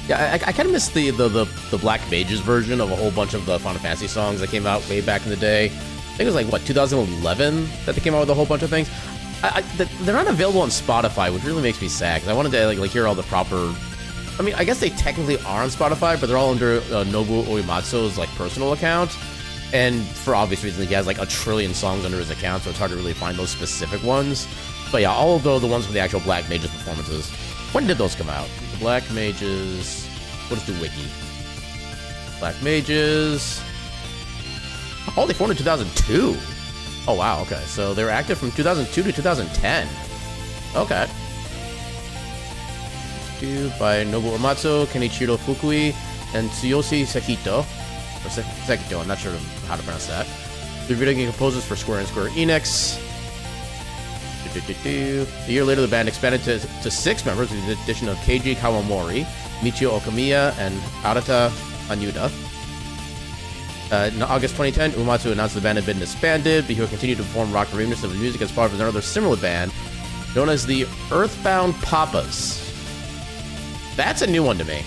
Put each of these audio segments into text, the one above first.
Yeah, I kind of missed the Black Mages version of a whole bunch of the Final Fantasy songs that came out way back in the day. I think it was like, what, 2011 that they came out with a whole bunch of things? They're not available on Spotify, which really makes me sad, because I wanted to like hear all the proper... I mean, I guess they technically are on Spotify, but they're all under Nobuo Uematsu's like personal account. And for obvious reasons, he has like a trillion songs under his account, so it's hard to really find those specific ones. But yeah, all of the ones from the actual Black Mages performances. When did those come out? The Black Mages... What is the wiki? Black Mages... Oh, they formed in 2002! Oh, wow, okay. So they were active from 2002 to 2010. Okay. By Nobuo Uematsu, Kenichiro Fukui, and Tsuyoshi Sekito. Or Sekito, I'm not sure how to pronounce that. They're video game composers for Square and Square Enix. A year later, the band expanded to 6 members with the addition of Keiji Kawamori, Michio Okamiya, and Arata Anyuda. In August 2010, Uematsu announced the band had been disbanded, but he would continue to perform rock remixes of his music as part of another similar band known as the Earthbound Papas. That's a new one to me.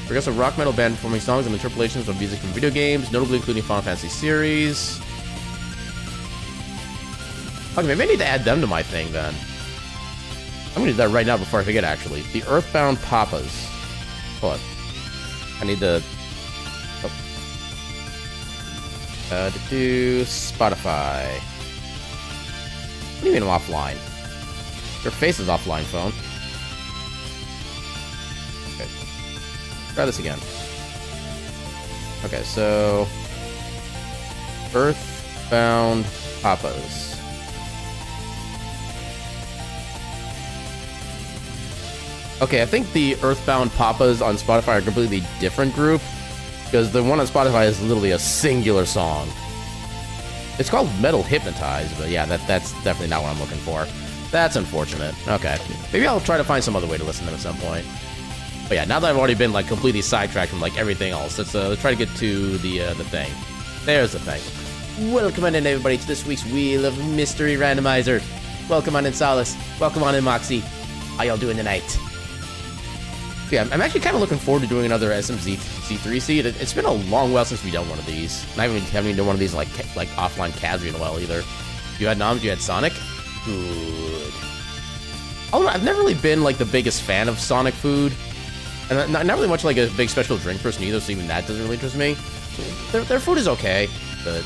Progressive rock metal band performing songs and interpolations of music from video games, notably including Final Fantasy series. Okay, maybe I need to add them to my thing then. I'm gonna do that right now before I forget, actually. The Earthbound Papas. Hold on. I need to... do Spotify. What do you mean I'm offline? Your face is offline, phone. Okay. Try this again. Okay, so... Earthbound Papas. Okay, I think the Earthbound Papas on Spotify are a completely different group, because the one on Spotify is literally a singular song. It's called Metal Hypnotized, but yeah, that's definitely not what I'm looking for. That's unfortunate. Okay, maybe I'll try to find some other way to listen to them at some point. But yeah, now that I've already been like completely sidetracked from like everything else, let's try to get to the thing. There's the thing. Welcome on in, everybody, to this week's Wheel of Mystery Randomizer. Welcome on in, Solace. Welcome on in, Moxie. How y'all doing tonight? Yeah, I'm actually kind of looking forward to doing another SMZ3 seed. It's been a long while since we've done one of these. And I haven't even done one of these like offline casual in a while either. You had Noms, you had Sonic. Good. Oh, I've never really been like the biggest fan of Sonic food. And not really much like a big special drink person either, so even that doesn't really interest me. Their food is okay, but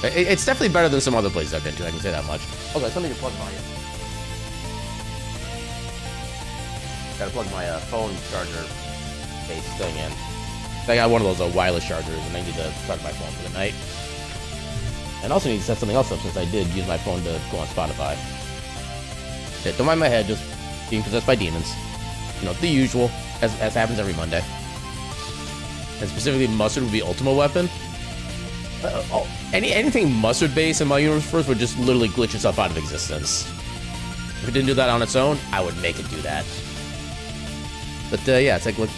it's definitely better than some other places I've been to, I can say that much. Okay, so let me just plug mine in. Gotta plug my phone charger case thing in. I got one of those wireless chargers, and I need to charge my phone for the night. And also need to set something else up since I did use my phone to go on Spotify. Okay, don't mind my head, just being possessed by demons. You know, the usual, as happens every Monday. And specifically, mustard would be ultimate weapon. Anything mustard-based in my universe would just literally glitch itself out of existence. If it didn't do that on its own, I would make it do that. But yeah, it's like, look,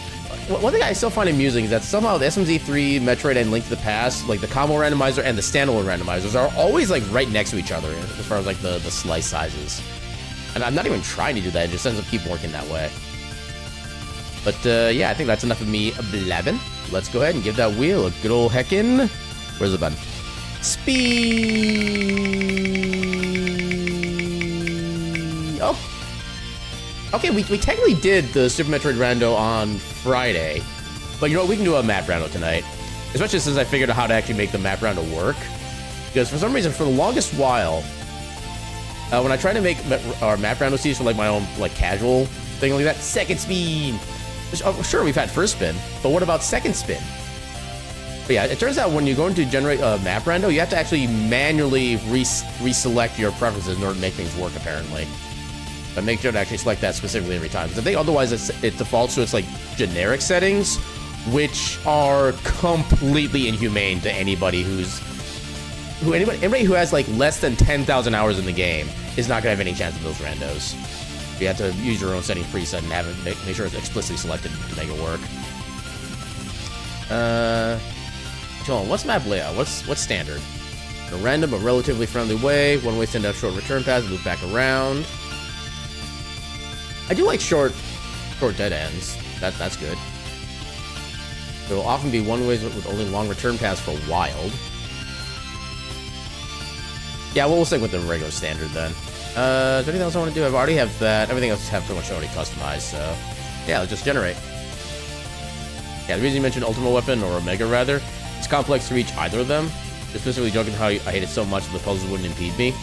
one thing I still find amusing is that somehow the SMZ3, Metroid, and Link to the Past, like the combo randomizer and the standalone randomizers, are always like right next to each other as far as like the slice sizes. And I'm not even trying to do that; it just ends up keep working that way. But yeah, I think that's enough of me blabbing. Let's go ahead and give that wheel a good old heckin'. Where's the button? Speed. Oh. Okay, we technically did the Super Metroid Rando on Friday, but you know what, we can do a map rando tonight, especially since I figured out how to actually make the map rando work, because for some reason, for the longest while, when I tried to make our map rando seeds for like my own like casual thing like that, second spin, sure, we've had first spin, but what about second spin? But yeah, it turns out when you're going to generate a map rando, you have to actually manually reselect your preferences in order to make things work, apparently. But make sure to actually select that specifically every time. Because I think otherwise it defaults to its like generic settings, which are completely inhumane to anybody anybody who has like less than 10,000 hours in the game is not gonna have any chance of those randos. You have to use your own setting preset and have it make sure it's explicitly selected to make it work. Hold on, what's map layout? What's standard? In a random but relatively friendly way. One way send out short return paths, loop back around. I do like short short dead ends. That's good. There will often be one ways with only long return paths for wild. Yeah, we'll stick with the regular standard then. Is there anything else I want to do? I already have that. Everything else have pretty much already customized, so... Yeah, let's just generate. Yeah, the reason you mentioned Ultimate Weapon, or Omega rather, it's complex to reach either of them. Just specifically joking how I hate it so much that the puzzles wouldn't impede me. You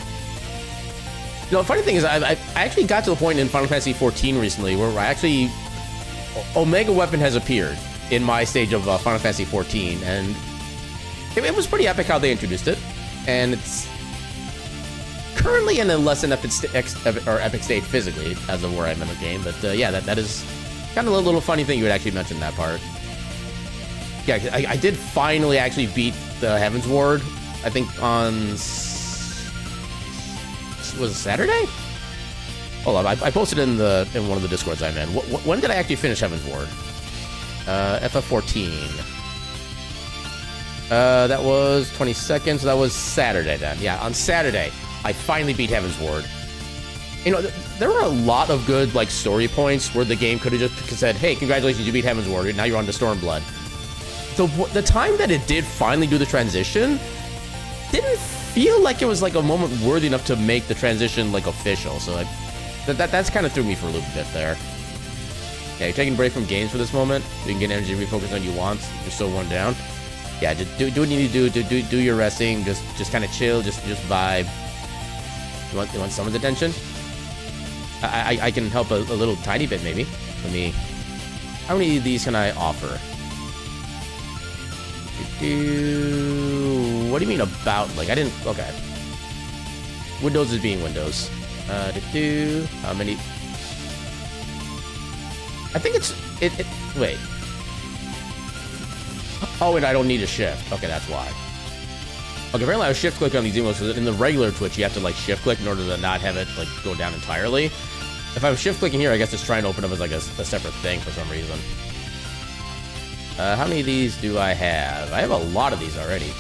know, the funny thing is, I actually got to the point in Final Fantasy XIV recently where I actually... Omega Weapon has appeared in my stage of Final Fantasy XIV, and it was pretty epic how they introduced it. And it's currently in a less than epic state physically, as of where I'm in the game. But yeah, that is kind of a little funny thing you would actually mention that part. Yeah, I did finally actually beat the Heaven's Ward, I think on... Was it Saturday? Hold on, I posted in one of the Discords I'm in. When did I actually finish Heaven's Ward? FF14. That was 22nd, so that was Saturday then. Yeah, on Saturday, I finally beat Heaven's Ward. You know, there were a lot of good, like, story points where the game could have just said, hey, congratulations, you beat Heaven's Ward, now you're on to Stormblood. The time that it did finally do the transition didn't feel like it was, like, a moment worthy enough to make the transition, like, official. So, like, that's kind of threw me for a loop a bit there. Yeah, you're taking a break from games for this moment. So you can get energy refocus on you want. You're so worn down. Yeah, just do what you need to do. Do your resting. Just kind of chill. Just vibe. You want someone's attention? I can help a little tiny bit maybe. How many of these can I offer? What do you mean about? Like, I didn't. Okay. Windows is being Windows. How many? I think it's wait. Oh, and I don't need a shift. Okay, that's why. Okay, apparently I was shift click on these emotes because in the regular Twitch you have to like shift click in order to not have it like go down entirely. If I was shift clicking here, I guess it's trying to open up as like a separate thing for some reason. How many of these do I have? I have a lot of these already.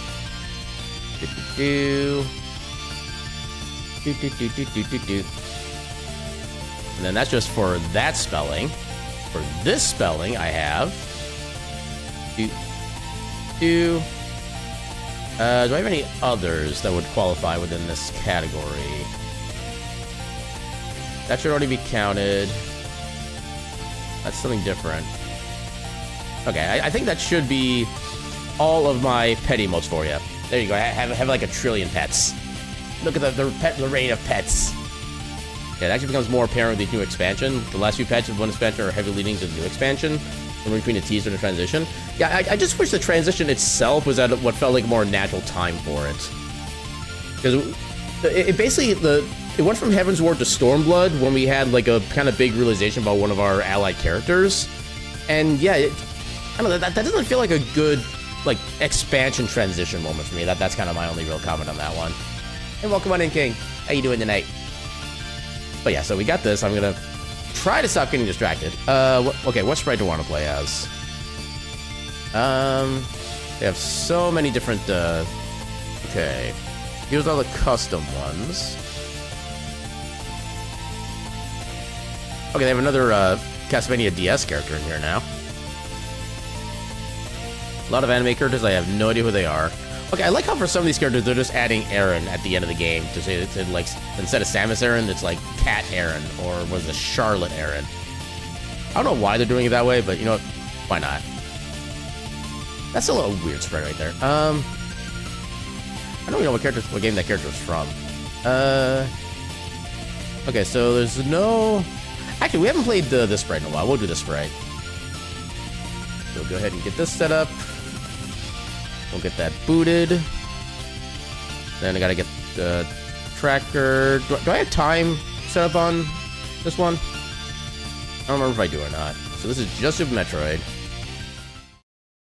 And then that's just for that spelling. For this spelling, I have... Do I have any others that would qualify within this category? That should already be counted. That's something different. Okay, I think that should be all of my pet emotes for you. There you go. I have like 1 trillion pets. Look at the reign of pets. Yeah, it actually becomes more apparent with the new expansion. The last few patches of one expansion are heavy leadings of the new expansion. In between the teaser and the transition. Yeah, I just wish the transition itself was at what felt like a more natural time for it. Because it basically, it went from Heaven's Ward to Stormblood when we had like a kind of big realization about one of our allied characters. And yeah, I don't know, that doesn't feel like a good like expansion transition moment for me. That's kind of my only real comment on that one. Hey, welcome on in, King. How you doing tonight? But yeah, so we got this. I'm gonna try to stop getting distracted. Okay, what sprite do I want to play as? They have so many different, okay. Here's all the custom ones. Okay, they have another, Castlevania DS character in here now. A lot of anime characters, I have no idea who they are. Okay, I like how for some of these characters, they're just adding Aaron at the end of the game to say it's like, instead of Samus Aaron, it's like Cat Aaron, or was it Charlotte Aaron? I don't know why they're doing it that way, but you know what? Why not? That's a little weird spread right there. I don't even know what game that character is from. Okay, so there's no... Actually, we haven't played this sprite in a while. We'll do this sprite. We'll go ahead and get this set up. We'll get that booted. Then I gotta get the tracker. Do I have time set up on this one? I don't remember if I do or not. So this is just Super Metroid.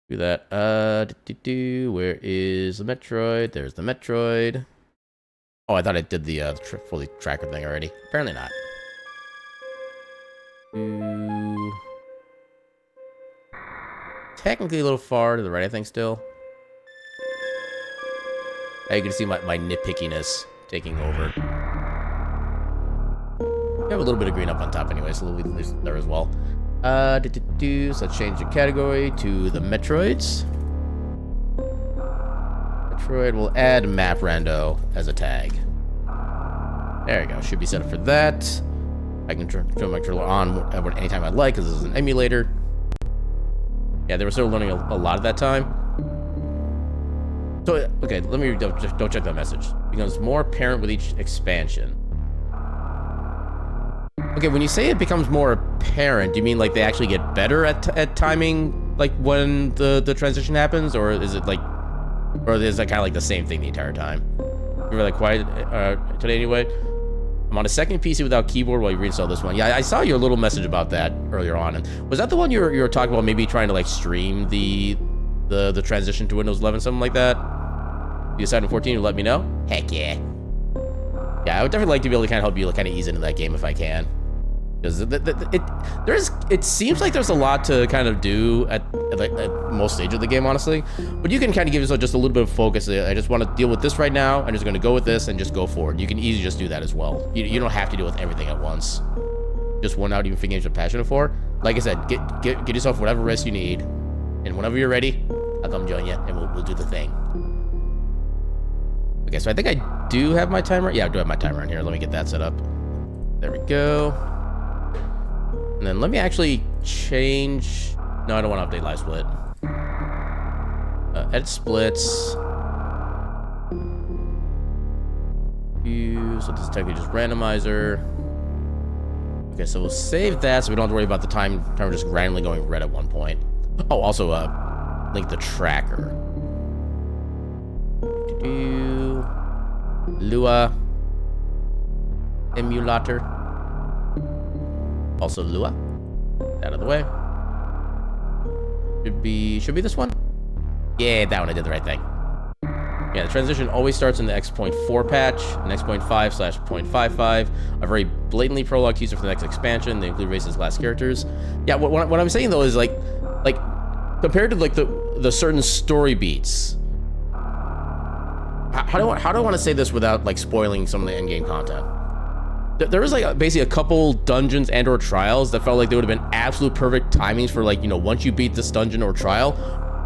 Do that. Where is the Metroid? There's the Metroid. Oh, I thought I did the fully tracker thing already. Apparently not. Technically a little far to the right, I think, still. Now you can see my nitpickiness taking over. We have a little bit of green up on top anyway, so we'll leave there as well. So let's change the category to the Metroids. Metroid will add map rando as a tag. There we go. Should be set up for that. I can turn my controller on anytime I'd like because this is an emulator. Yeah, they were still learning a lot at that time. So, okay, let me don't check that message. Becomes more apparent with each expansion. Okay, when you say it becomes more apparent, do you mean like they actually get better at timing, like when the transition happens, or is it like, or is it kind of like the same thing the entire time? You were like quiet today anyway. I'm on a second PC without keyboard while you reinstall this one. Yeah, I saw your little message about that earlier on. And was that the one you were talking about? Maybe trying to like stream the transition to Windows 11, something like that. You decided in 14 to let me know. Heck yeah. Yeah, I would definitely like to be able to kind of help you like, kind of ease into that game if I can. Because it seems like there's a lot to kind of do at most stages of the game, honestly. But you can kind of give yourself just a little bit of focus. I just want to deal with this right now. I'm just going to go with this and just go forward. You can easily just do that as well. You don't have to deal with everything at once. Just one out even for games you're passionate for. Like I said, get yourself whatever rest you need. And whenever you're ready, I'll come join you and we'll do the thing. Okay, so I think I do have my timer. Yeah, I do have my timer on here. Let me get that set up. There we go. And then let me actually change. No, I don't want to update live split. Edit splits. So this is technically just randomizer. Okay, so we'll save that so we don't have to worry about the timer just randomly going red at one point. Oh, also link the tracker. Lua emulator. Also Lua. Out of the way. Should be this one? Yeah, that one I did the right thing. Yeah, the transition always starts in the X.4 patch, and X.5/.55. A very blatantly prologue teaser for the next expansion. They include races, last characters. Yeah, what I'm saying though is like compared to like the certain story beats. How do I want to say this without like spoiling some of the endgame content? There was like basically a couple dungeons and or trials that felt like they would have been absolute perfect timings for like, you know, once you beat this dungeon or trial,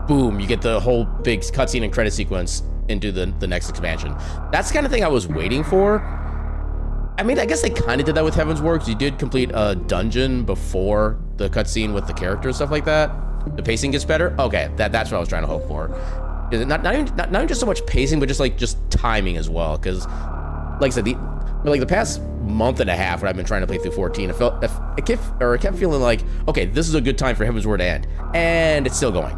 boom, you get the whole big cutscene and credit sequence into the next expansion. That's the kind of thing I was waiting for. I mean, I guess they kind of did that with Heaven's Works. You did complete a dungeon before the cutscene with the character and stuff like that. The pacing gets better. Okay, that's what I was trying to hope for. Not even just so much pacing, but just timing as well. Because, like I said, the past month and a half when I've been trying to play through 14, it kept feeling like, okay, this is a good time for Heaven's Word to end, and it's still going.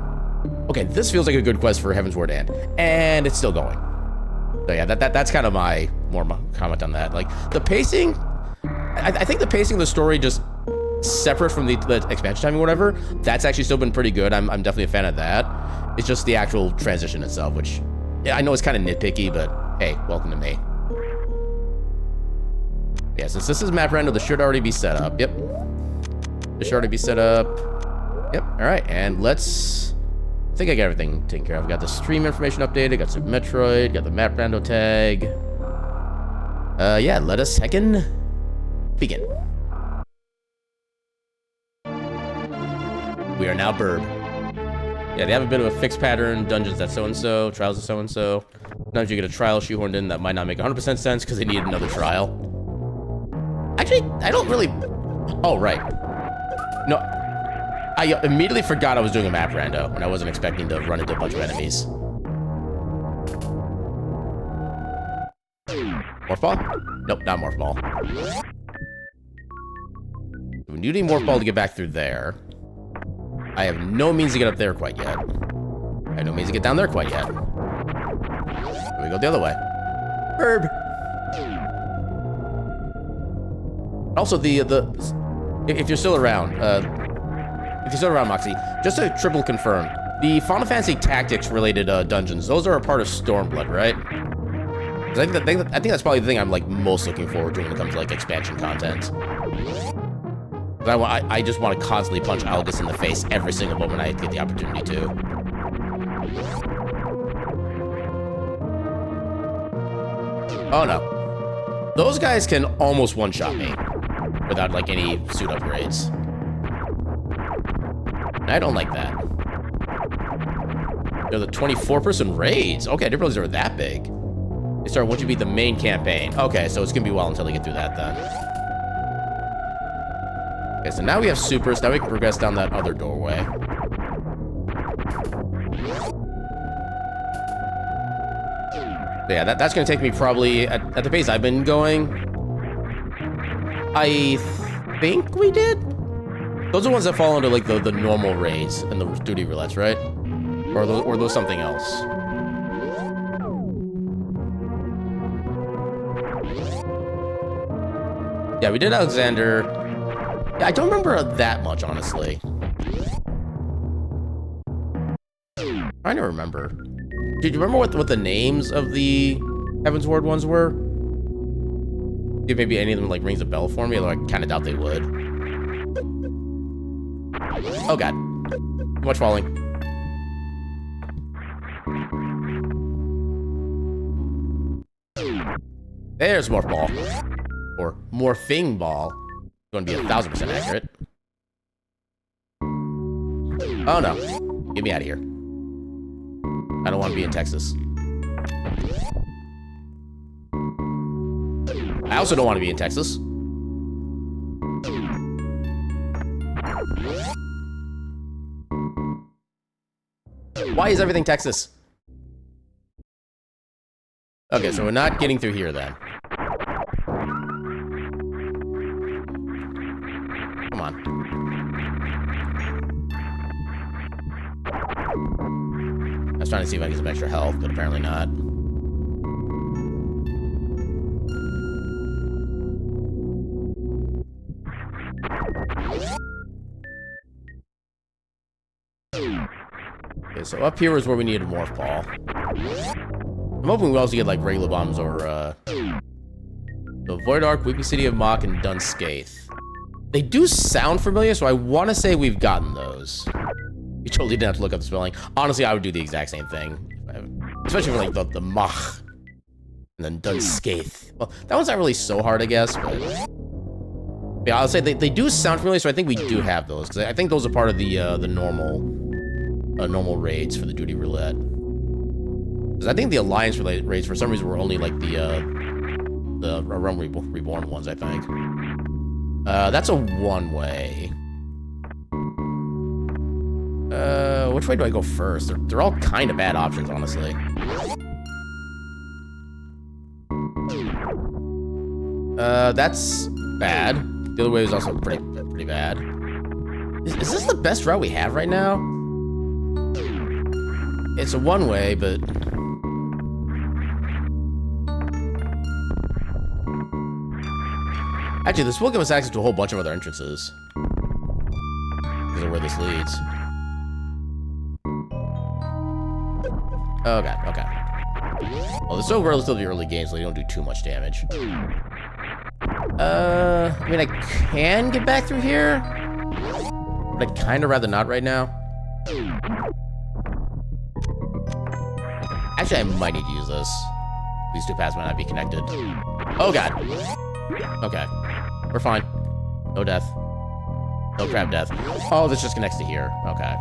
Okay, this feels like a good quest for Heaven's Word to end, and it's still going. So yeah, that's kind of my comment on that. Like the pacing, I think the pacing of the story just separate from the expansion timing or whatever, that's actually still been pretty good. I'm definitely a fan of that. It's just the actual transition itself, which I know is kind of nitpicky, but hey, welcome to me. Yeah, since this is map random, this should already be set up. Yep. This should already be set up. Yep. All right, and I think I got everything taken care of. Got the stream information updated, got some Metroid, got the map rando tag. Yeah, let us heckin' begin. We are now Burb. Yeah, they have a bit of a fixed pattern. Dungeons that's so-and-so, trials are so-and-so. Sometimes you get a trial shoehorned in that might not make 100% sense because they need another trial. Actually, I don't really... Oh, right. No, I immediately forgot I was doing a map rando when I wasn't expecting to run into a bunch of enemies. Morph ball? Nope, not morph ball. We do need morph ball to get back through there. I have no means to get up there quite yet. I have no means to get down there quite yet. We go the other way. Herb. Also, if you're still around, Moxie, just to triple confirm, the Final Fantasy Tactics related dungeons, those are a part of Stormblood, right? I think that's probably the thing I'm like most looking forward to when it comes to like expansion content. I just want to constantly punch Algus in the face every single moment I get the opportunity to. Oh no. Those guys can almost one-shot me without like any suit upgrades. I don't like that. They're the 24-person raids. Okay, I didn't realize they were that big. They start once you beat the main campaign. Okay, so it's gonna be a while until they get through that then. Okay, so now we have supers. Now we can progress down that other doorway. So yeah, that's gonna take me probably at the pace I've been going. I think we did. Those are ones that fall under like the normal raids and the duty roulettes, right? Or those something else. Yeah, we did Alexander. Yeah, I don't remember that much, honestly. Trying to remember. Did you remember what the names of the Heaven's Ward ones were? Did maybe any of them like rings a bell for me? Although I kind of doubt they would. Oh god, too much falling. There's Morph Ball. Or Morphing Ball. It's going to be 1000% accurate. Oh no. Get me out of here. I don't want to be in Texas. I also don't want to be in Texas. Why is everything Texas? Okay, so we're not getting through here then. Come on. I was trying to see if I can get some extra health, but apparently not. Okay, so up here is where we need a Morph Ball. I'm hoping we also get like regular bombs or the Void Arc, Weeping City of Mach, and Dunscaith. They do sound familiar, so I want to say we've gotten those. You totally didn't have to look up the spelling. Honestly, I would do the exact same thing. Especially for like the Mach and then Dunscaith. Well, that one's not really so hard, I guess, but yeah, I'll say they do sound familiar, so I think we do have those, because I think those are part of the normal raids for the duty roulette. Because I think the Alliance raids, for some reason, were only like the Realm Reborn ones, I think. That's a one-way. Which way do I go first? They're all kind of bad options, honestly. That's bad. The other way is also pretty bad. Is this the best route we have right now? It's a one-way, but... Actually, this will give us access to a whole bunch of other entrances. Because of where this leads. Oh god, okay. Well, it's still relatively early game, so they don't do too much damage. I mean, I can get back through here, but I'd kind of rather not right now. Actually, I might need to use this. These two paths might not be connected. Oh god. Okay. We're fine. No death. No crab death. Oh, this just connects to here. Okay.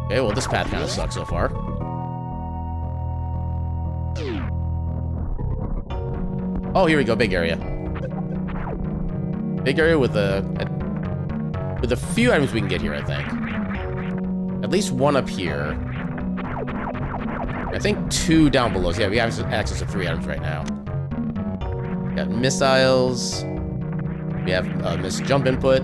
Okay, well, this path kind of sucks so far. Oh, here we go. Big area. Big area with a few items we can get here, I think. At least one up here. I think 2 down below. So yeah, we have access to 3 items right now. We got missiles. We have miss jump input.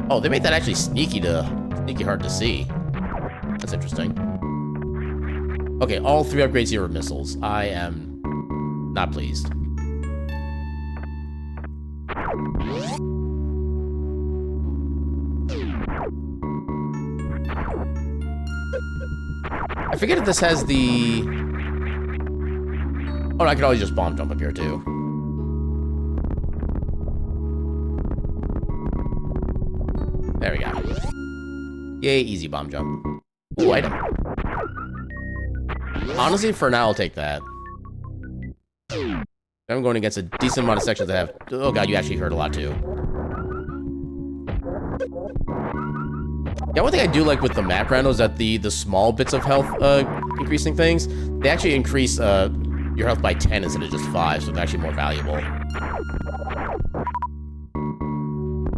Oh, they made that actually sneaky hard to see. That's interesting. Okay, all 3 upgrades here are missiles. I am not pleased. I forget if this has the... Oh, I could always just bomb jump up here, too. There we go. Yay, easy bomb jump. Ooh, item. Honestly, for now, I'll take that. I'm going against a decent amount of sections that have... Oh god, you actually hurt a lot too. Yeah, one thing I do like with the map rando is that the small bits of health increasing things, they actually increase your health by 10 instead of just 5, so it's actually more valuable. I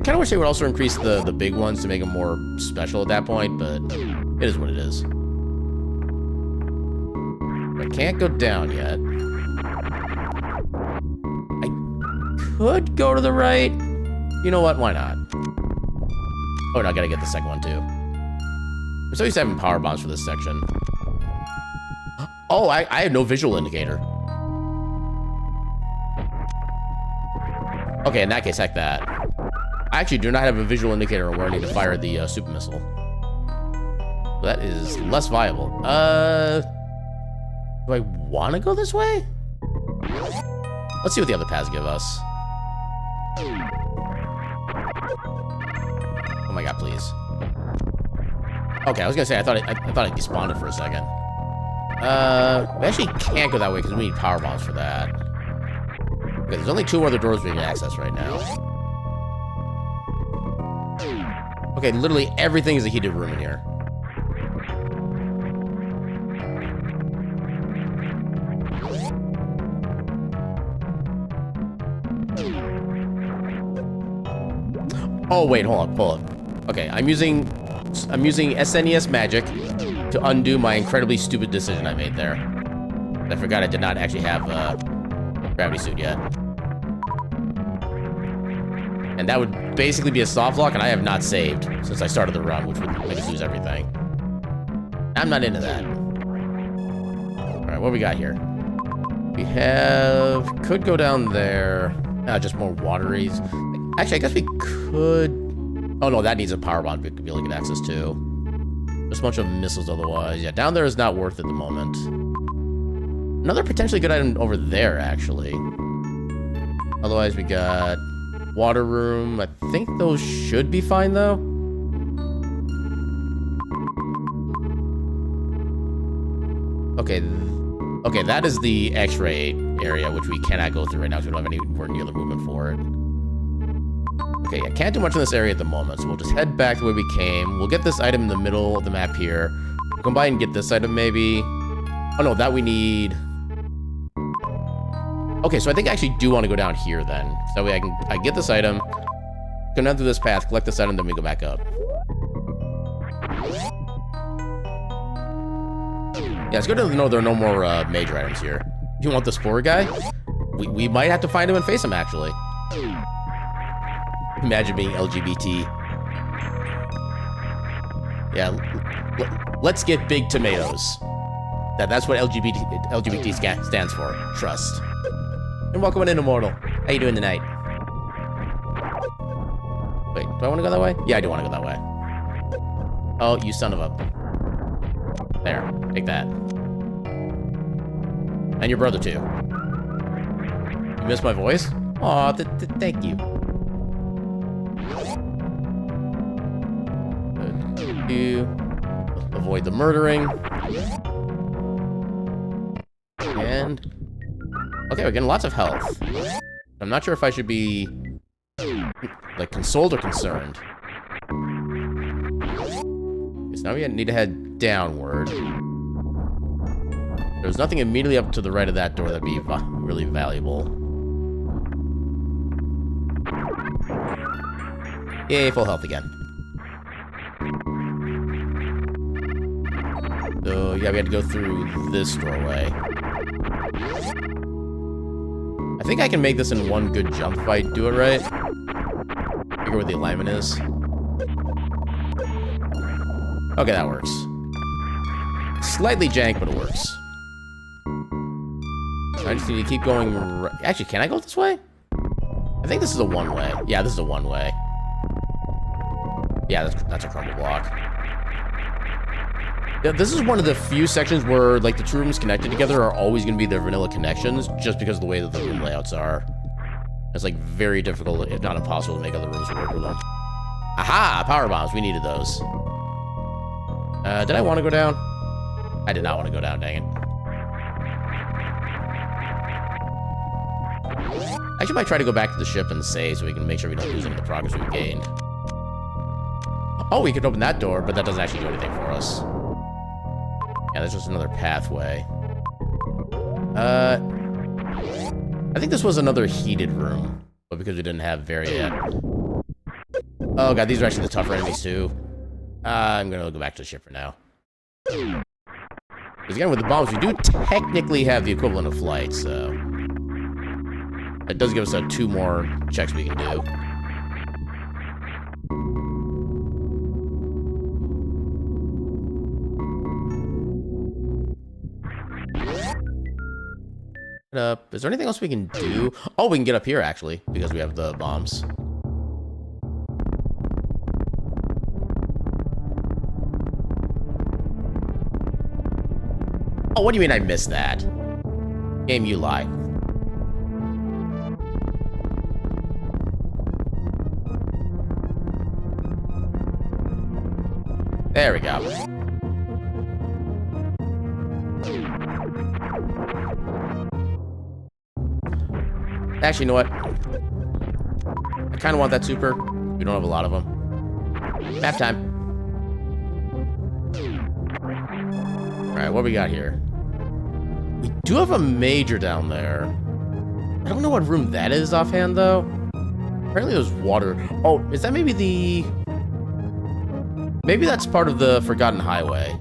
kind of wish they would also increase the big ones to make them more special at that point, but it is what it is. I can't go down yet. I could go to the right. You know what? Why not? Oh, no, I gotta get the second one, too. I'm so used to having power bombs for this section. Oh, I have no visual indicator. Okay, in that case, heck that. I actually do not have a visual indicator on where I need to fire the super missile. That is less viable. Do I want to go this way? Let's see what the other paths give us. Oh my god, please. Okay, I was gonna say I thought it despawned it for a second. We actually can't go that way because we need power bombs for that. Okay, there's only 2 other doors we can access right now. Okay, literally everything is a heated room in here. Oh wait, hold on. Okay, I'm using SNES magic to undo my incredibly stupid decision I made there. I forgot I did not actually have a gravity suit yet. And that would basically be a soft lock, and I have not saved since I started the run, which would make us lose everything. I'm not into that. Alright, what we got here? We could go down there. Just more wateries. Actually, I guess we could... Oh no, that needs a power bomb to be able to get access to. Just a bunch of missiles otherwise. Yeah, down there is not worth it at the moment. Another potentially good item over there, actually. Otherwise, we got... water room. I think those should be fine, though. Okay. Okay, that is the X-ray area, which we cannot go through right now because we don't have anywhere near the movement for it. Okay, I can't do much in this area at the moment, so we'll just head back the way we came. We'll get this item in the middle of the map here. We'll come by and get this item, maybe. Oh, no, that we need... Okay, so I think I actually do want to go down here, then. So that way I get this item, go down through this path, collect this item, then we go back up. Yeah, it's good to know there are no more major items here. You want the Spore guy? We might have to find him and face him, actually. Imagine being LGBT. Yeah, let's get big tomatoes. That's what LGBT stands for. Trust. And welcome in, Immortal. How you doing tonight? Wait, do I want to go that way? Yeah, I do want to go that way. Oh, you son of a... There, take that. And your brother, too. You missed my voice? Aw, thank you. Avoid the murdering. And... Okay, we're getting lots of health. I'm not sure if I should be... like, consoled or concerned. Okay, so now we need to head downward. There's nothing immediately up to the right of that door that'd be really valuable. Yay, full health again. So, yeah, we had to go through this doorway. I think I can make this in one good jump if I do it right. Figure where the alignment is. Okay, that works. Slightly jank, but it works. I just need to keep going right. Actually, can I go this way? I think this is a one-way. Yeah, this is a one-way. Yeah, that's a crumble block. Yeah, this is one of the few sections where, like, the two rooms connected together are always going to be their vanilla connections, just because of the way that the room layouts are. It's, like, very difficult, if not impossible, to make other rooms work with them. Aha! Power bombs. We needed those. Did I want to go down? I did not want to go down, dang it. Actually, might try to go back to the ship and save so we can make sure we don't lose any of the progress we've gained. Oh, we could open that door, but that doesn't actually do anything for us. Yeah, there's just another pathway. I think this was another heated room, but because we didn't have Vera yet. Oh god, these are actually the tougher enemies too. I'm gonna go back to the ship for now. Because again, with the bombs, we do technically have the equivalent of flight, so... It does give us 2 more checks we can do. Is there anything else we can do? Oh, we can get up here, actually, because we have the bombs. Oh, what do you mean I missed that? Game, you lie. There we go. Actually, you know what? I kind of want that super. We don't have a lot of them. Map time. Alright, what we got here? We do have a major down there. I don't know what room that is offhand, though. Apparently there's water. Oh, is that maybe the... Maybe that's part of the Forgotten Highway.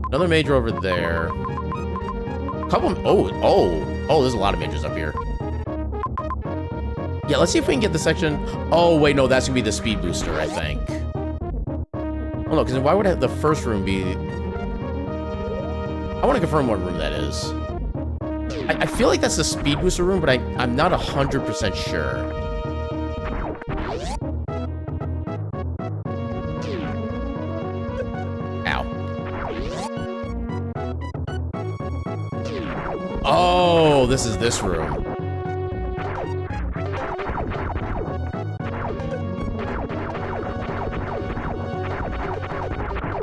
Another major over there. Couple... Oh, there's a lot of majors up here. Yeah, let's see if we can get the section... Oh, wait, no, that's gonna be the speed booster, I think. Oh, no, because why would the first room be... I want to confirm what room that is. I feel like that's the speed booster room, but I'm not 100% sure. Ow. Oh, this is this room.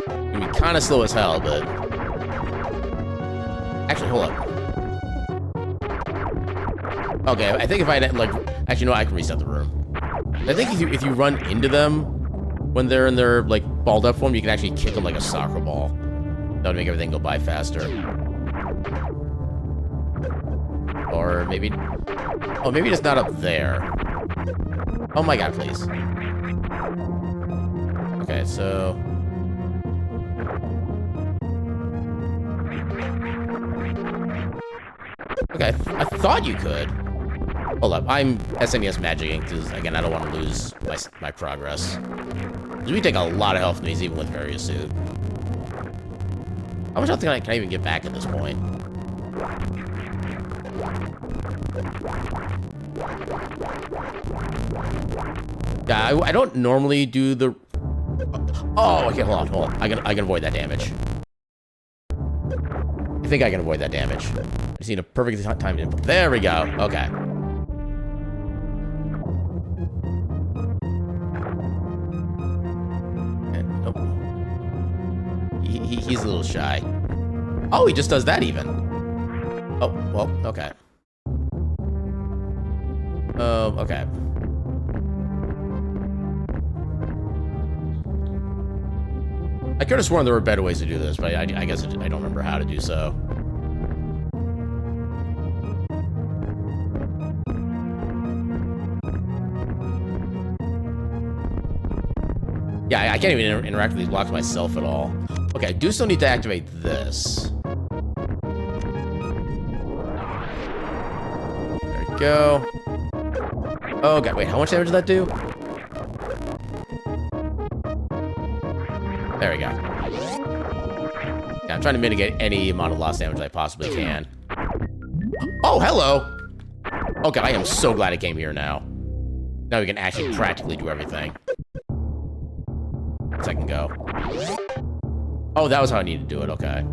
It's gonna be kind of slow as hell, but... Actually, hold up. Okay, I think if I, like... Actually, no, I can reset the room. I think if you run into them when they're in their, like, balled up form, you can actually kick them like a soccer ball. That would make everything go by faster. Or maybe... Oh, maybe it's not up there. Oh my god, please. Okay, so... Okay, I thought you could. Hold up, I'm SNES magicking, because, again, I don't want to lose my progress. We take a lot of health from these, even with various suit. How much health can I even get back at this point? Yeah, I don't normally do the... Oh, okay, hold on. I can avoid that damage. I think I can avoid that damage. I just need a perfect time to input. There we go. Okay. And, nope. He's a little shy. Oh, he just does that even. Oh, well, okay. Okay. I could have sworn there were better ways to do this, but I guess I don't remember how to do so. Yeah, I can't even interact with these blocks myself at all. Okay, I do still need to activate this. There we go. Oh god, wait, how much damage did that do? There we go. Yeah, I'm trying to mitigate any amount of lost damage I possibly can. Oh, hello! Okay, I am so glad it came here now. Now we can actually practically do everything. Second go. Oh, that was how I needed to do it, okay.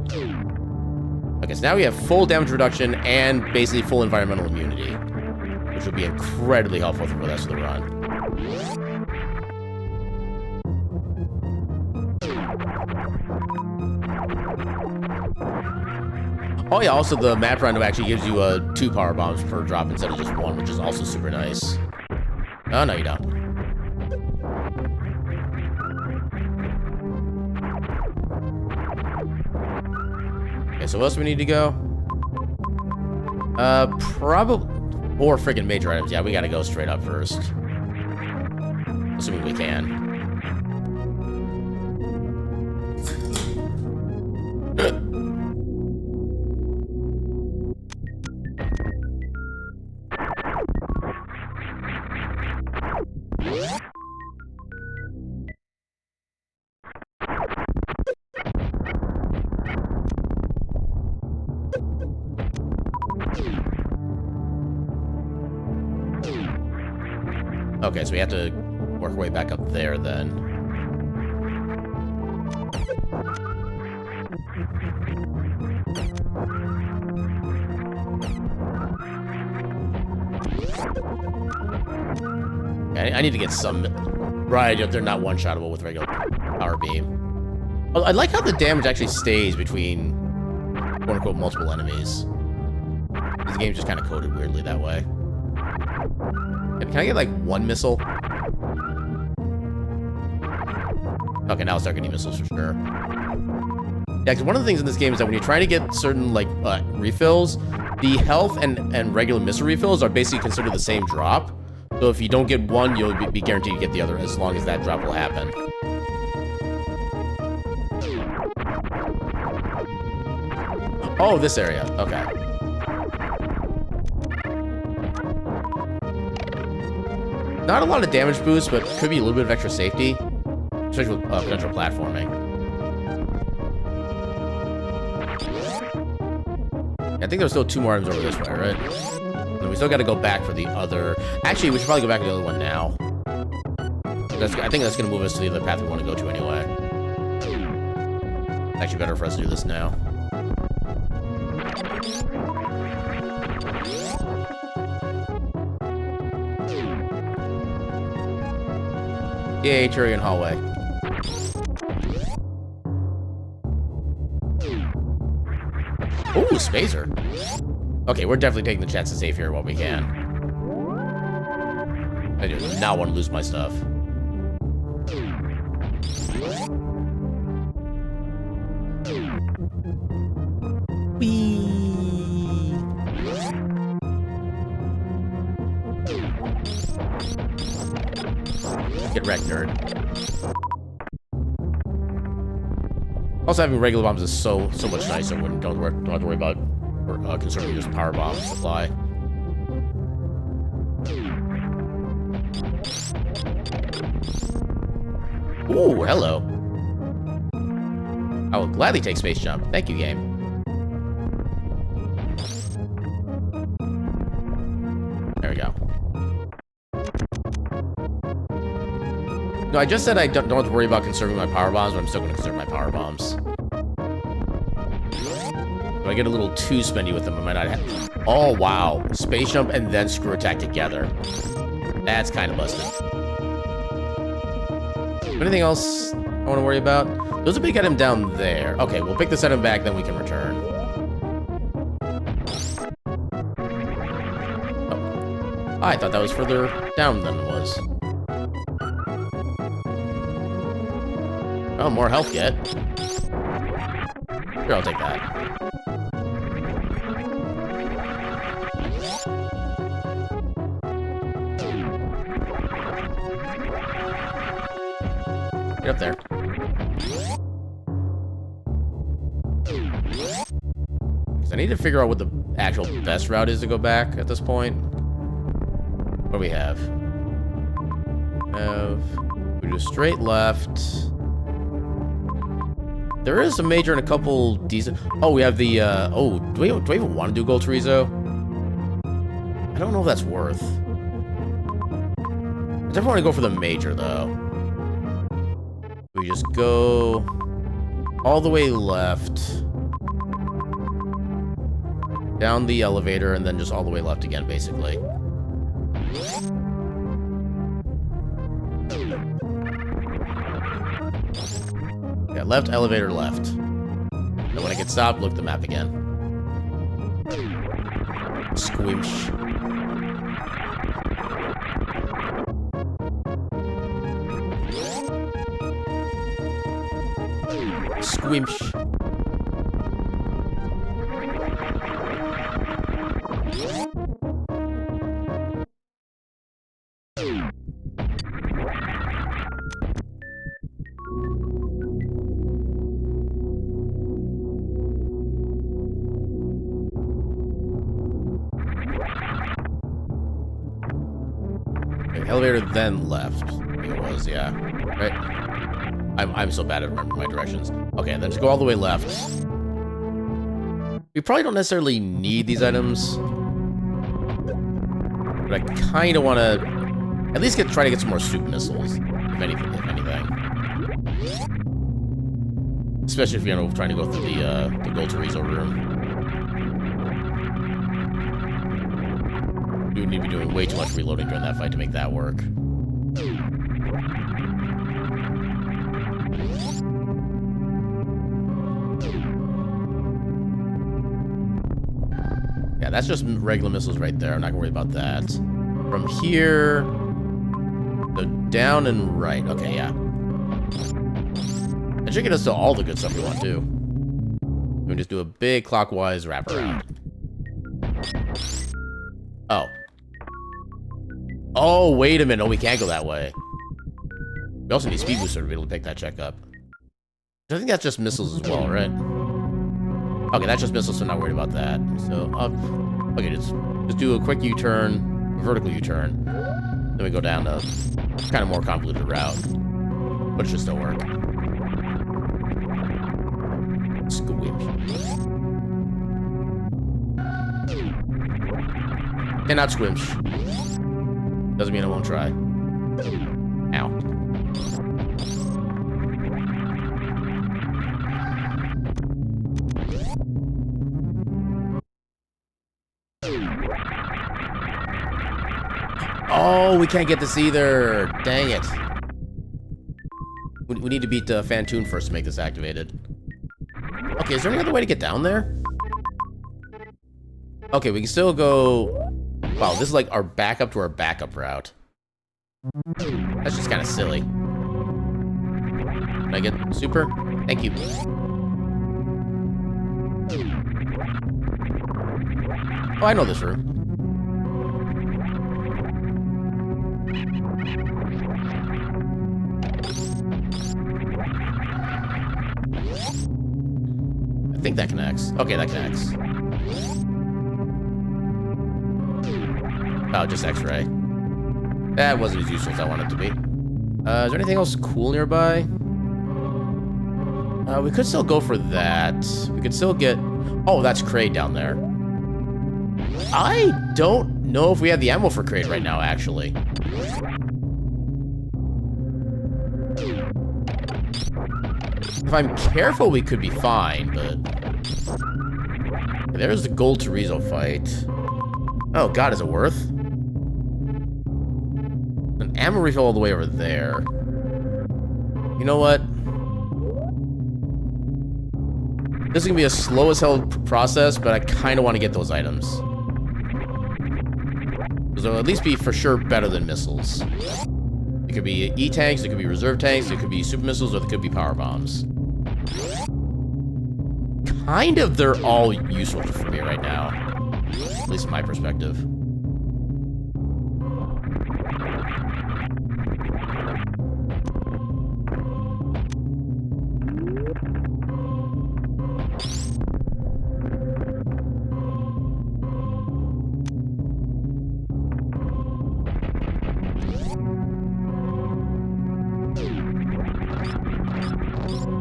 Okay, so now we have full damage reduction and basically full environmental immunity, which will be incredibly helpful for the rest of the run. Oh yeah, also the map random actually gives you 2 power bombs per drop instead of just 1, which is also super nice. Oh, no, you don't. Okay, so what else do we need to go? Probably 4 freaking major items. Yeah, we gotta go straight up first. Assuming we can. Okay, so we have to work our way back up there then. I need to get some... Right, they're not one-shottable with regular power beam. I like how the damage actually stays between quote-unquote multiple enemies. This game's just kind of coded weirdly that way. Can I get, like, 1 missile? Okay, now I'll start getting missiles for sure. Yeah, because one of the things in this game is that when you're trying to get certain, like, refills, the health and regular missile refills are basically considered the same drop. So if you don't get one, you'll be guaranteed to get the other as long as that drop will happen. Oh, this area. Okay. Not a lot of damage boost, but could be a little bit of extra safety, especially with potential platforming. I think there's still 2 more items over this way, right? And we still got to go back for the other... Actually, we should probably go back to the other one now. I think that's going to move us to the other path we want to go to anyway. It's actually better for us to do this now. Yay, Turian hallway. Ooh, Spacer. Okay, we're definitely taking the chance to save here while we can. I do not want to lose my stuff. Whee! Get wrecked, nerd. Also, having regular bombs is so much nicer when you don't have to worry about conserving your power bomb supply. Ooh, hello. I will gladly take space jump. Thank you, game. There we go. No, I just said I don't have to worry about conserving my power bombs, but I'm still going to conserve my power bombs. If I get a little too spendy with them, I might not have... Oh, wow. Space jump and then screw attack together. That's kind of busted. Anything else I want to worry about? There's a big item down there. Okay, we'll pick this item back, then we can return. Oh. I thought that was further down than it was. Oh, more health get. Sure, I'll take that. Get up there. Because I need to figure out what the actual best route is to go back at this point. What do we have? We do straight left. There is a major and a couple decent... Oh, we have the, oh, do I even want to do Gold Chorizo? I don't know if that's worth. I definitely want to go for the major, though. We just go all the way left. Down the elevator, and then just all the way left again, basically. Yeah, left, elevator, left. And when I get stopped, look at the map again. Squimsh. Squimsh. Elevator then left. I think it was, yeah. Right? I'm so bad at remembering my directions. Okay, then just go all the way left. We probably don't necessarily need these items. But I kind of want to at least try to get some more soup missiles, if anything. Especially if you're trying to go through the Golterizo room. You would need to be doing way too much reloading during that fight to make that work. Yeah, that's just regular missiles right there. I'm not gonna worry about that. From here, go down and right. Okay, yeah. That should get us to all the good stuff we want to. We can just do a big clockwise wraparound. Oh. Oh, wait a minute. Oh, we can't go that way. We also need Speed Booster to be able to pick that check up. I think that's just missiles as well, right? Okay, that's just missiles, so I'm not worried about that. So, okay, just do a quick U-turn, a vertical U-turn. Then we go down a kind of more convoluted route. But it should still work. Squimsh. Cannot squimsh. Doesn't mean I won't try. Ow. Oh, we can't get this either. Dang it. We need to beat Fantoon first to make this activated. Okay, is there any other way to get down there? Okay, we can still go... Wow, this is like our backup to our backup route. That's just kind of silly. Can I get super? Thank you. Oh, I know this room. I think that connects. Okay, that connects. Oh, just X-ray. That wasn't as useful as I wanted it to be. Is there anything else cool nearby? We could still go for that. We could still get... Oh, that's Kraid down there. I don't know if we have the ammo for Kraid right now, actually. If I'm careful, we could be fine, but... There's the Golterizo fight. Oh, God, is it worth? An ammo refill all the way over there. You know what? This is going to be a slow as hell process, but I kind of want to get those items. Because they'll at least be for sure better than missiles. It could be E-tanks, it could be reserve tanks, it could be super missiles, or it could be power bombs. Kind of, they're all useful for me right now. At least from my perspective.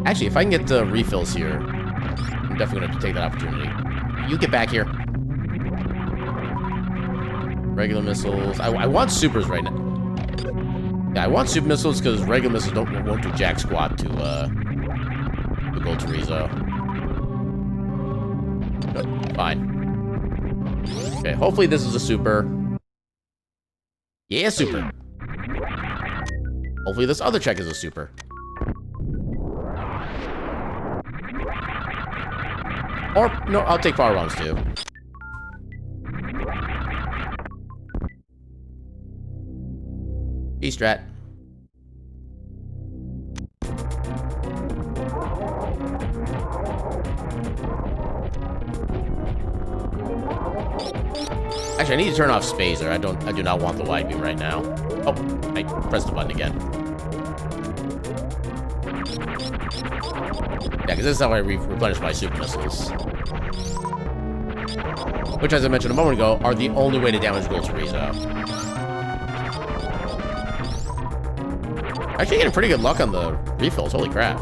Actually, if I can get the refills here, I'm definitely going to take that opportunity. You get back here. Regular missiles. I want supers right now. Yeah, I want super missiles because regular missiles won't do jack squat to the Golterizo. Good. Fine. Okay, hopefully this is a super. Yeah, super. Hopefully this other check is a super. Or, no, I'll take power bombs too. strat. Actually, I need to turn off Spazer. I do not want the wide beam right now. Oh, I pressed the button again. Yeah, because this is how I replenish my super missiles. Which, as I mentioned a moment ago, are the only way to damage gold to Rizzo. Actually getting pretty good luck on the refills, holy crap.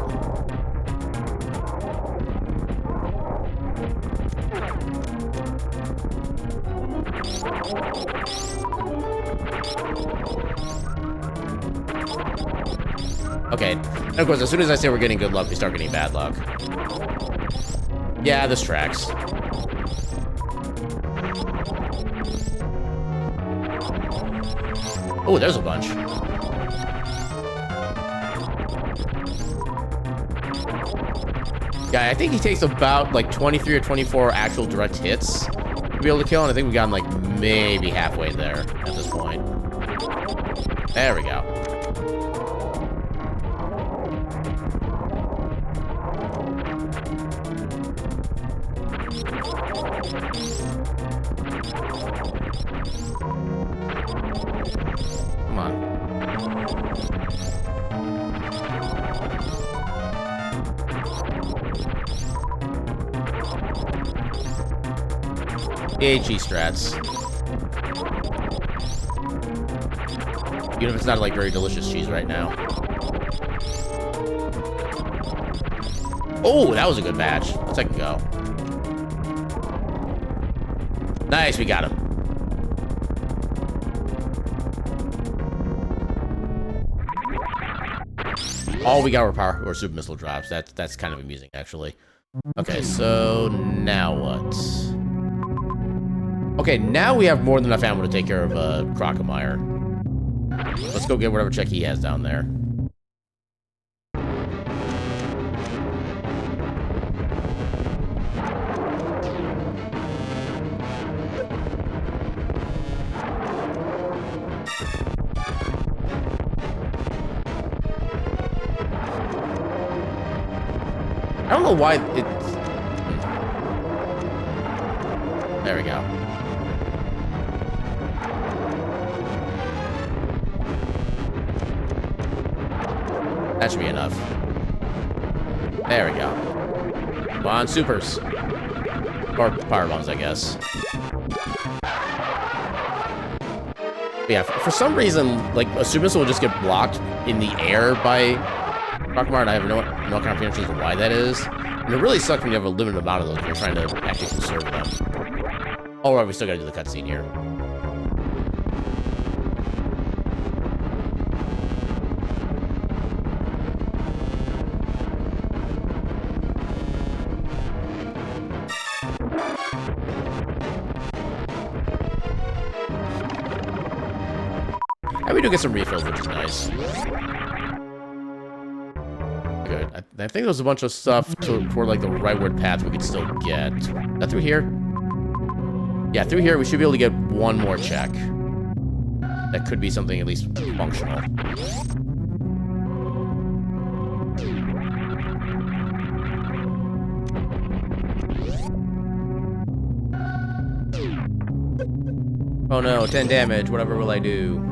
Okay, and of course, as soon as I say we're getting good luck, we start getting bad luck. Yeah, this tracks. Oh, there's a bunch. Yeah, I think he takes about like 23 or 24 actual direct hits to be able to kill, and I think we've gotten like maybe halfway there at this point. There we go. Come on. AHE strats. Even if it's not like very delicious cheese right now. Oh, that was a good match. Let's take a go. Nice, we got him. All we got were power or super missile drops. That's kind of amusing, actually. Okay, so now what? Okay, now we have more than enough ammo to take care of Crocomire. Let's go get whatever check he has down there. I don't know why it's... There we go. That should be enough. There we go. Come on, supers. Or power bombs, I guess. But yeah, for some reason, like, a super missile will just get blocked in the air by Crocomire, and I have no comprehension as to why that is. And it really sucks when you have a limited amount of those when you're trying to actually conserve them. Alright, we still gotta do the cutscene here. And we do get some refills, which is nice. Good. I think there's a bunch of stuff toward like the rightward path we could still get. Is that through here? Yeah, through here we should be able to get one more check. That could be something at least functional. Oh no, 10 damage. Whatever will I do?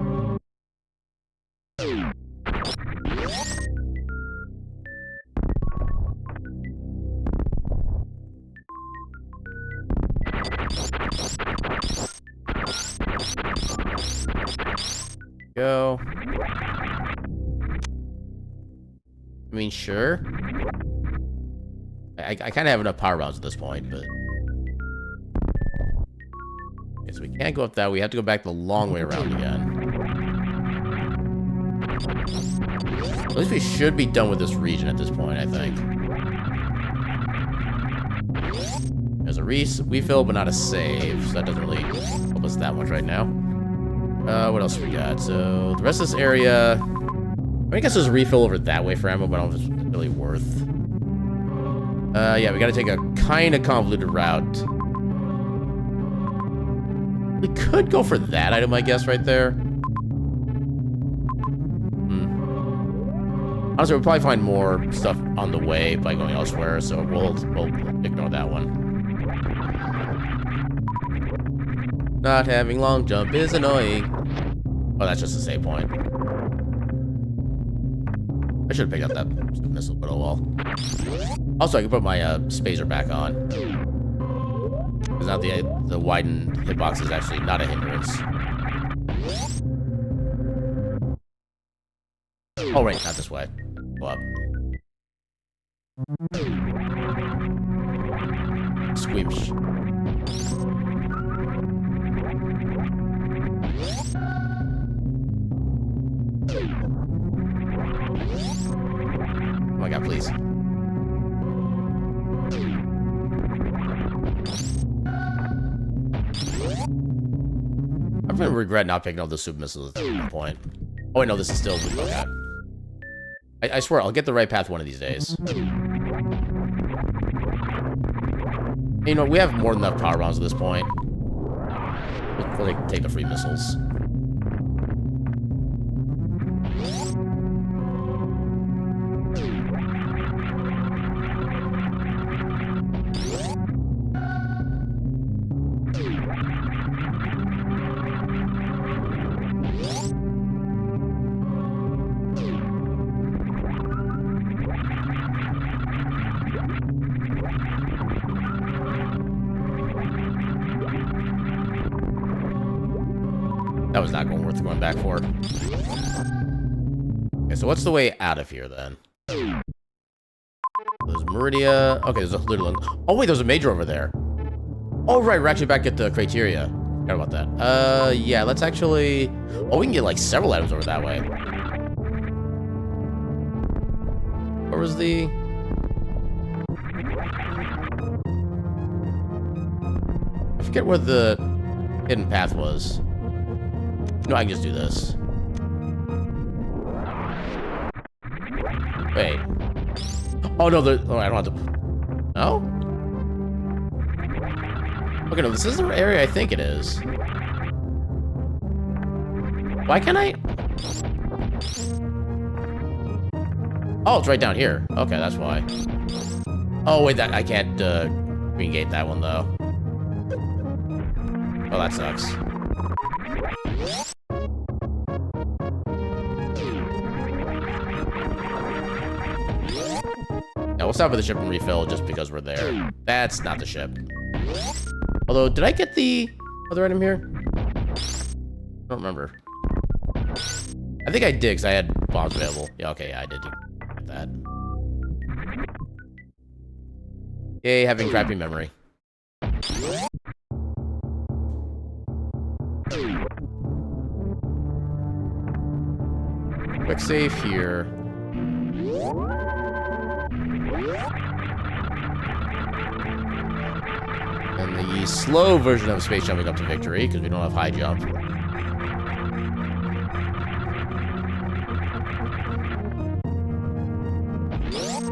Go. I mean, sure. I kind of have enough power rounds at this point, but... Okay, so we can't go up that. We have to go back the long way around again. At least we should be done with this region at this point, I think. There's a refill, but not a save, so that doesn't really help us that much right now. What else we got? So, the rest of this area... I guess there's a refill over that way for ammo, but I don't know if it's really worth. Yeah, we gotta take a kind of convoluted route. We could go for that item, I guess, right there. Honestly, we'll probably find more stuff on the way by going elsewhere, so we'll ignore that one. Not having long jump is annoying. Oh, that's just a save point. I should have picked up that missile, but oh well. Also, I can put my spacer back on. Because now the widened hitbox is actually not a hindrance. Oh, wait, not this way. Go up. Squeamish. Oh my god, please. I'm gonna regret not picking up the super missiles at this point. Oh, wait, no, this is still... Okay. I swear, I'll get the right path one of these days. You know, we have more than enough power rounds at this point. We'll take the free missiles. That was not worth going back for. Okay, so what's the way out of here, then? There's Meridia. Okay, there's a little one. Oh, wait, there's a major over there. Oh, right, we're actually back at the criteria. Forgot about that. Yeah, let's actually... Oh, we can get, like, several items over that way. Where was the... I forget where the hidden path was. No, I can just do this. Wait. Oh, no, oh, I don't have to... No? Okay, no, this is the area I think it is. Why can't I... Oh, it's right down here. Okay, that's why. Oh, wait, I can't, green gate that one, though. Oh, that sucks. Yeah, we'll stop at the ship and refill just because we're there. That's not the ship. Although, did I get the other item here? I don't remember. I think I did because I had bombs available. Yeah, okay, yeah, I did get that. Yay, having crappy memory. Quick save here. And the slow version of space jumping up to victory, because we don't have high jump.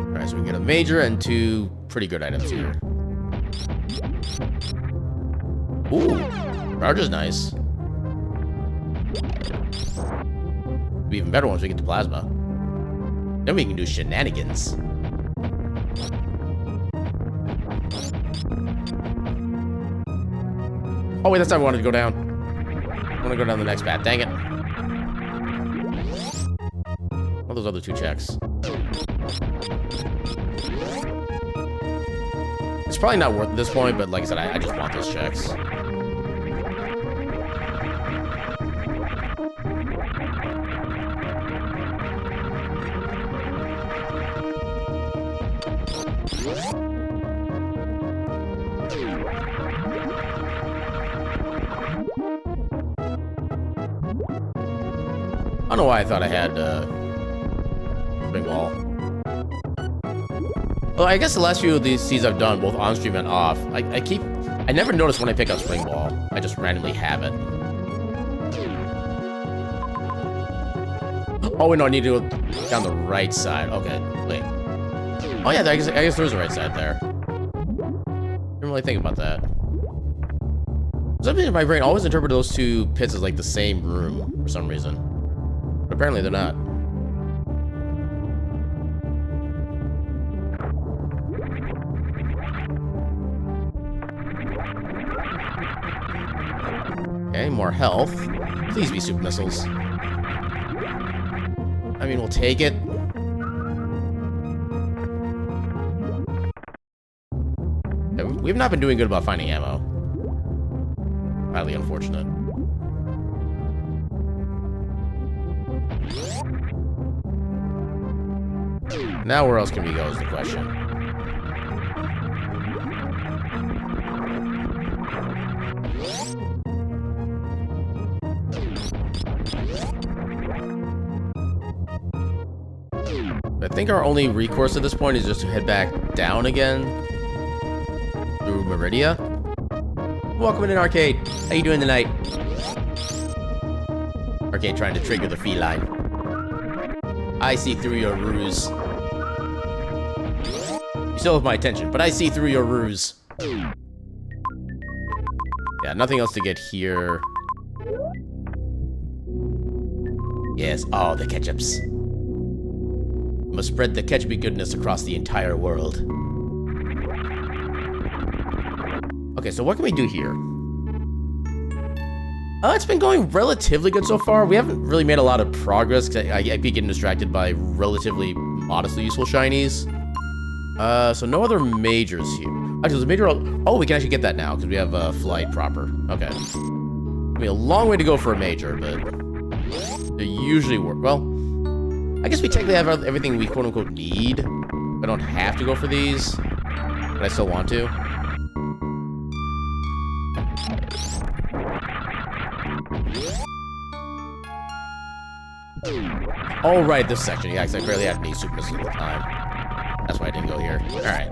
Alright, so we can get a major and two pretty good items here. Ooh, charge is nice. It'll be even better once we get to plasma. Then we can do shenanigans. Oh wait, that's not where I wanted to go down. I want to go down the next path. Dang it. All those other two checks. It's probably not worth it at this point, but like I said, I just want those checks. I don't know why I thought I had big wall. Well, I guess the last few of these seeds I've done, both on stream and off, I never notice when I pick up spring ball. I just randomly have it. Oh wait, no, I need to go down the right side. Okay, wait. Oh yeah, I guess there's a right side there. Didn't really think about that. Something in my brain always interpreted those two pits as like the same room for some reason. But apparently they're not. Okay, more health. Please be super missiles. I mean, we'll take it. Yeah, we've not been doing good about finding ammo. Highly unfortunate. Now where else can we go is the question. I think our only recourse at this point is just to head back down again through Meridia. Welcome in, Arcade. How you doing tonight? Arcade trying to trigger the feline. I see through your ruse. You still have my attention, but I see through your ruse. Yeah, nothing else to get here. Yes, all the ketchups. Must spread the ketchupy goodness across the entire world. Okay, so what can we do here? It's been going relatively good so far. We haven't really made a lot of progress because I keep getting distracted by relatively modestly useful shinies. So no other majors here. Actually, there's a major. Oh, we can actually get that now because we have flight proper. Okay. I mean, a long way to go for a major, but they usually work. Well, I guess we technically have everything we quote-unquote need. I don't have to go for these, but I still want to. Oh, right, this section. Yeah, because I barely had any super missiles at the time. That's why I didn't go here. Alright.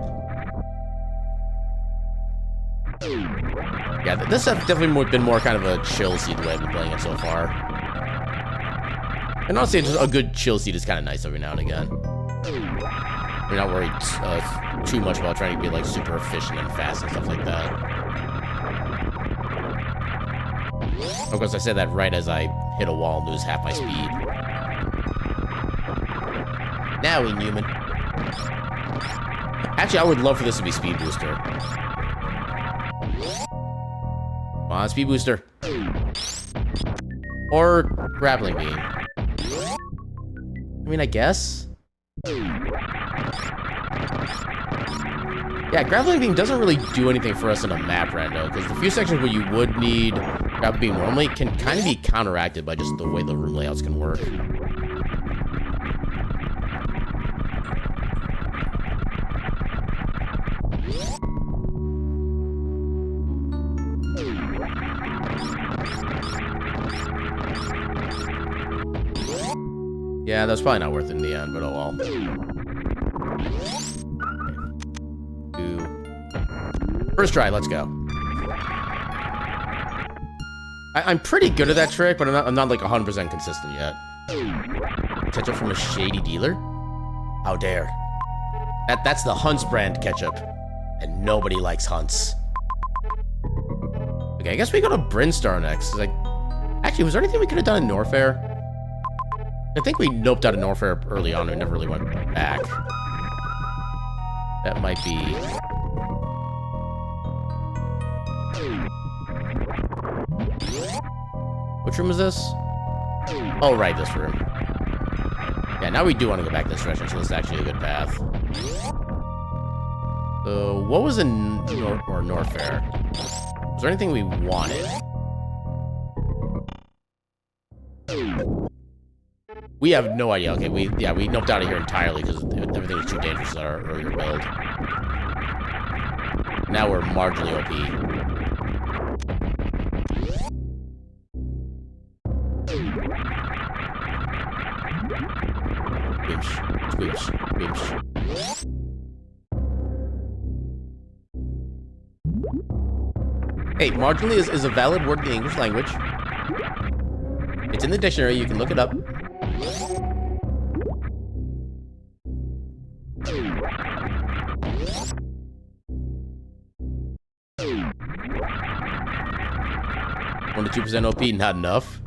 Yeah, this has definitely been more kind of a chill seed the way I've been playing it so far. And honestly, just a good chill seed is kind of nice every now and again. You're not worried too much about trying to be like super efficient and fast and stuff like that. Of course, I said that right as I hit a wall and lose half my speed. Now, Inhuman. Actually, I would love for this to be Speed Booster. Come on, Speed Booster. Or Grappling Beam. I mean, I guess. Yeah, Grappling Beam doesn't really do anything for us in a map rando, because the few sections where you would need Grappling Beam normally can kind of be counteracted by just the way the room layouts can work. Yeah, that's probably not worth it in the end, but oh well. First try, let's go. I'm pretty good at that trick, but I'm not like 100% consistent yet. Ketchup from a shady dealer? How dare. That's the Hunt's brand ketchup. And nobody likes Hunts. Okay, I guess we go to Brinstar next. Like, actually, was there anything we could have done in Norfair? I think we noped out of Norfair early on and never really went back. That might be... Which room is this? Oh, right, this room. Yeah, now we do want to go back this direction, so this is actually a good path. So, what was in Norfair? Was there anything we wanted? We have no idea. Okay, we noped out of here entirely because everything was too dangerous in our earlier build. Now we're marginally OP. Boosh, boosh, boosh. Hey, marginally is a valid word in the English language. It's in the dictionary. You can look it up. One to 2% OP, not enough.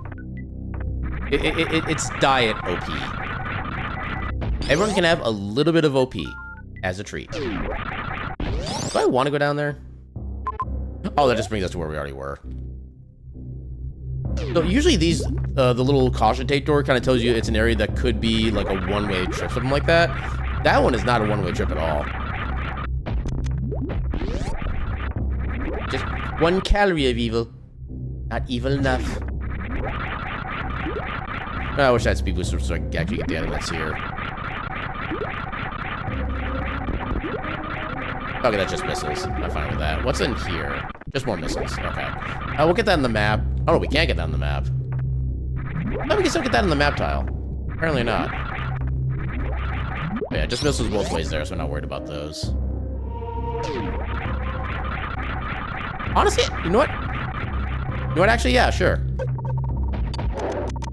It's diet OP. Everyone can have a little bit of OP as a treat. Do I want to go down there? Oh, that just brings us to where we already were. So usually these, the little caution tape door kind of tells you it's an area that could be like a one-way trip, something like that. That one is not a one-way trip at all. Just 1 calorie of evil. Not evil enough. I wish I had speed booster so I could actually get the elements here. Okay, that's just missiles. I'm fine with that. What's in here? Just more missiles. Okay. We'll get that in the map. Oh, no, we can't get that in the map. No, we can still get that in the map tile. Apparently not. But yeah, just missiles both ways there, so I'm not worried about those. Honestly, you know what? You know what, actually? Yeah, sure.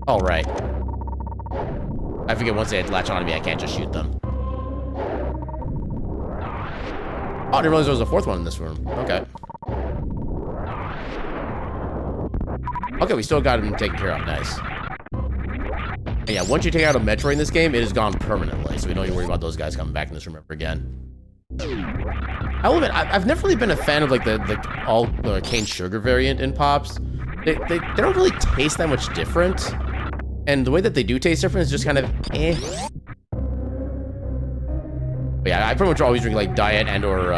All right. I forget once they latch onto me, I can't just shoot them. Oh, I didn't realize there was a fourth one in this room. Okay. Okay, we still got him taken care of. Nice. And yeah, once you take out a Metroid in this game, it is gone permanently, so we don't need to worry about those guys coming back in this room ever again. I will admit, I've never really been a fan of like the cane sugar variant in Pops. They don't really taste that much different, and the way that they do taste different is just kind of eh. But yeah, I pretty much always drink like diet and or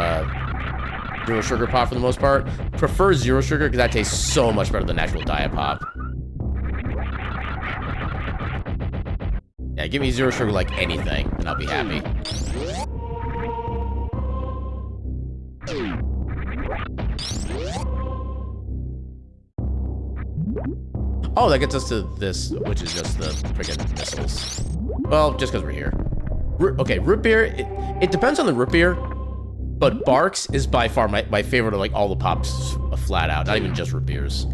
zero sugar pop for the most part. Prefer zero sugar because that tastes so much better than actual diet pop. Yeah, give me zero sugar like anything, and I'll be happy. Oh, that gets us to this, which is just the friggin' missiles. Well, just because we're here. Okay, root beer, it depends on the root beer, but Barks is by far my favorite of like all the Pops flat out, not even just root beers.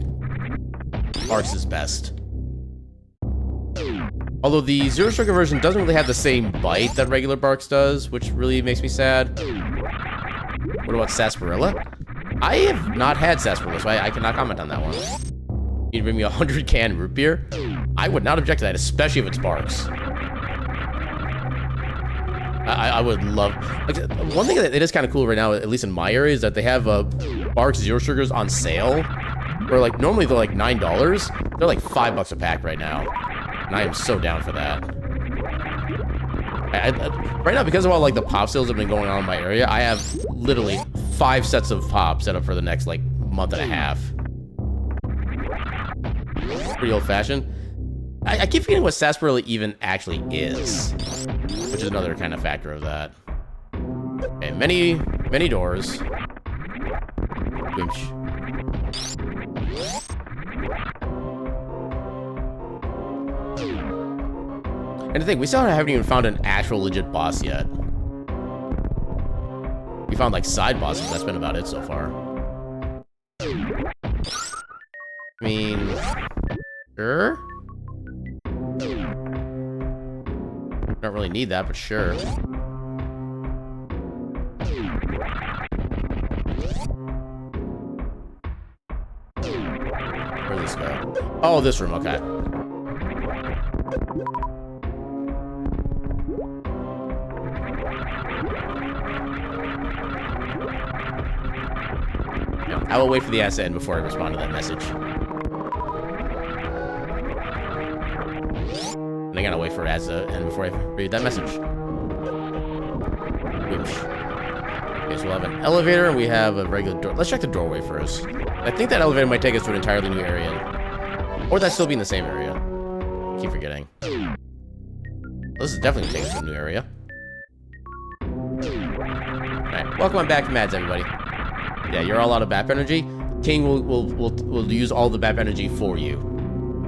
Barks is best. Although the zero sugar version doesn't really have the same bite that regular Barks does, which really makes me sad. What about sarsaparilla? I have not had sarsaparilla, so I cannot comment on that one. You bring me 100 can root beer? I would not object to that, especially if it's Barks. I would love... Like, one thing that is kind of cool right now, at least in my area, is that they have Barks Zero Sugars on sale. Where, like, normally they're like $9. They're like $5 a pack right now. And I am so down for that. Right now, because of all, like, the pop sales that have been going on in my area, I have literally 5 sets of pops set up for the next, like, month and a half. Pretty old-fashioned. I keep forgetting what sarsaparilla even actually is, which is another kind of factor of that. Okay, many doors. Winch. And the thing, we still haven't even found an actual legit boss yet. We found like side bosses, that's been about it so far. I mean, sure. Don't really need that, but sure. Where'd this go? Oh, this room, okay. Yeah, I will wait for the ass to end before I respond to that message. And I gotta wait for ads to end before I read that message. Oops. Okay, so we'll have an elevator and we have a regular door. Let's check the doorway first. I think that elevator might take us to an entirely new area. Or that still be in the same area. I keep forgetting. This is definitely gonna take us to a new area. Alright, welcome on back to Mads, everybody. Yeah, you're all out of BAP energy. King will use all the BAP energy for you.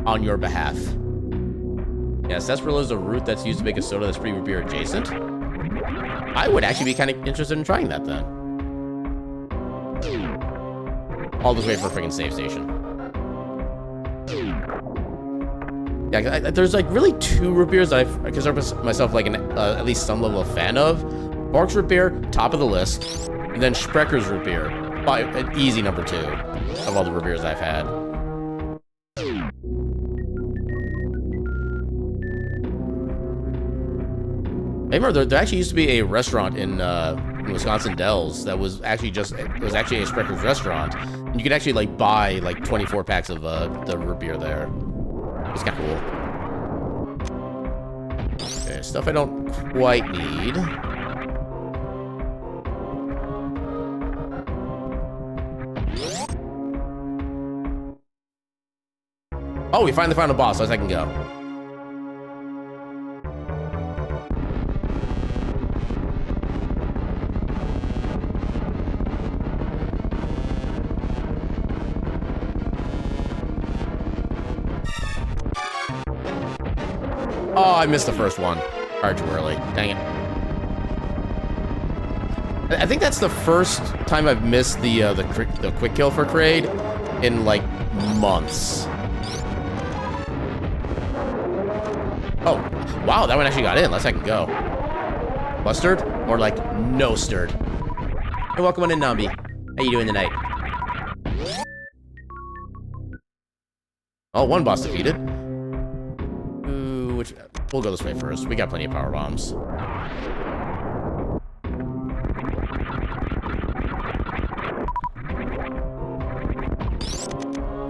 On your behalf. Yeah, sarsaparilla is a root that's used to make a soda that's pretty root beer adjacent. I would actually be kind of interested in trying that then. All this way for a freaking save station. Yeah, there's like really 2 root beers that I consider myself like an at least some level of fan of. Barks root beer, top of the list, and then Sprecker's root beer, by an easy number 2 of all the root beers I've had. I remember there actually used to be a restaurant in in Wisconsin Dells that was actually it was actually a Sprecher's restaurant. And you could actually like buy like 24 packs of the root beer there. It's kind of cool. Okay, stuff I don't quite need. Oh, we finally found a boss, so I can go. Oh, I missed the first one. Far too early. Dang it. I think that's the first time I've missed the quick kill for Kraid in like months. Oh, wow, that one actually got in. Let's second go. Flustered? Or like no stirred. Hey, welcome on in, Nambi. How you doing tonight? Oh, one boss defeated. We'll go this way first. We got plenty of power bombs.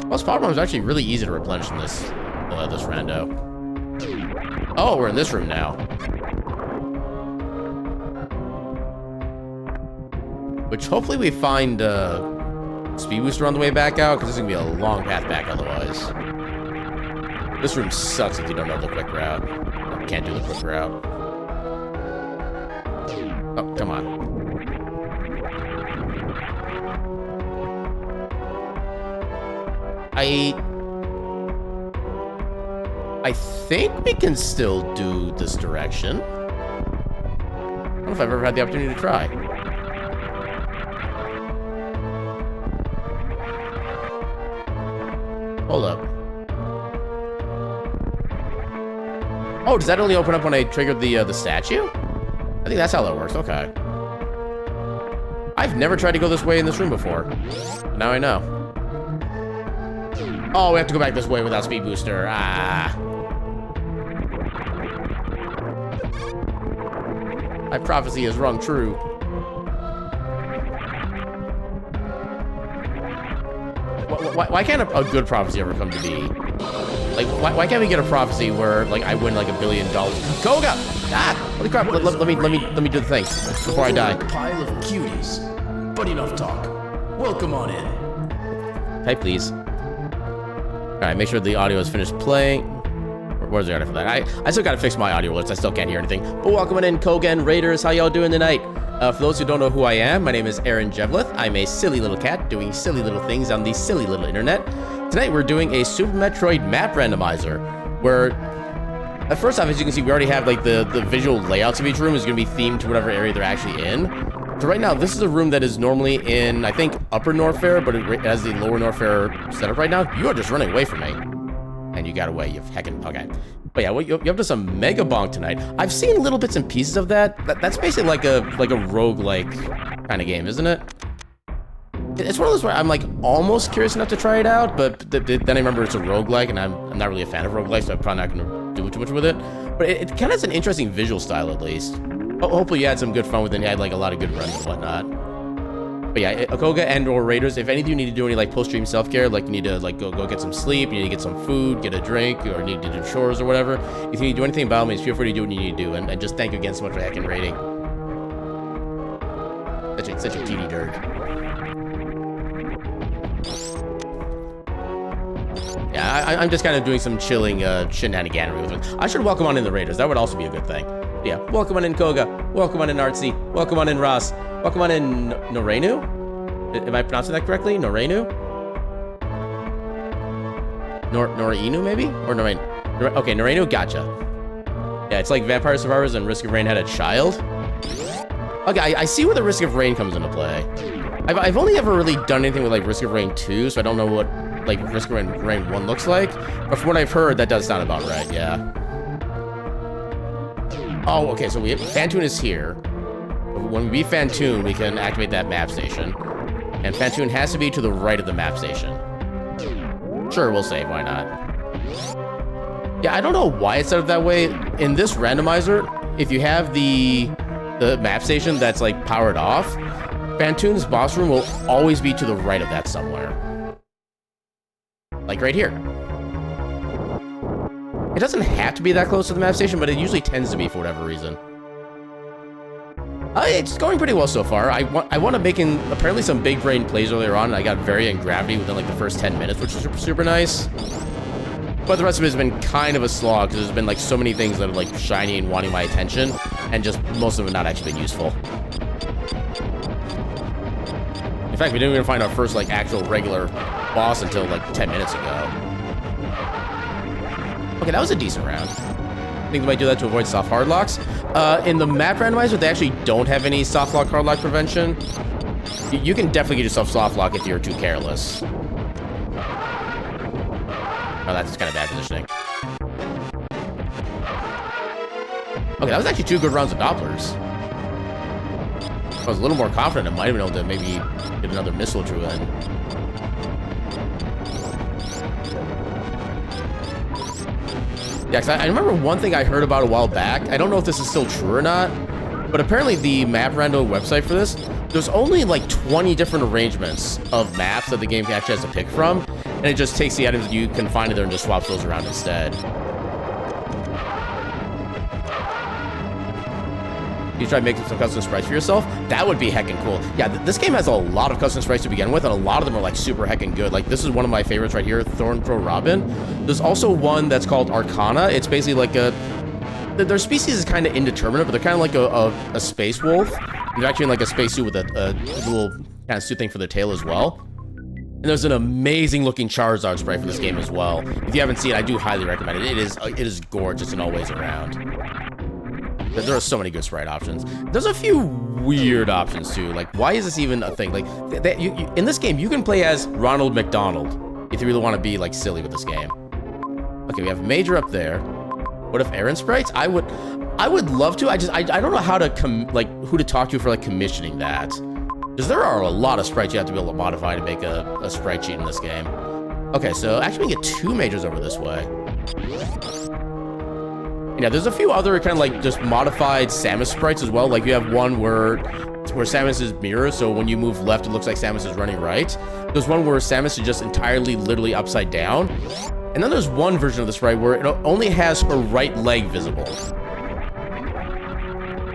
Well, power bombs are actually really easy to replenish in this rando. Oh, we're in this room now. Which hopefully we find Speed Booster on the way back out, because this is gonna be a long path back otherwise. This room sucks if you don't know the quick route. Or can't do the quick route. Oh, come on. I think we can still do this direction. I don't know if I've ever had the opportunity to try. Hold up. Oh, does that only open up when I triggered the statue? I think that's how that works. Okay. I've never tried to go this way in this room before. But now I know. Oh, we have to go back this way without Speed Booster. Ah. My prophecy has rung true. Why can't a good prophecy ever come to be? Like, why can't we get a prophecy where, like, I win like $1 billion? Koga! Ah! Holy crap! Let me do the thing before I die. Pile of cuties. But enough talk. Welcome on in. Hi, please. All right, make sure the audio is finished playing. Where's the audio for that? I still gotta fix my audio alerts. I still can't hear anything. But welcome on in, Koga and Raiders. How y'all doing tonight? For those who don't know who I am, my name is Aaron Jevlith. I'm a silly little cat doing silly little things on the silly little internet. Tonight we're doing a Super Metroid map randomizer, where, first off, as you can see, we already have like the visual layouts of each room is going to be themed to whatever area they're actually in. So right now, this is a room that is normally in, I think, Upper Norfair, but it has the Lower Norfair setup right now. You are just running away from me. And you got away, you heckin', okay. But yeah, you're up to some Mega Bonk tonight. I've seen little bits and pieces of that. That's basically like a roguelike kind of game, isn't it? It's one of those where I'm like almost curious enough to try it out, but then I remember it's a roguelike, and I'm not really a fan of roguelikes, so I'm probably not going to do too much with it. But it kind of has an interesting visual style, at least. Hopefully you had some good fun with it, and you had like a lot of good runs and whatnot. But yeah, Koga and or Raiders, if any of you need to do any like post-stream self-care, like you need to like go get some sleep, you need to get some food, get a drink, or need to do chores or whatever, if you need to do anything by all means, feel free to do what you need to do, and just thank you again so much for the heckin' rating. Such a cutie dirk. Yeah, I'm just kind of doing some chilling shenaniganery with them. I should welcome on in the Raiders. That would also be a good thing. Yeah, welcome on in Koga. Welcome on in Artsy. Welcome on in Ross. Welcome on in Norenu? Am I pronouncing that correctly? Norenu? Norinu, maybe? Or Norenu? Okay, Norenu, gotcha. Yeah, it's like Vampire Survivors and Risk of Rain had a child. Okay, I see where the Risk of Rain comes into play. I've only ever really done anything with like Risk of Rain 2, so I don't know what like Risk of Rain 1 looks like. But from what I've heard, that does sound about right, yeah. Oh, okay, so Fantoon is here. When we beat Fantoon, we can activate that map station. And Fantoon has to be to the right of the map station. Sure, we'll save, why not? Yeah, I don't know why it's set up that way. In this randomizer, if you have the the map station that's like powered off, Phantoon's boss room will always be to the right of that somewhere. Like right here. It doesn't have to be that close to the map station, but it usually tends to be for whatever reason. It's going pretty well so far. I want to make in apparently some big brain plays earlier on, and I got Variant Gravity within like the first 10 minutes, which is super, super nice. But the rest of it has been kind of a slog, because there's been like so many things that are like shiny and wanting my attention, and just most of them have not actually been useful. In fact, we didn't even find our first like actual regular boss until like 10 minutes ago. Okay, that was a decent round. I think they might do that to avoid soft hard locks. In the map randomizer, they actually don't have any soft lock hard lock prevention. You can definitely get yourself soft lock if you're too careless. Oh, that's kind of bad positioning. Okay, that was actually 2 good rounds of Dopplers. I was a little more confident I might have been able to maybe get another missile true in. Yeah, cause I remember one thing I heard about a while back. I don't know if this is still true or not, but apparently the map rando website for this, there's only like 20 different arrangements of maps that the game actually has to pick from, and it just takes the items that you can find in there and just swaps those around instead. You try making some custom sprites for yourself? That would be heckin' cool. Yeah, this game has a lot of custom sprites to begin with, and a lot of them are like super heckin' good. Like this is one of my favorites right here, Thornthrow Robin. There's also one that's called Arcana. It's basically like their species is kind of indeterminate, but they're kind of like a space wolf. And they're actually in like a space suit with a little kind of suit thing for their tail as well. And there's an amazing looking Charizard sprite for this game as well. If you haven't seen it, I do highly recommend it. It is gorgeous in all ways around. There are so many good sprite options. There's a few weird options too. Like, why is this even a thing? Like, in this game, you can play as Ronald McDonald if you really want to be like silly with this game. Okay, we have Major up there. What if Aaron sprites? I would love to. I don't know how to who to talk to for like commissioning that, because there are a lot of sprites you have to be able to modify to make a sprite sheet in this game. Okay, so actually we can get 2 Majors over this way. Yeah, there's a few other kind of like just modified Samus sprites as well. Like you have one where Samus is mirror, so when you move left, it looks like Samus is running right. There's one where Samus is just entirely, literally upside down. And then there's one version of the sprite where it only has her right leg visible.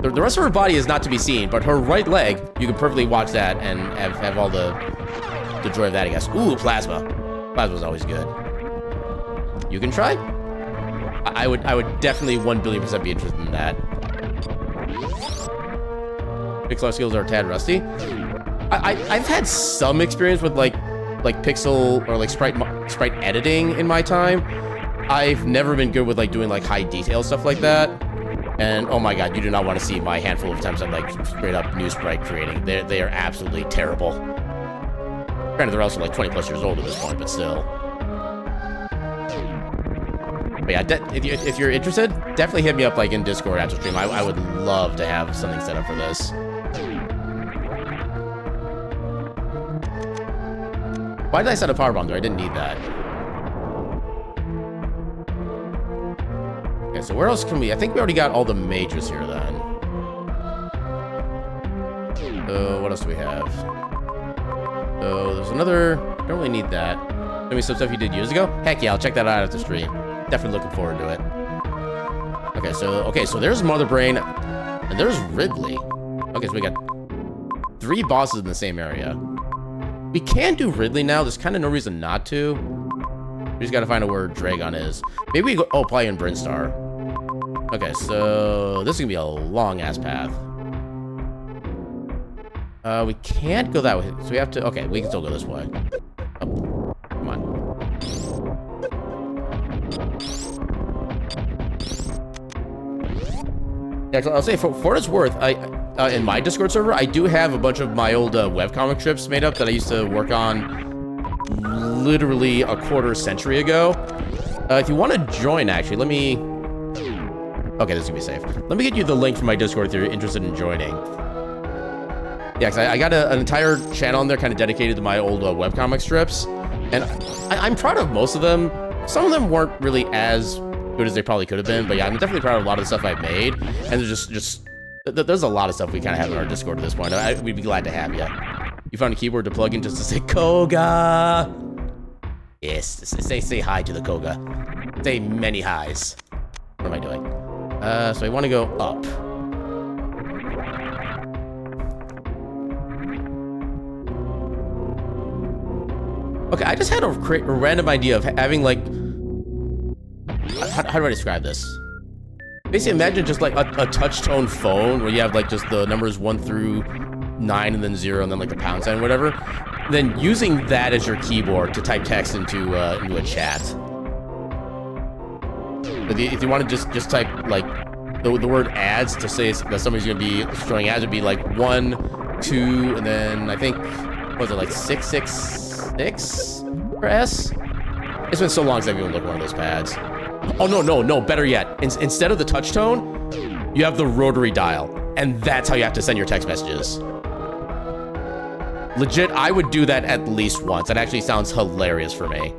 The rest of her body is not to be seen, but her right leg, you can perfectly watch that and have all the joy of that, I guess. Ooh, Plasma. Plasma's always good. You can try? I would definitely 1,000,000,000% be interested in that. Pixel skills are a tad rusty. I've had some experience with like pixel or like sprite editing in my time. I've never been good with like doing like high detail stuff like that. And oh my god, you do not want to see my handful of attempts at like straight up new sprite creating. They are absolutely terrible. Granted, they're also like 20 plus years old at this point, but still. But yeah, if you're interested, definitely hit me up like in Discord after stream. I would love to have something set up for this. Why did I set a power bomb there? I didn't need that. Okay, so where else can we? I think we already got all the Majors here then. What else do we have? Oh, there's another. Don't really need that. Maybe some stuff you did years ago. Heck yeah, I'll check that out after stream. Definitely looking forward to it. Okay, so there's Mother Brain, and there's Ridley. Okay, so we got 3 bosses in the same area. We can do Ridley now. There's kind of no reason not to. We just gotta find out where Dragon is. Maybe we go. Oh, probably in Brinstar. Okay, so this is gonna be a long ass path. We can't go that way, so we have to. Okay, we can still go this way. Oh, come on. Yeah, I'll say for what it's worth, in my Discord server, I do have a bunch of my old webcomic strips made up that I used to work on literally a quarter century ago. If you want to join, actually, let me... Okay, this is gonna be safe. Let me get you the link from my Discord if you're interested in joining. Yeah, because I got an entire channel in there kind of dedicated to my old webcomic strips. And I'm proud of most of them. Some of them weren't really as good as they probably could have been, but yeah, I'm definitely proud of a lot of the stuff I've made. And there's just There's a lot of stuff we kind of have in our Discord at this point. We'd be glad to have you. You found a keyboard to plug in just to say Koga. Yes, say hi to the Koga. Say many highs. What am I doing? So I want to go up. Okay, I just had a random idea of having like, how do I describe this? Basically, imagine just like a touch tone phone where you have like just the numbers 1 through 9 and then 0 and then like the pound sign or whatever. Then using that as your keyboard to type text into a chat. If you want to just type like the word ads to say that somebody's gonna be showing ads, would be like 1, 2, and then I think what was it, like 666 for S? It's been so long since I've even looked at one of those pads. Oh no! Better yet, instead of the touch tone, you have the rotary dial, and that's how you have to send your text messages. Legit, I would do that at least once. That actually sounds hilarious for me.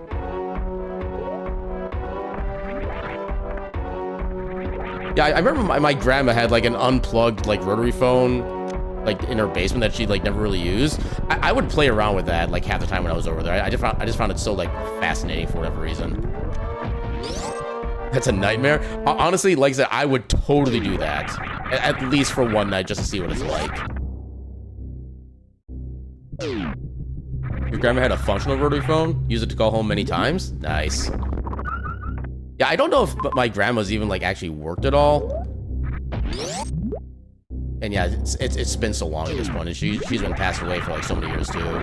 Yeah, I remember my grandma had like an unplugged like rotary phone like in her basement that she like never really used. I would play around with that like half the time when I was over there. I just found it so like fascinating for whatever reason. That's a nightmare. Honestly, like I said, I would totally do that at least for one night just to see what it's like. Your grandma had a functional rotary phone. Use it to call home many times. Nice. Yeah, I don't know if my grandma's even like actually worked at all. And yeah, it's been so long at this point, and she's been passed away for like so many years too.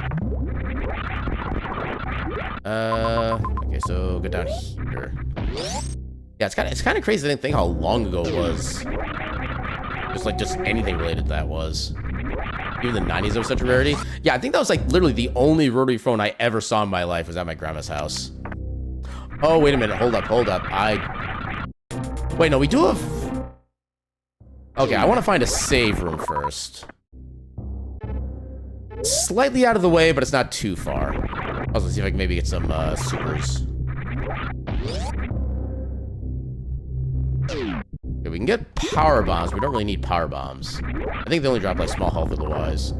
Okay, so go down here. Yeah, it's kind of crazy to think how long ago it was. Just anything related to that was. Even the 90s, that was such a rarity. Yeah, I think that was like literally the only rotary phone I ever saw in my life was at my grandma's house. Oh, wait a minute. Hold up. Wait, no, we do have... Okay, I want to find a save room first. Slightly out of the way, but it's not too far. I was gonna see if I can maybe get some supers. Okay, we can get power bombs. We don't really need power bombs. I think they only drop like small health otherwise.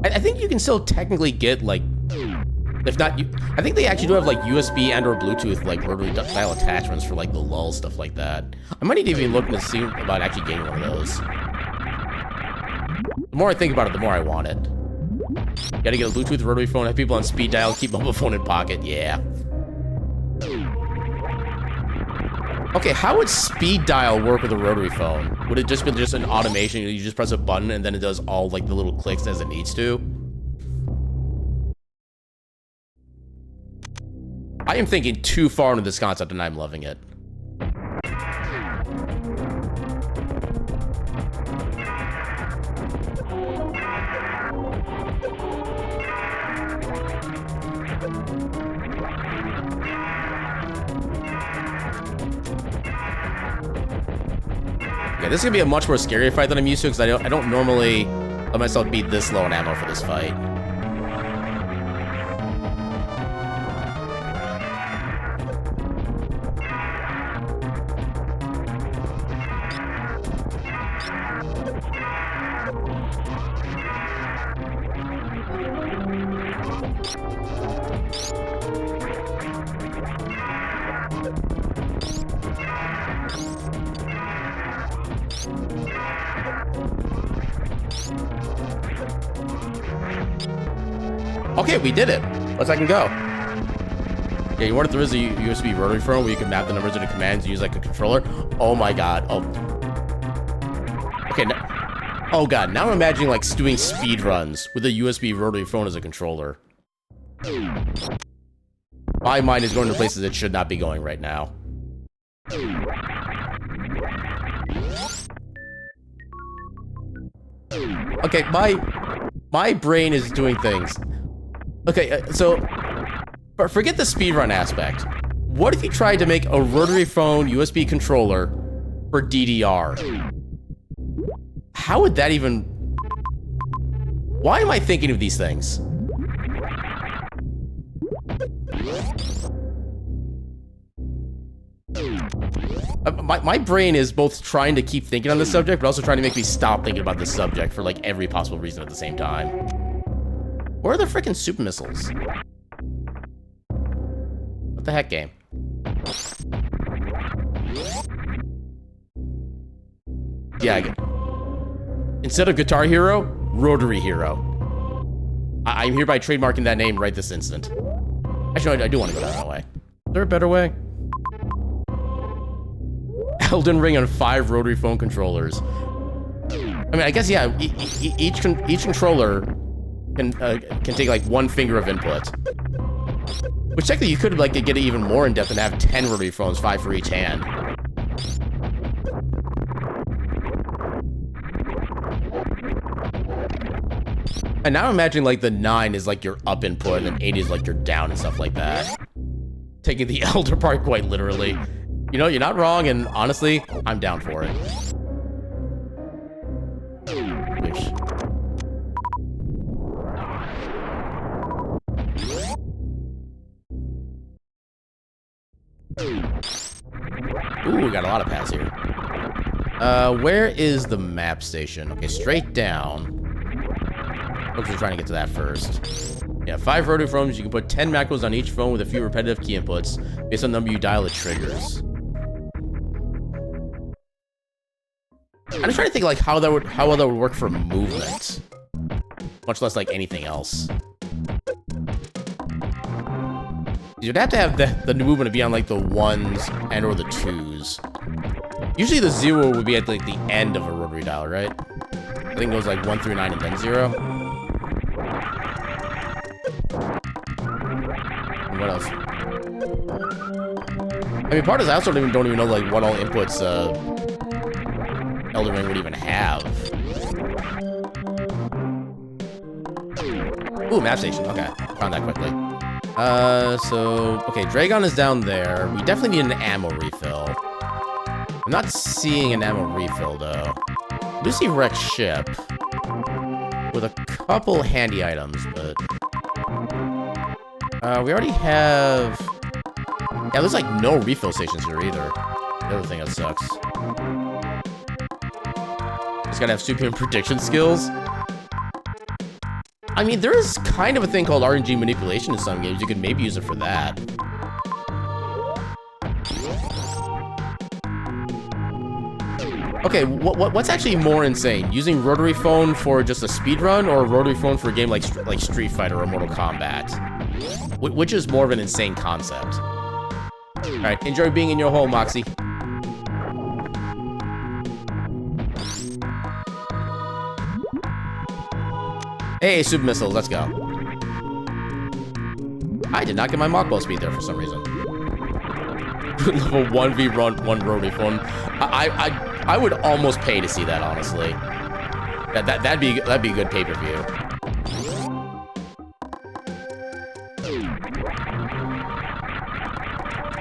I think you can still technically get like, if not, I think they actually do have like USB and or Bluetooth like rotary dial attachments for like the lull stuff like that. I might need to even look to see about actually getting one of those. The more I think about it, the more I want it. Gotta get a Bluetooth rotary phone, have people on speed dial, keep mobile phone in pocket, yeah. Okay, how would speed dial work with a rotary phone? Would it just be just an automation? You just press a button and then it does all like the little clicks as it needs to? I am thinking too far into this concept and I'm loving it. Yeah, this is gonna be a much more scary fight than I'm used to because I don't normally let myself be this low on ammo for this fight. Okay, we did it. Let's I can go. Yeah, you wonder if there is a USB rotary phone where you can map the numbers into commands and use like a controller. Oh my god. Oh. Okay. Oh god. Now I'm imagining like doing speed runs with a USB rotary phone as a controller. My mind is going to places it should not be going right now. Okay, my brain is doing things. Okay, so forget the speedrun aspect. What if you tried to make a rotary phone USB controller for DDR? How would that even... Why am I thinking of these things? My brain is both trying to keep thinking on this subject, but also trying to make me stop thinking about this subject for, like, every possible reason at the same time. Where are the freaking super missiles? What the heck, game? Yeah, instead of Guitar Hero, Rotary Hero. I'm hereby trademarking that name right this instant. Actually, no, I do want to go that way. Is there a better way? Elden Ring on 5 rotary phone controllers. I mean, I guess, yeah, each controller can take, like, 1 finger of input. Which, technically, you could, like, get it even more in-depth and have 10 rotary phones, 5 for each hand. And now I'm imagining, like, the 9 is, like, your up input, and 8 is, like, your down and stuff like that. Taking the elder part quite literally. You know, you're not wrong, and honestly, I'm down for it. Wish. Ooh, we got a lot of paths here. Where is the map station? Okay, straight down. Looks like we're trying to get to that first. Yeah, 5 rotary phones. You can put 10 macros on each phone with a few repetitive key inputs based on the number you dial it triggers. I'm just trying to think, like, how well that would work for movement, much less like anything else. You'd have to have the movement to be on, like, the 1s and or the 2s. Usually the 0 would be at, like, the end of a rotary dial, right? I think it goes like 1 through 9 and then 0. What else? I mean, part of this, I also don't even know, like, what all inputs Elden Ring would even have. Ooh, map station. Okay, found that quickly. Okay, Dragon is down there. We definitely need an ammo refill. I'm not seeing an ammo refill, though. I do see wrecked ship with a couple handy items, but we already have. Yeah, there's like no refill stations here either. The other thing that sucks. Just gotta have superior prediction skills. I mean, there is kind of a thing called RNG manipulation in some games. You could maybe use it for that. Okay, what's actually more insane? Using rotary phone for just a speedrun, or a rotary phone for a game like Street Fighter or Mortal Kombat? Which is more of an insane concept? Alright, enjoy being in your hole, Moxie. Hey, super missiles, let's go. I did not get my mockball speed there for some reason. Level 1v1 rotary phone. I would almost pay to see that, honestly. That'd be a good pay-per-view.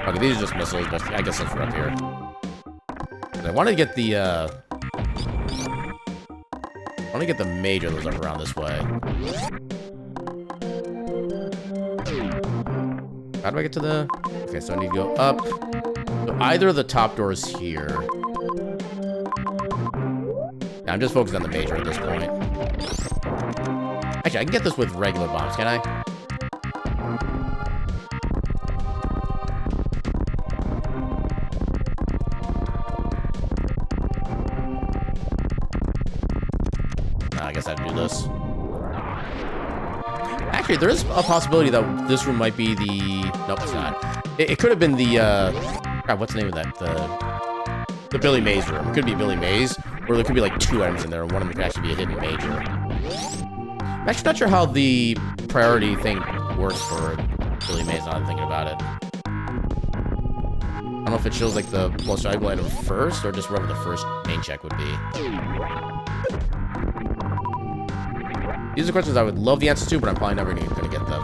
Okay, these are just missiles, but I guess since we're up here. I want to get the major that was up around this way. How do I get to the? Okay, so I need to go up. So either of the top doors here. I'm just focused on the major at this point. Actually, I can get this with regular bombs, can I? I guess I have to do this. Actually, there is a possibility that this room might be the... Nope, it's not. It could have been the... God, what's the name of that? The Billy Mays room. It could be Billy Mays. Or there could be like 2 items in there, and one of them could actually be a hidden major. I'm actually not sure how the priority thing works for Billy Mays, now that I'm thinking about it. I don't know if it shows like the most valuable item first, or just wherever the first main check would be. These are questions I would love the answers to, but I'm probably never going to get them.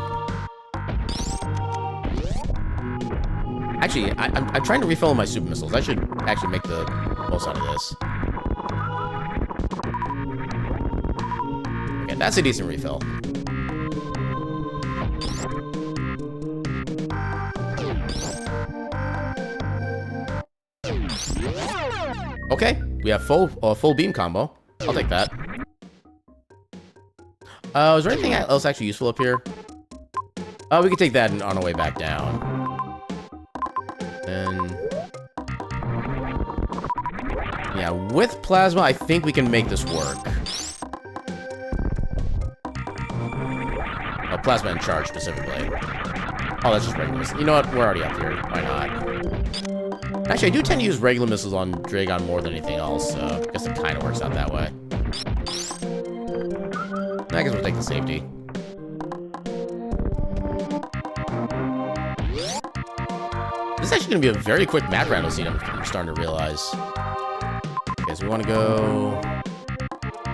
Actually, I'm trying to refill my super missiles. I should actually make the most out of this. Okay, that's a decent refill. Okay, we have full beam combo. I'll take that. Is there anything else actually useful up here? We could take that on our way back down. And yeah, with plasma, I think we can make this work. Oh, plasma and charge specifically. Oh, that's just regular missiles. You know what? We're already up here. Why not? Actually, I do tend to use regular missiles on Dragon more than anything else, so I guess it kind of works out that way. I guess we'll take the safety. This is actually going to be a very quick map random scene, I'm starting to realize. Okay, so we want to go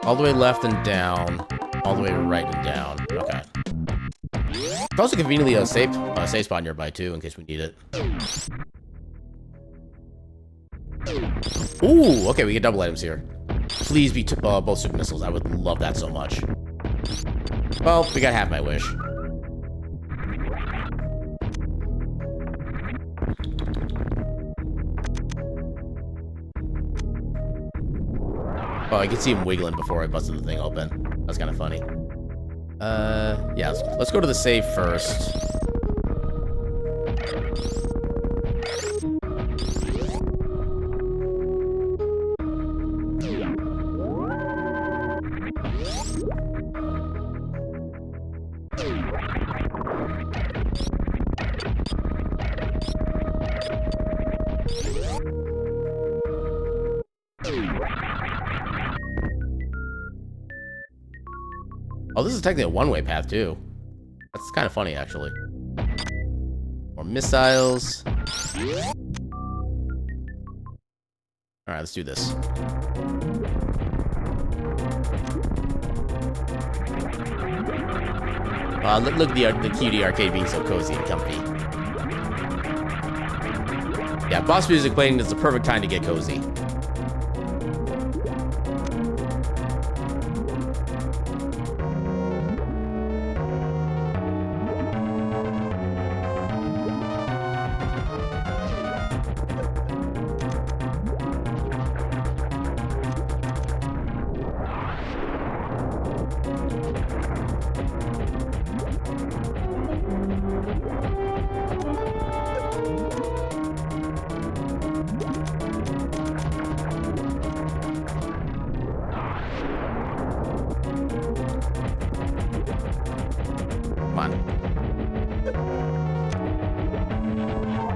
all the way left and down, all the way right and down. Okay. It's also conveniently a safe spot nearby, too, in case we need it. Ooh, okay, we get double items here. Please be both super missiles. I would love that so much. Well, we got half my wish. Oh, I could see him wiggling before I busted the thing open. That's kind of funny. Yeah, let's go to the save first. Oh, this is technically a one-way path, too. That's kind of funny, actually. More missiles. Alright, let's do this. Look at the cutie arcade being so cozy and comfy. Yeah, boss music playing is the perfect time to get cozy.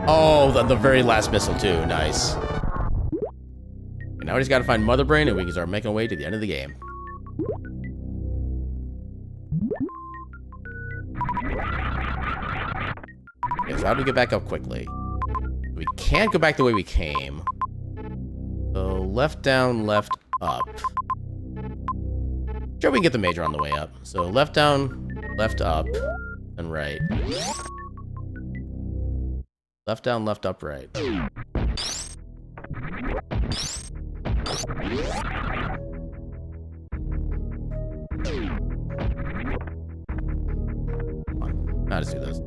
Oh, the very last missile, too. Nice. And now we just gotta find Mother Brain, and we can start making our way to the end of the game. Okay, so how do we get back up quickly? We can't go back the way we came. So, left down, left up. Sure, we can get the major on the way up. So, left down, left up, and right. Left down, left up, right. Come on. Now to do this.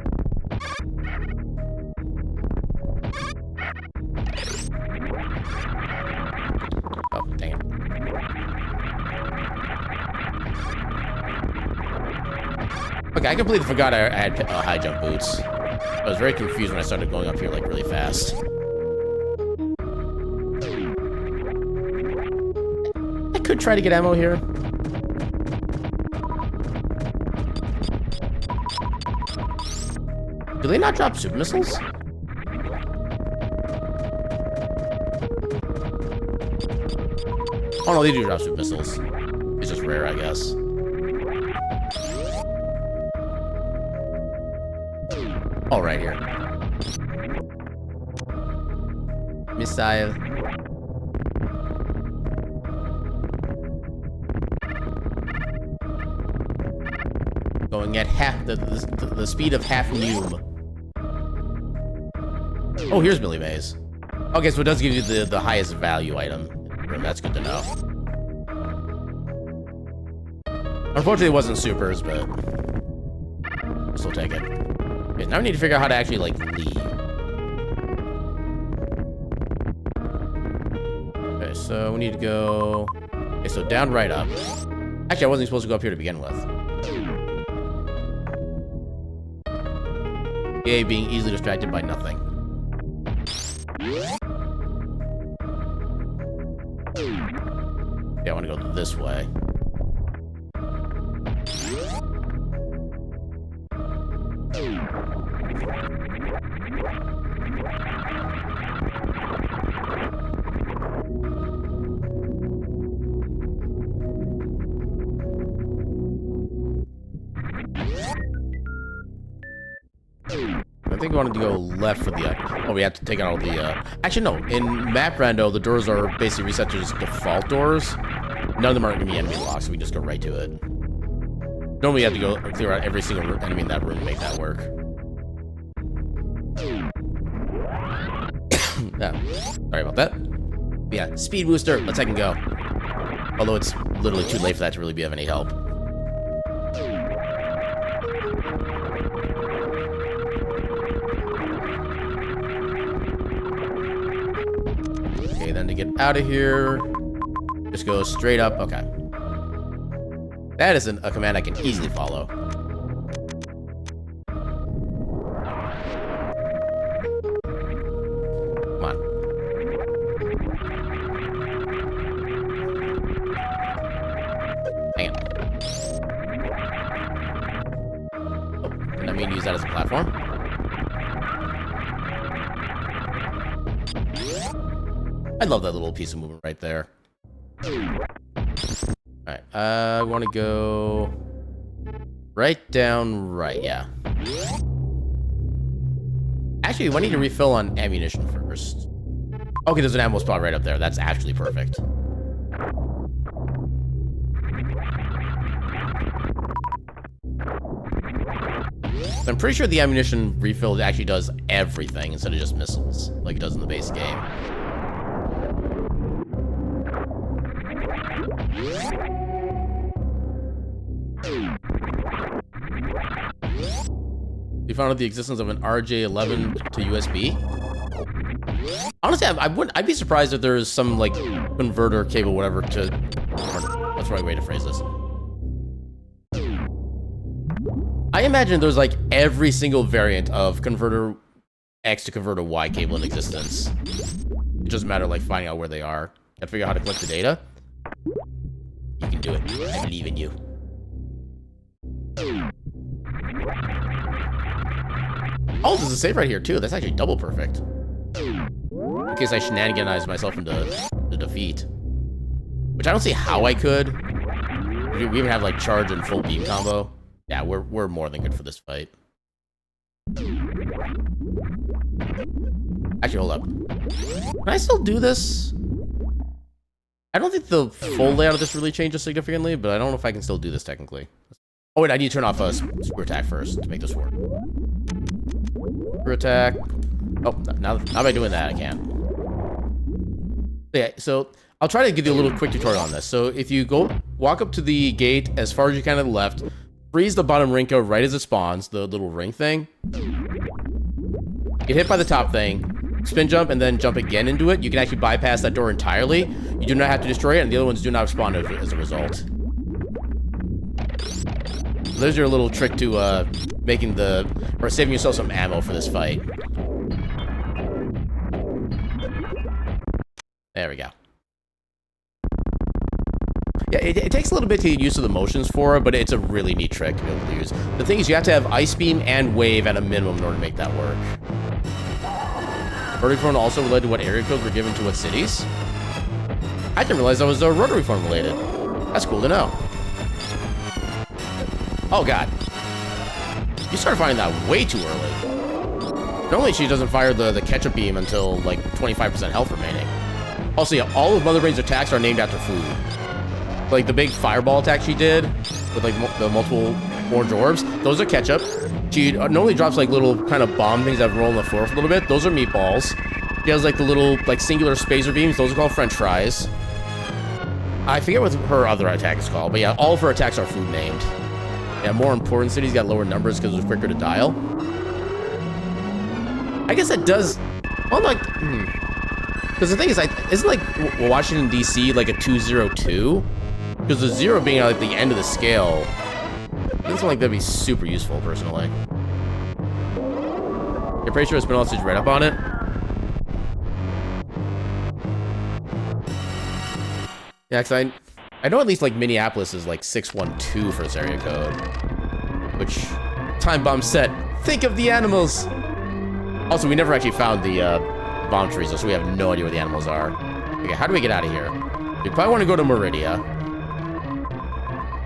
Oh, dang it. Okay, I completely forgot I had high jump boots. I was very confused when I started going up here, like, really fast. I could try to get ammo here. Do they not drop super missiles? Oh no, they do drop super missiles. It's just rare, I guess. Oh, right here. Missile. Going at half the speed of half Noom. Oh, here's Billy Mays. Okay, so it does give you the highest value item. That's good to know. Unfortunately, it wasn't supers, but I'll still take it. Okay, now we need to figure out how to actually, like, leave. Okay, so we need to go... Okay, so down, right, up. Actually, I wasn't supposed to go up here to begin with. Yay, being easily distracted by nothing. Yeah, I want to go this way. I think I wanted to go left for the... Oh, we have to take out all the... Actually, no. In Map Rando, the doors are basically reset to just default doors. None of them are going to be enemy locks, so we just go right to it. Normally, you have to go clear out every single enemy in that room to make that work. Yeah. Sorry about that. But yeah, speed booster. Let's second go. Although it's literally too late for that to really be of any help. Okay, then to get out of here, just go straight up. Okay. That is a command I can easily follow. Come on. Hang it. Oh, didn't I mean to use that as a platform? I love that little piece of movement right there. Alright, I want to go right down right, yeah. Actually, I need to refill on ammunition first. Okay, there's an ammo spot right up there. That's actually perfect. I'm pretty sure the ammunition refill actually does everything instead of just missiles, like it does in the base game. You found out the existence of an RJ11 to USB. Honestly, I'd be surprised if there's some like converter cable, whatever, to. What's the right way to phrase this? I imagine there's like every single variant of converter X to converter Y cable in existence. It doesn't matter like finding out where they are. Gotta figure out how to collect the data. You can do it. I believe in you. Oh, there's a save right here too. That's actually double perfect. In case I shenaniganize myself into the defeat. Which I don't see how I could. We even have like charge and full beam combo. Yeah, we're more than good for this fight. Actually, hold up. Can I still do this? I don't think the full layout of this really changes significantly, but I don't know if I can still do this technically. Oh wait, I need to turn off a screw attack first to make this work. Screw attack. Oh, now by doing that, I can. Yeah, so I'll try to give you a little quick tutorial on this. So if you walk up to the gate as far as you can to the left, freeze the bottom ring code right as it spawns, the little ring thing. Get hit by the top thing, spin jump, and then jump again into it. You can actually bypass that door entirely. You do not have to destroy it, and the other ones do not spawn as a result. So there's your little trick to saving yourself some ammo for this fight. There we go. Yeah, it takes a little bit to get used to the motions for it, but it's a really neat trick to be able to use. The thing is, you have to have Ice Beam and Wave at a minimum in order to make that work. Rotary Phone also related to what area codes were given to what cities? I didn't realize that was Rotary Phone related. That's cool to know. Oh god. You started firing that way too early. Normally she doesn't fire the ketchup beam until like 25% health remaining. Also, yeah, all of Mother Brain's attacks are named after food. Like the big fireball attack she did with like the multiple orange orbs, those are ketchup. She normally drops like little kind of bomb things that roll on the floor for a little bit. Those are meatballs. She has like the little like singular spacer beams. Those are called French fries. I forget what her other attack is called, but yeah, all of her attacks are food named. Yeah, more important cities got lower numbers because it was quicker to dial. I guess that does. Well, like, Because the thing is, isn't like Washington D.C. like a 202? Because the 0 being at like the end of the scale, doesn't like that'd be super useful personally. You're pretty sure it's been all right up on it. Yeah, because I know at least like Minneapolis is like 612 for its area code. Which, time bomb set. Think of the animals. Also, we never actually found the bomb trees, so we have no idea where the animals are. Okay, how do we get out of here? We probably want to go to Meridia.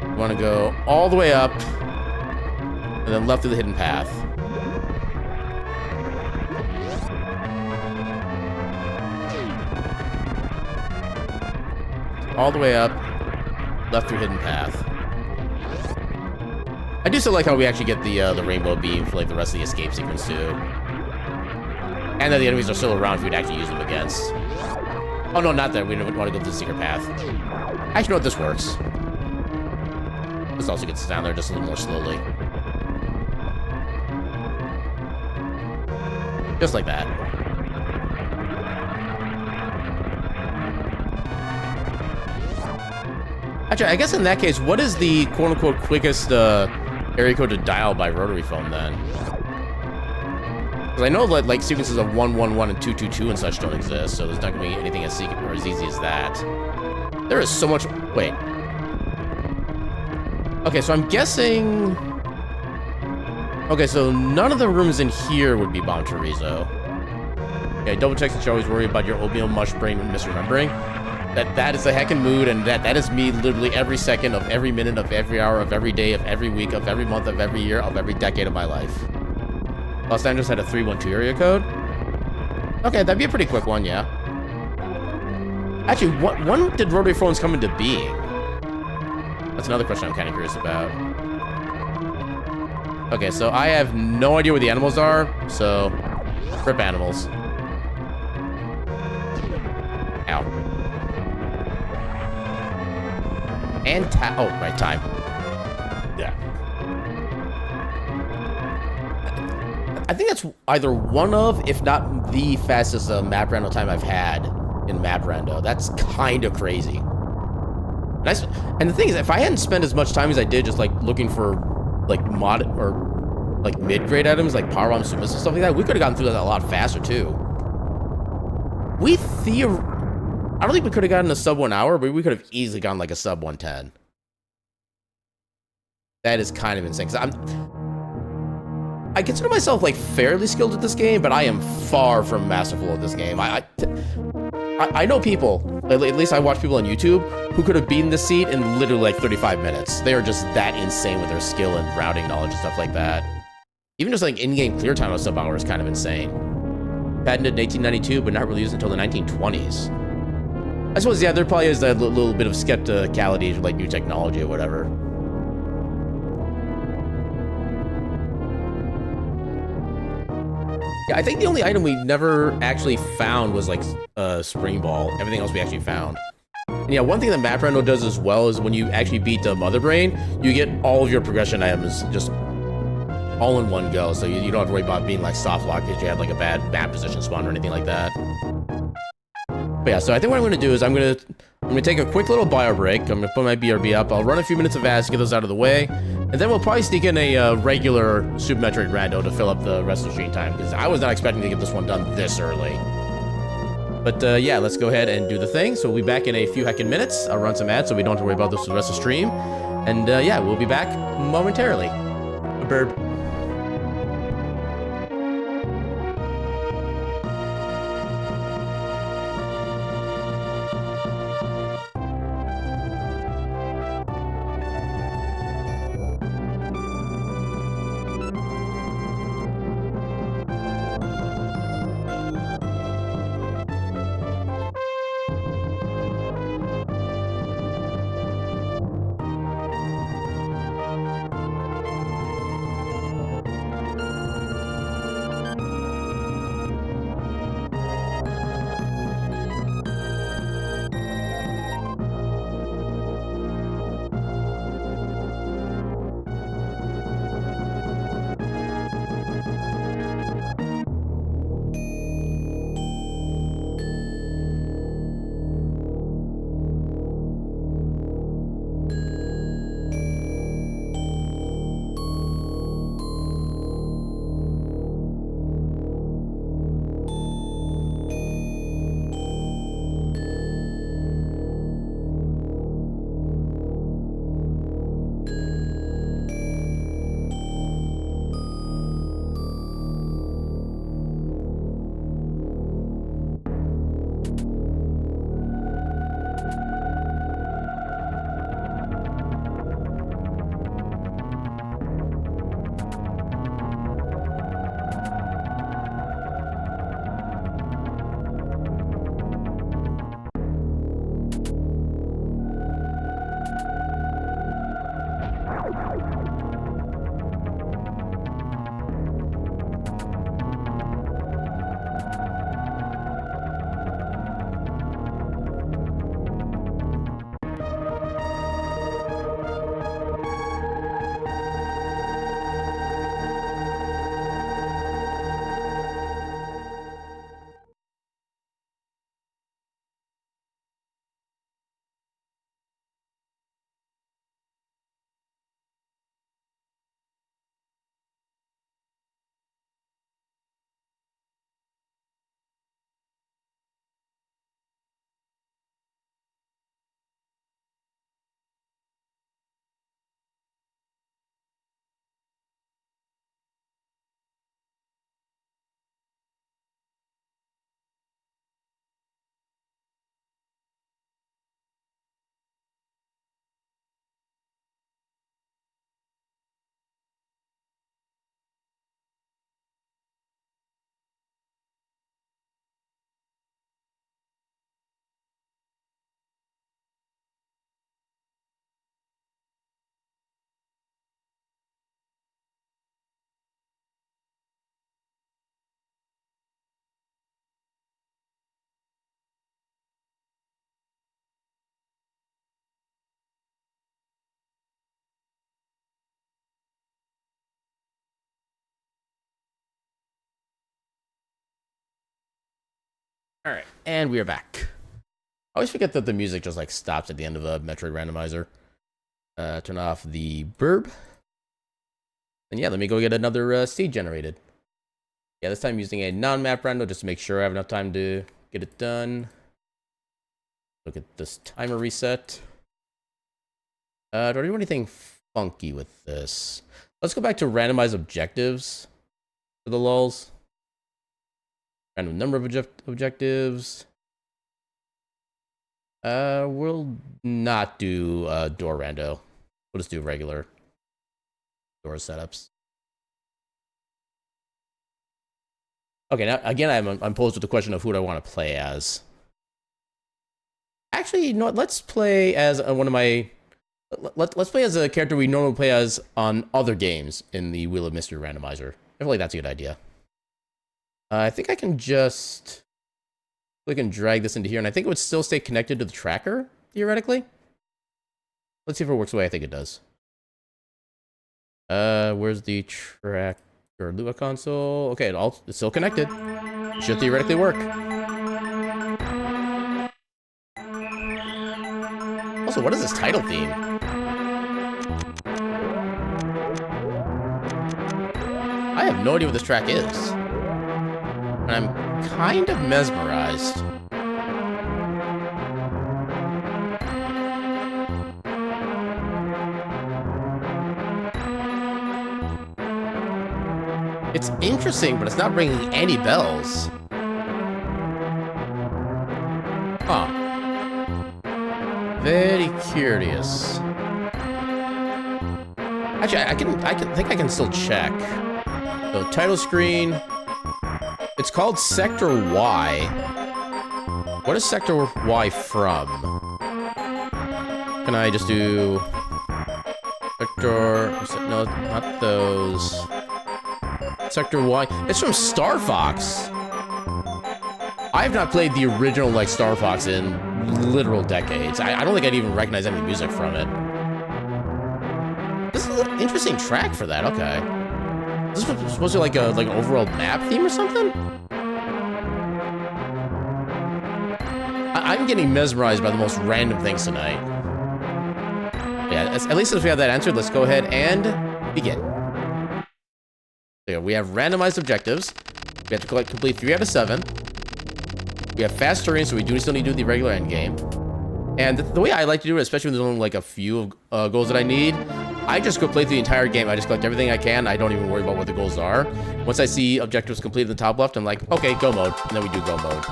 We want to go all the way up, and then left through the hidden path. All the way up, left through hidden path. I do still like how we actually get the rainbow beam for like the rest of the escape sequence too. And that the enemies are still around if we'd actually use them against. Oh no, not that. We don't want to go to the secret path. Actually, know what, this works. This also gets us down there just a little more slowly. Just like that. Actually, I guess in that case, what is the quote-unquote quickest area code to dial by rotary phone then? Because I know that like sequences of 111 and 222 and such don't exist, so there's not going to be anything as secret or as easy as that. There is so much. Wait. Okay, so I'm guessing. Okay, so none of the rooms in here would be bound to Rizzo. Okay, double check that you always worry about your oatmeal mush brain misremembering. That is a heckin' mood, and that is me literally every second of every minute of every hour of every day of every week of every month of every year of every decade of my life. Los Angeles had a 312 area code. Okay, that'd be a pretty quick one, yeah. Actually, when did rotary phones come into being? That's another question I'm kind of curious about. Okay, so I have no idea where the animals are, so rip animals. Ow. And oh, right, time. Yeah. I think that's either one of, if not the fastest map rando time I've had in map rando. That's kind of crazy. And the thing is, if I hadn't spent as much time as I did just like looking for like mod or like mid-grade items like power bombs, and stuff like that, we could have gotten through that a lot faster too. I don't think we could have gotten a sub 1 hour, but we could have easily gotten like a sub 110. That is kind of insane. Because I consider myself like fairly skilled at this game, but I am far from masterful at this game. I know people, at least I watch people on YouTube, who could have beaten this seat in literally like 35 minutes. They are just that insane with their skill and routing knowledge and stuff like that. Even just like in-game clear time of sub hour is kind of insane. Patented in 1892, but not really used until the 1920s. I suppose, yeah, there probably is that little bit of skepticality to like new technology or whatever. Yeah, I think the only item we never actually found was like a spring ball. Everything else we actually found. And yeah, one thing that Map Rando does as well is when you actually beat the Mother Brain, you get all of your progression items just all in one go. So you don't have to worry about being like soft locked because you had like a bad map position spawn or anything like that. But yeah, so I think what I'm going to do is I'm going to take a quick little bio break. I'm going to put my BRB up. I'll run a few minutes of ads to get those out of the way. And then we'll probably sneak in a regular Super Metroid Rando to fill up the rest of the stream time, because I was not expecting to get this one done this early. But yeah, let's go ahead and do the thing. So we'll be back in a few heckin' minutes. I'll run some ads so we don't have to worry about this for the rest of the stream. And yeah, we'll be back momentarily. A burp. Alright, and we are back. I always forget that the music just like stops at the end of a Metroid Randomizer. Turn off the burb. And yeah, let me go get another seed generated. Yeah, this time using a non-map rando just to make sure I have enough time to get it done. Look at this timer reset. Do I do anything funky with this? Let's go back to randomize objectives for the lulz. Random number of objectives. We'll not do door rando. We'll just do regular door setups. Okay, now again, I'm posed with the question of who do I want to play as. Actually, you know what? Let's play as one of my. Let's play as a character we normally play as on other games in the Wheel of Mystery Randomizer. I feel like that's a good idea. I think I can just click and drag this into here, and I think it would still stay connected to the tracker, theoretically. Let's see if it works the way I think it does. Where's the tracker Lua console? Okay, it's still connected. Should theoretically work. Also, what is this title theme? I have no idea what this track is. And I'm kind of mesmerized. It's interesting, but it's not ringing any bells. Huh. Very curious. Actually, I can still check. So title screen. It's called Sector Y. What is Sector Y from? Can I just do Sector? No, not those. Sector Y. It's from Star Fox. I have not played the original like Star Fox in literal decades. I don't think I'd even recognize any music from it. This is an interesting track for that. Okay. Is this supposed to be like an overall map theme or something? I'm getting mesmerized by the most random things tonight. Yeah, at least if we have that answered, let's go ahead and begin. So we have randomized objectives. We have to complete 3 out of 7. We have fast turning, so we do still need to do the regular end game. And the way I like to do it, especially when there's only like a few goals that I need, I just go play through the entire game. I just collect everything I can. I don't even worry about what the goals are. Once I see objectives completed in the top left, I'm like, okay, go mode. And then we do go mode.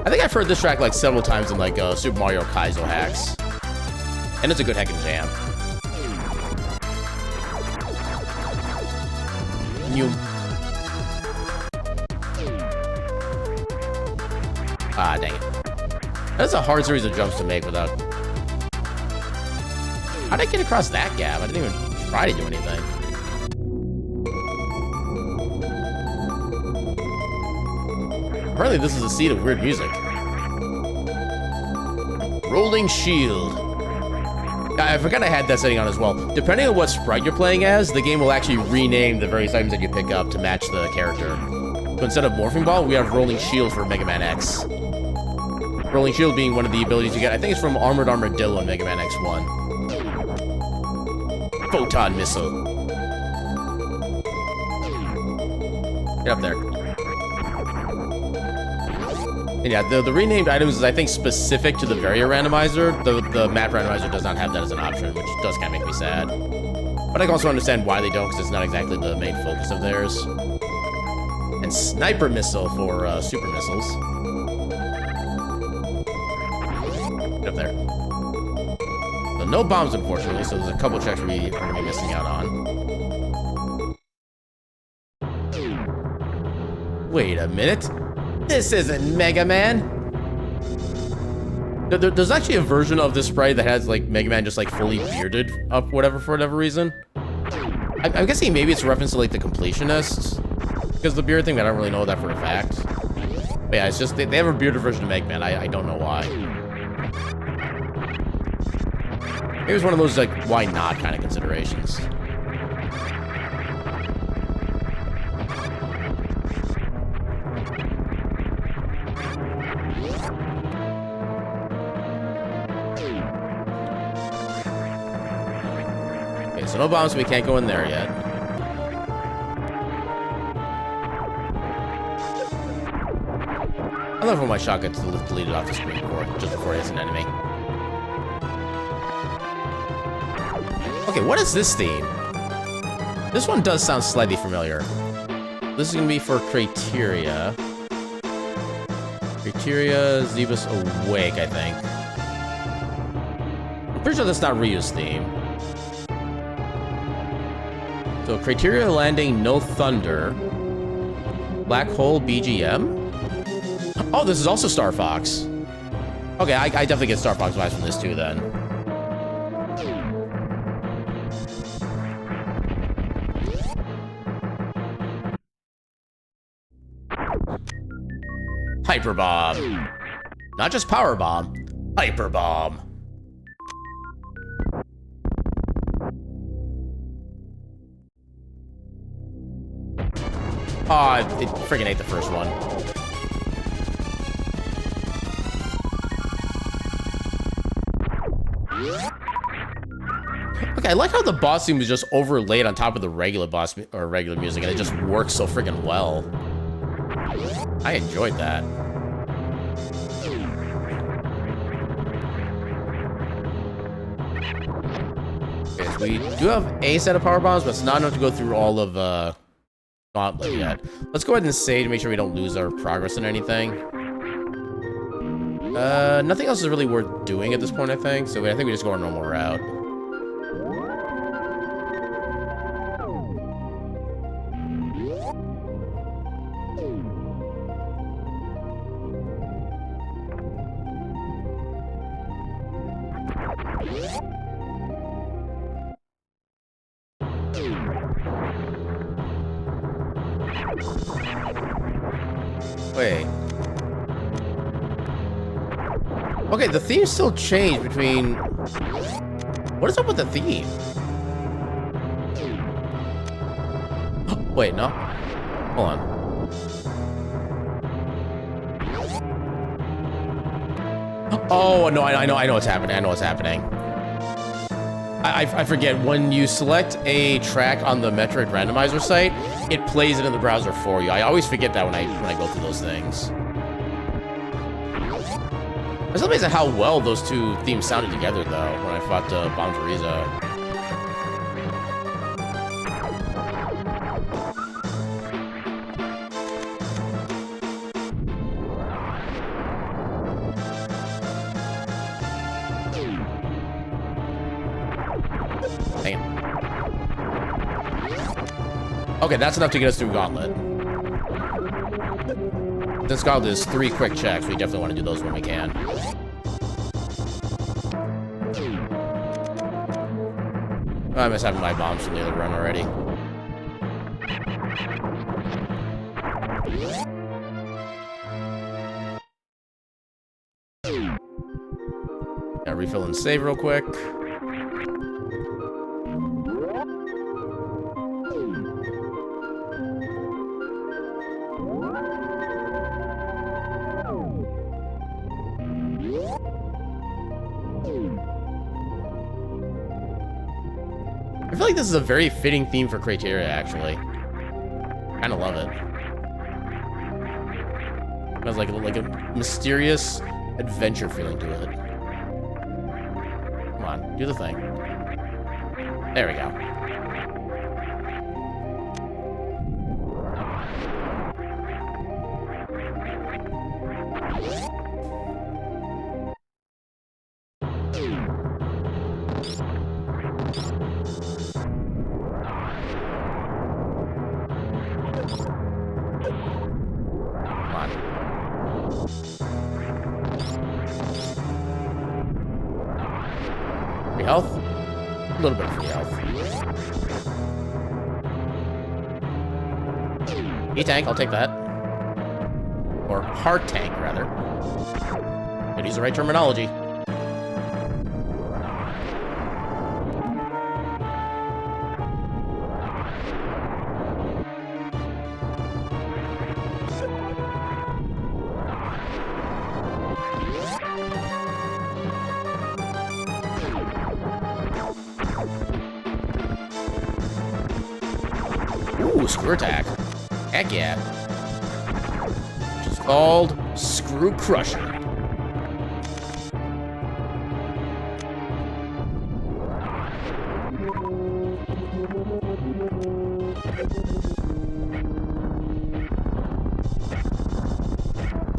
I think I've heard this track like several times in like Super Mario Kaizo hacks. And it's a good heckin' jam. Ah, dang it. That's a hard series of jumps to make without... How'd I get across that gap? I didn't even try to do anything. Apparently this is a seed of weird music. Rolling Shield. I forgot I had that setting on as well. Depending on what sprite you're playing as, the game will actually rename the various items that you pick up to match the character. So instead of Morphing Ball, we have Rolling Shield for Mega Man X. Rolling Shield being one of the abilities you get. I think it's from Armored Armadillo in Mega Man X1. Photon Missile. Get up there. And yeah, the renamed items is, I think, specific to the Varia Randomizer. The map randomizer does not have that as an option, which does kind of make me sad. But I can also understand why they don't, because it's not exactly the main focus of theirs. And Sniper Missile for super missiles. Get up there. So no bombs, unfortunately, so there's a couple checks we are going to be missing out on. Wait a minute. This isn't Mega Man. There's actually a version of this sprite that has like Mega Man just like fully bearded up for whatever reason. I'm guessing maybe it's a reference to like the completionists, because the beard thing, I don't really know that for a fact. But yeah, it's just they have a bearded version of Mega Man. I don't know why. It was one of those, like, why not kind of considerations. Okay, so no bombs, so we can't go in there yet. I love when my shot gets deleted off the screen just before it hits an enemy. Okay, what is this theme? This one does sound slightly familiar. This is gonna be for Criteria. Criteria, Zebus Awake, I think. I'm pretty sure that's not Ryu's theme. So, Criteria Landing, No Thunder. Black Hole, BGM. Oh, this is also Star Fox. Okay, I definitely get Star Fox vibes from this too, then. Hyper Bomb. Not just Power Bomb. Hyper Bomb. Oh, it friggin' ate the first one. Okay, I like how the boss theme was just overlaid on top of the regular boss or regular music, and it just works so friggin' well. I enjoyed that. Okay, so we do have a set of power bombs, but it's not enough to go through all of Gauntlet yet. Let's go ahead and save to make sure we don't lose our progress in anything. Nothing else is really worth doing at this point, I think. So I think we just go our normal route. Wait. Okay, the theme still changed between... What is up with the theme? Wait, no. Hold on. Oh, no, I know what's happening. I know what's happening. I forget, when you select a track on the Metroid Randomizer site, it plays it in the browser for you. I always forget that when I go through those things. It's amazing how well those two themes sounded together, though, when I fought Bomb Teresa. Dang it. Okay, that's enough to get us through Gauntlet. Since Gauntlet is 3 quick checks, we definitely want to do those when we can. Oh, I miss having my bombs from the other run already. Gotta refill and save real quick. I feel like this is a very fitting theme for Criteria, actually. Kind of love it. It has like a mysterious adventure feeling to it. Come on, do the thing. There we go. Health? A little bit of free health. E-tank, I'll take that. Or hard tank, rather. Gotta use the right terminology. Ooh, screw attack. Heck yeah. It's called Screw Crusher.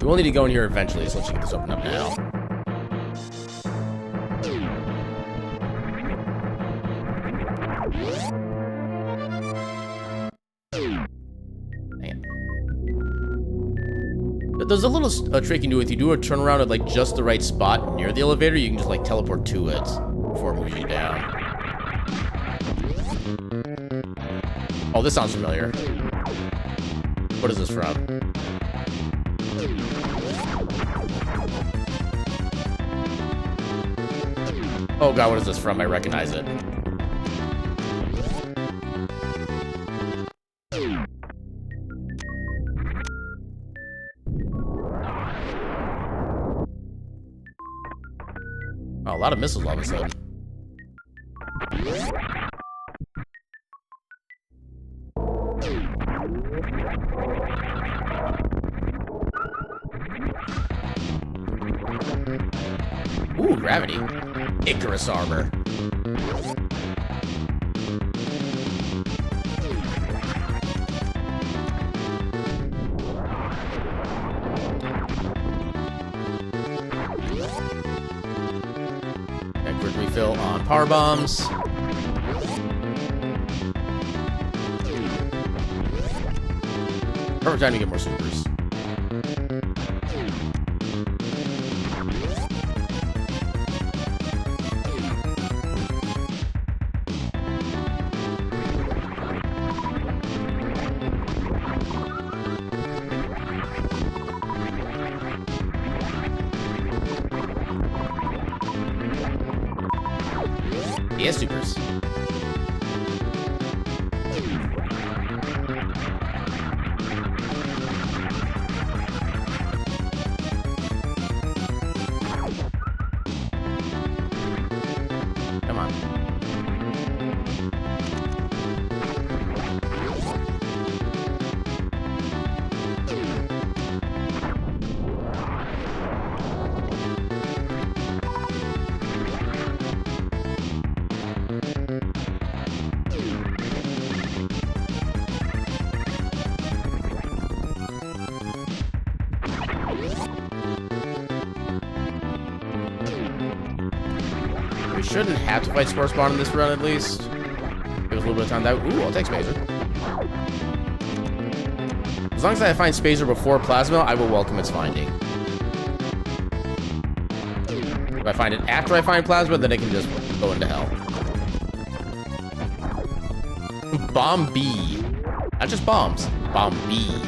We will need to go in here eventually, so let's get this open up now. There's a little trick you can do. If you do a turnaround at like just the right spot near the elevator, you can just like teleport to it before it moves you down. Oh, this sounds familiar. What is this from? Oh god, what is this from? I recognize it. Oh, a lot of missiles all of a sudden. Ooh, gravity. Icarus armor. And quick refill on power bombs. Perfect time to get more supers. Yeah, supers. Come on. We shouldn't have to fight Spore Spawn in this run, at least. Give us a little bit of time. Ooh, I'll take Spazer. As long as I find Spazer before Plasma, I will welcome its finding. If I find it after I find Plasma, then it can just go into hell. Bomb B. Not just bombs. Bomb B.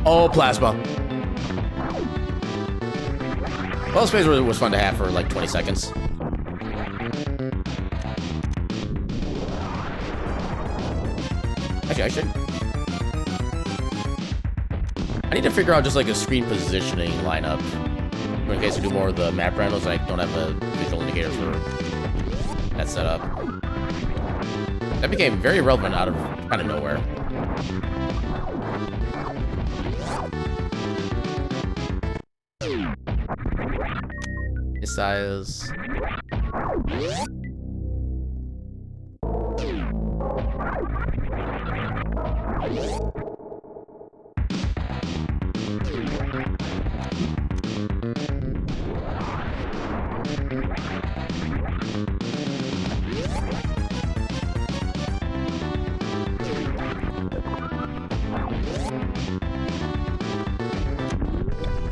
Oh, Plasma. Well, Space was fun to have for like 20 seconds. Actually, I should. I need to figure out just like a screen positioning lineup. In case we do more of the map randos, I don't have a visual indicator for that setup. That became very relevant out of kind of nowhere. Missiles.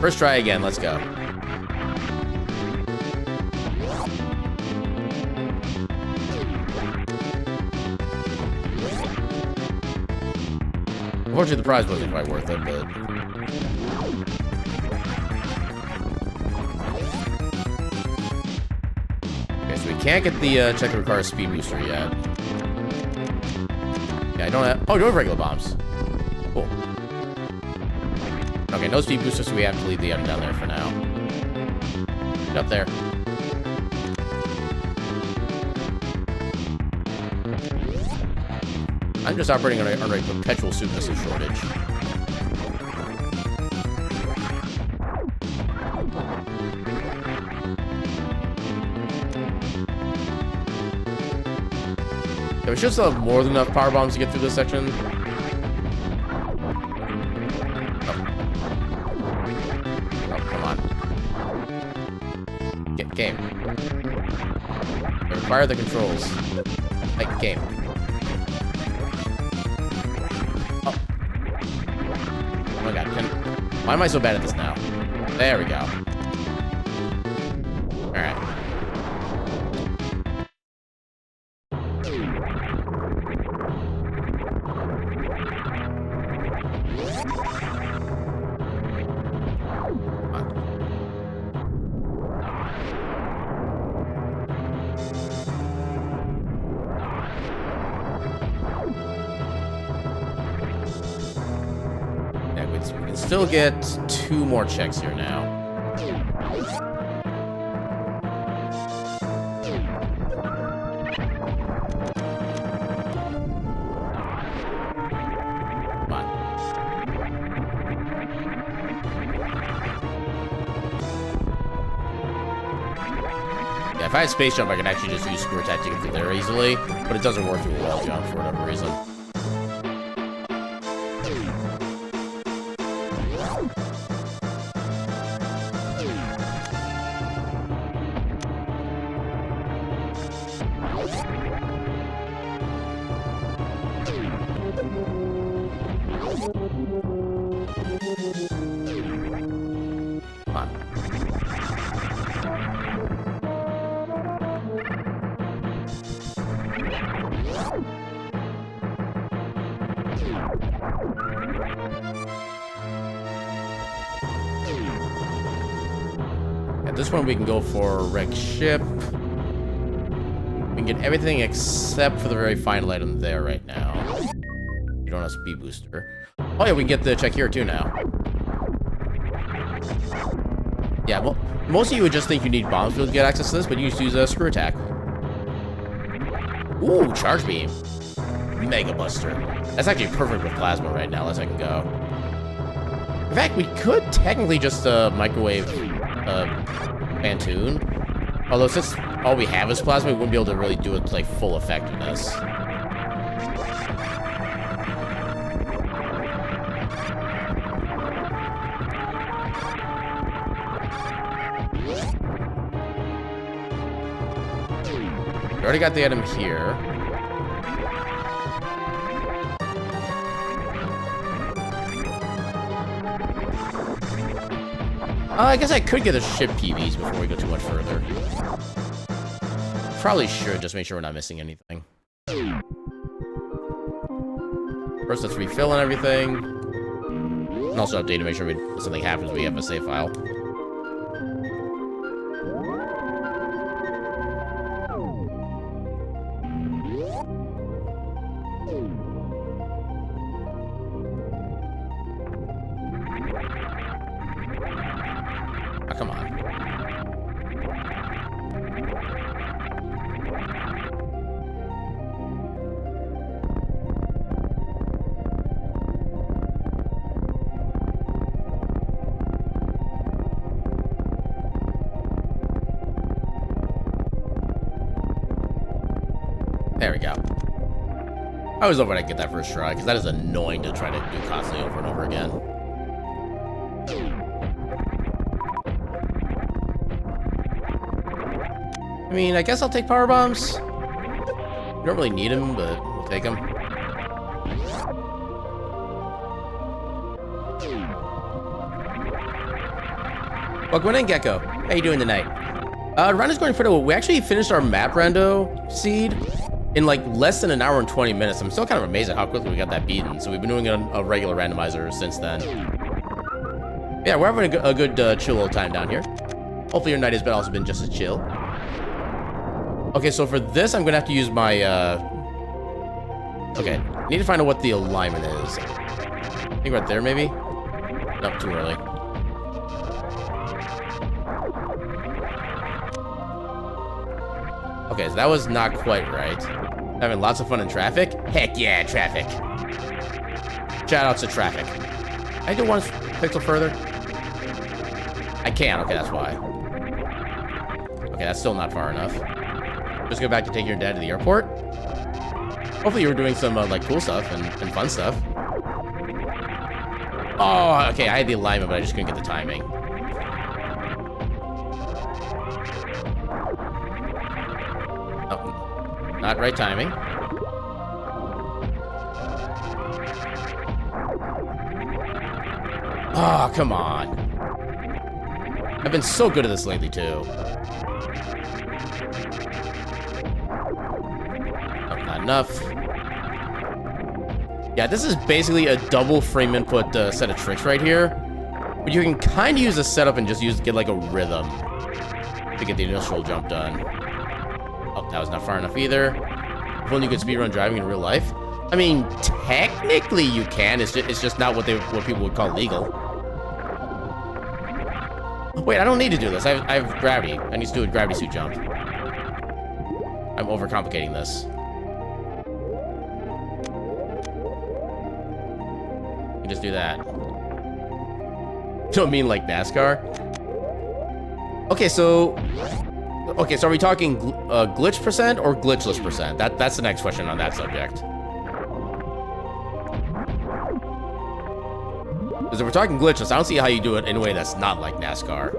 First try again, let's go. Unfortunately, the prize wasn't quite worth it, but... Okay, so we can't get the check that requires speed booster yet. Yeah, I don't have... Oh, do have regular bombs. Cool. Okay, no speed booster, so we have to leave the item down there for now. Get up there. I'm just operating on a perpetual soup missile shortage. Yeah, we should still have more than enough power bombs to get through this section. Oh, come on. Game. Fire the controls. Like, game. Oh. Oh my god. Why am I so bad at this now? There we go. Alright. Still get 2 more checks here now. Come on. Yeah, if I had space jump, I could actually just use screw attack to get through there easily, but it doesn't work through a wall jump for whatever reason. At this one, we can go for a wrecked ship. We can get everything except for the very final item there right now. You don't have a speed booster. Oh yeah, we can get the check here too now. Yeah, well, most of you would just think you need bombs to get access to this, but you just use a screw attack. Ooh, charge beam. Mega Buster. That's actually perfect with plasma right now, unless I can go. In fact, we could technically just microwave Phantoon. Although since all we have is plasma, we wouldn't be able to really do it to like full effectiveness. We already got the item here. I guess I could get the ship PVs before we go too much further. Probably should, just make sure we're not missing anything. First, let's refill and everything. And also update to make sure something happens, we have a save file. Come on. There we go. I was hoping I'd get that first try, because that is annoying to try to do constantly over and over again. I mean, I guess I'll take power bombs. We don't really need them, but we'll take them. Welcome in, Gecko. How you doing tonight? Run is going pretty well. We actually finished our map rando seed in like less than an hour and 20 minutes. I'm still kind of amazed at how quickly we got that beaten. So we've been doing a regular randomizer since then. Yeah, we're having a good chill little time down here. Hopefully your night has also been just as chill. Okay, so for this, I'm gonna have to use my, okay, I need to find out what the alignment is. I think right there, maybe? Nope, too early. Okay, so that was not quite right. Having lots of fun in traffic? Heck yeah, traffic. Shout outs to traffic. I do one pixel further. I can't. Okay, that's why. Okay, that's still not far enough. Just go back to take your dad to the airport. Hopefully you were doing some like cool stuff and fun stuff. Oh, okay, I had the alignment, but I just couldn't get the timing. Oh, not right timing. Oh, come on. I've been so good at this lately, too. Oh, not enough. Yeah, this is basically a double frame input set of tricks right here. But you can kind of use a setup and just get like a rhythm to get the initial jump done. Oh, that was not far enough either. If only you could speedrun driving in real life. I mean, technically you can. It's just not what people would call legal. Wait, I don't need to do this. I have gravity. I need to do a gravity suit jump. I'm overcomplicating this. You can just do that. You don't mean like NASCAR? Okay, so are we talking glitch percent or glitchless percent? That's the next question on that subject. Because if we're talking glitchless, I don't see how you do it in a way that's not like NASCAR.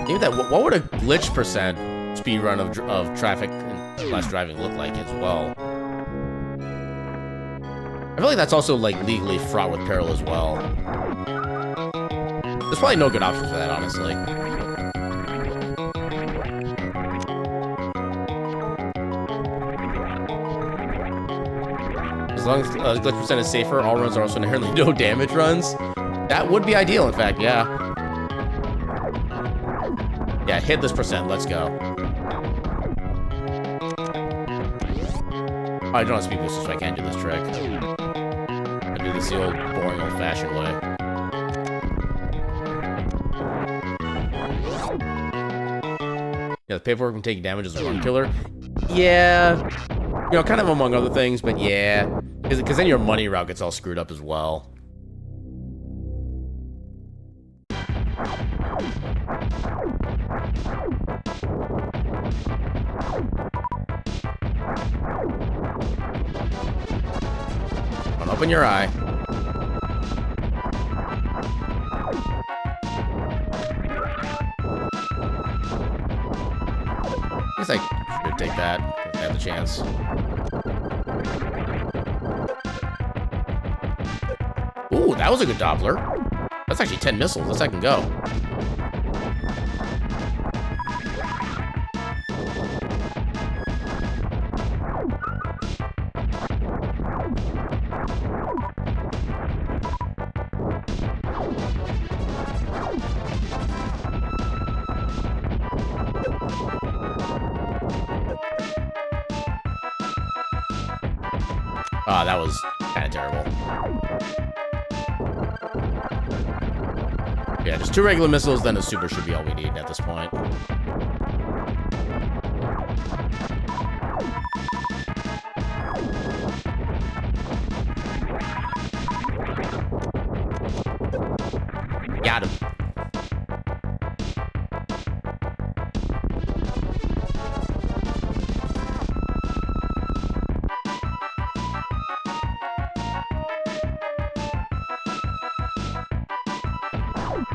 Maybe that. What would a glitch percent speedrun of traffic and less driving look like as well? I feel like that's also like legally fraught with peril as well. There's probably no good option for that, honestly. As long as glitch percent is safer, all runs are also inherently no damage runs. That would be ideal, in fact, yeah. Yeah, hit this percent, let's go. Oh, I don't have speed boosters, so I can't do this trick. I do this the old, boring, old-fashioned way. Yeah, the paperwork can take damage as a run killer. Yeah, you know, kind of among other things, but yeah. Because then your money route gets all screwed up as well. Open your eye. I guess I should take that if I have the chance. Ooh, that was a good Doppler. That's actually 10 missiles. Let's I can go. Ah, that was kind of terrible. Yeah, just 2 regular missiles, then a super should be all we need at this point. Got him.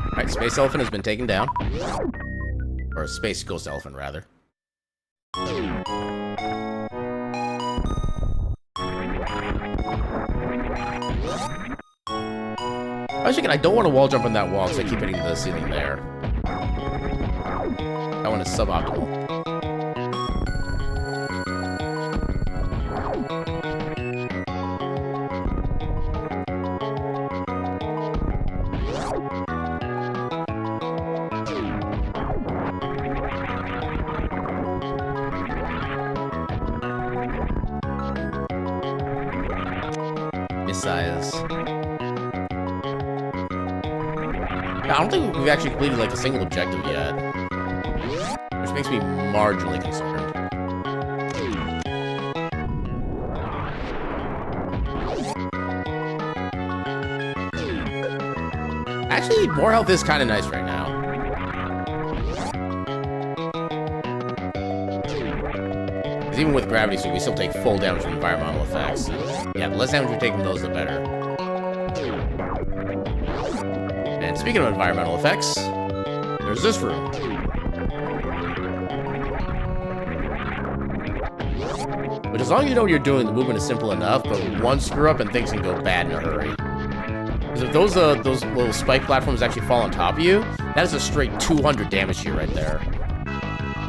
Alright, Space Elephant has been taken down. Or Space Ghost Elephant, rather. I was thinking I don't want to wall jump on that wall because I keep hitting the ceiling there. That one is suboptimal. size. I don't think we've actually completed like a single objective yet, which makes me marginally concerned. Actually, more health is kind of nice right now. Because even with gravity suit, we still take full damage from environmental effects. Yeah, the less damage we take from those, the better. And speaking of environmental effects, there's this room. But as long as you know what you're doing, the movement is simple enough, but one screw up and things can go bad in a hurry. Because if those little spike platforms actually fall on top of you, that is a straight 200 damage to you right there.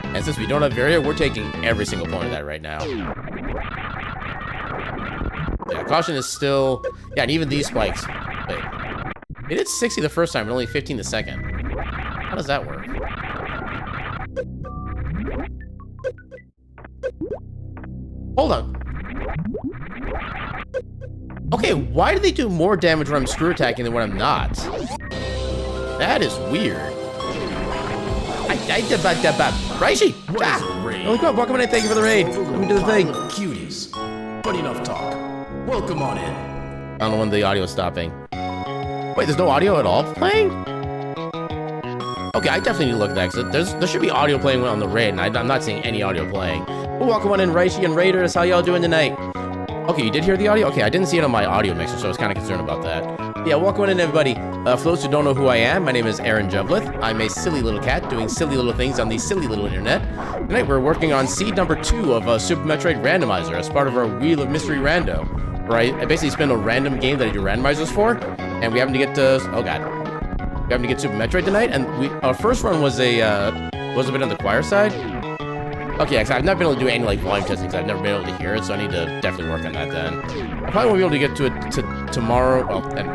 And since we don't have Varia, we're taking every single point of that right now. Yeah, caution is still... Yeah, and even these spikes... Wait. It did 60 the first time, but only 15 the second. How does that work? Hold on. Okay, why do they do more damage when I'm screw attacking than when I'm not? That is weird. Raishi! What is a raid? Oh, come on, welcome in. Thank you for the raid. Let me do the thing. Cuties. But enough talk. Welcome on in. I don't know when the audio is stopping. Wait, there's no audio at all playing? Okay, I definitely need to look at that, because there should be audio playing on the raid, and I'm not seeing any audio playing. Well, welcome on in, Raishi and Raiders. How y'all doing tonight? Okay, you did hear the audio? Okay, I didn't see it on my audio mixer, so I was kind of concerned about that. Yeah, welcome on in, everybody. For those who don't know who I am, my name is Aaron Jevlith. I'm a silly little cat doing silly little things on the silly little internet. Tonight, we're working on seed number 2 of Super Metroid Randomizer as part of our Wheel of Mystery Rando, where I basically spin a random game that I do randomizers for, and we happen to get to... Oh, God. We happen to get Super Metroid tonight, and our first run was a bit on the choir side. Okay, I've not been able to do any like volume testing because I've never been able to hear it, so I need to definitely work on that then. I probably won't be able to get to it tomorrow. Well, and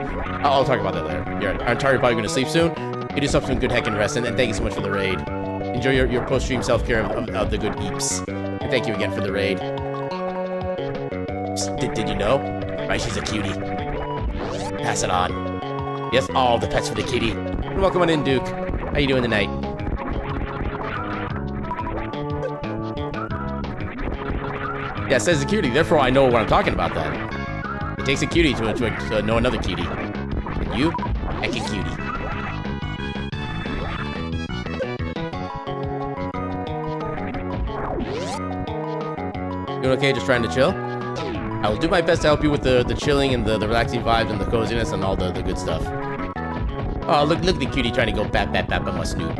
I'll talk about that later. Our target probably going to sleep soon. You do some good heckin' rest, and thank you so much for the raid. Enjoy your post-stream self-care of the good eeps. And thank you again for the raid. Did you know? Right, she's a cutie. Pass it on. Yes, all the pets for the kitty. Welcome on in, Duke. How you doing tonight? Yeah, it says a cutie, therefore I know what I'm talking about then. It takes a cutie to know another cutie. And you, heckin' cutie. Doing okay, just trying to chill? I will do my best to help you with the chilling and the relaxing vibes and the coziness and all the good stuff. Oh, look at the cutie trying to go bap on my snoot.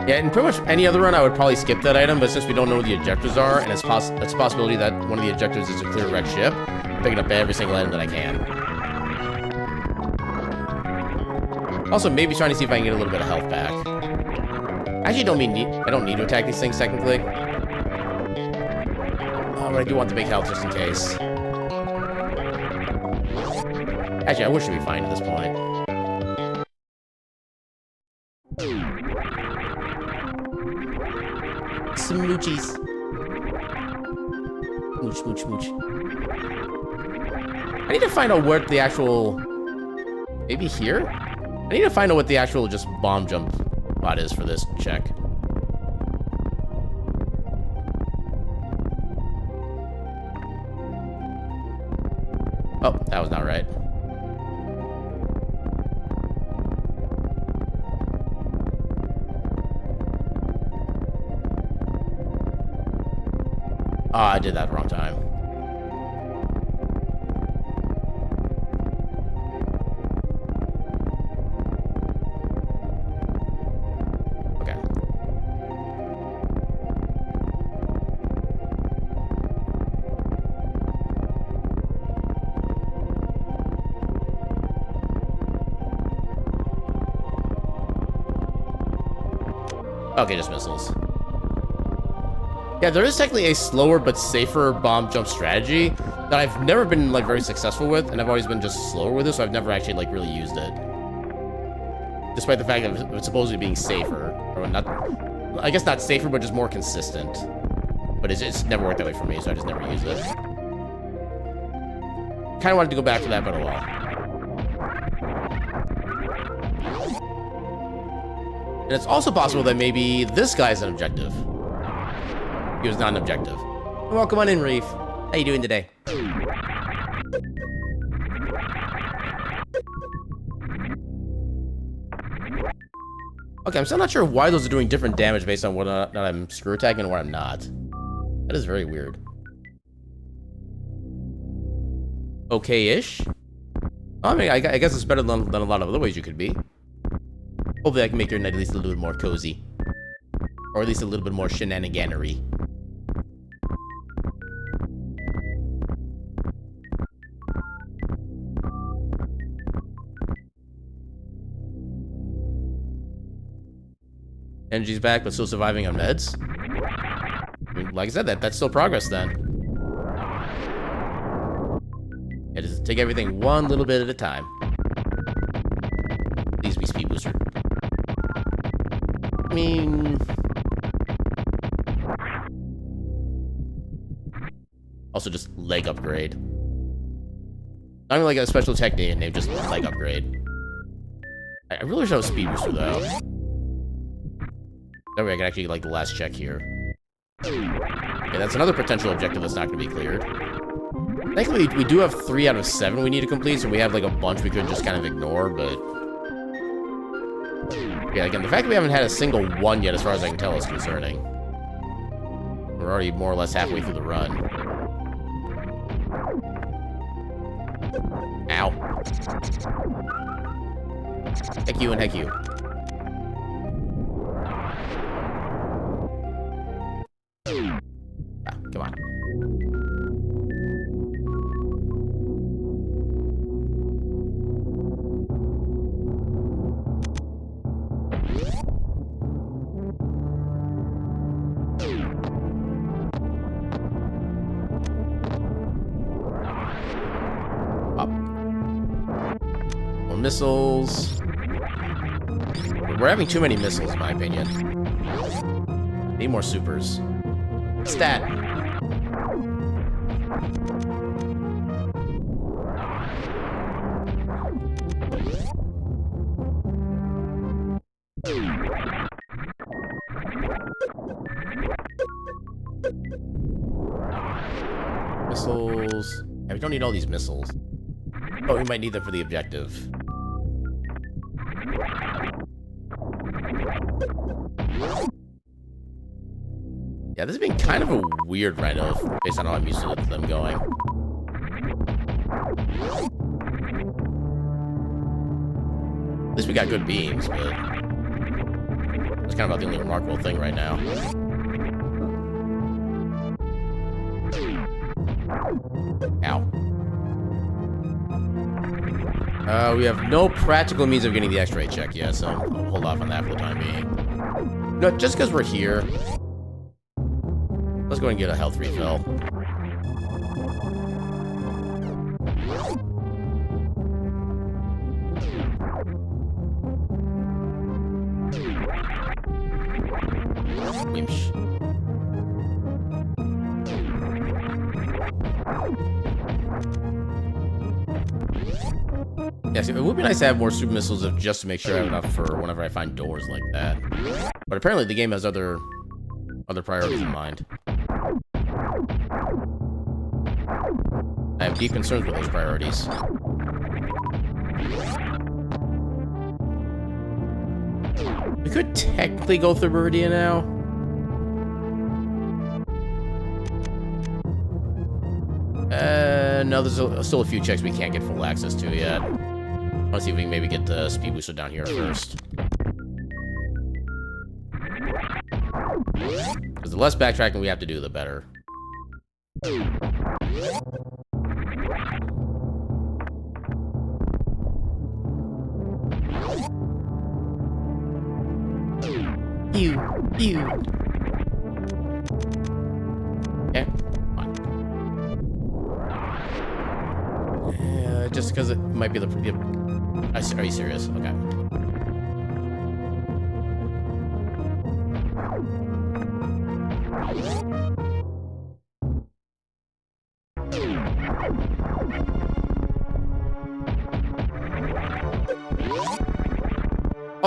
Yeah, in pretty much any other run, I would probably skip that item, but since we don't know what the objectives are, and it's a possibility that one of the objectives is to clear a wrecked ship, I'm picking up every single item that I can. Also, maybe trying to see if I can get a little bit of health back. Actually, I don't need to attack these things, technically. Oh, but I do want to make health just in case. Actually, I wish it'd be fine at this point. Some moochies. Mooch. I need to find out where the actual... Maybe here? I need to find out what the actual just bomb jump spot is for this check. Oh, that was not right. Oh, I did that wrong time. Okay, just missiles. Yeah, there is technically a slower but safer bomb jump strategy that I've never been like very successful with, and I've always been just slower with it, so I've never actually like really used it. despite the fact that it's supposedly being safer, or not. I guess not safer, but just more consistent. But it's never worked that way for me, so I just never use it. Kind of wanted to go back to that, but oh well. And it's also possible that maybe this guy's an objective. He was not an objective. Well, come on in, Reef. How you doing today? Okay, I'm still not sure why those are doing different damage based on whether or not I'm screw attacking and where I'm not. That is very weird. Okay-ish? I mean, I guess it's better than a lot of other ways you could be. Hopefully I can make your night at least a little bit more cozy. Or at least a little bit more shenaniganery. Energy's back, but still surviving on meds. I mean, like I said, that's still progress then. Yeah, just take everything one little bit at a time. Please be speed booster. I mean... Also just leg upgrade. Not even like a special tech name, just leg upgrade. I really wish I was speed booster though. That way I can actually get like the last check here. Okay, that's another potential objective that's not going to be cleared. Thankfully, we do have 3 out of 7 we need to complete, so we have like a bunch we could just kind of ignore, but... Yeah, again, the fact that we haven't had a single one yet, as far as I can tell, is concerning. We're already more or less halfway through the run. Ow. Heck you and heck you. Yeah, come on. Up. More missiles. We're having too many missiles, in my opinion. Need more supers. Stat. Missiles. Yeah, we don't need all these missiles. Oh, we might need them for the objective. Yeah, this has been kind of a weird rhino based on how I'm used to them going. At least we got good beams, but that's kind of about the only remarkable thing right now. Ow. We have no practical means of getting the X-ray check yet, so I'll hold off on that for the time being. No, just because we're here, let's go and get a health refill. Wimsh. Yes, it would be nice to have more super missiles just to make sure I have enough for whenever I find doors like that. But apparently the game has other priorities in mind. I have deep concerns with those priorities. We could technically go through Meridian now. No, there's still a few checks we can't get full access to yet. I want to see if we can maybe get the speed booster down here first. Because the less backtracking we have to do, the better. Pew. Okay, fine. Yeah, just because it might be the... Are you serious? Okay.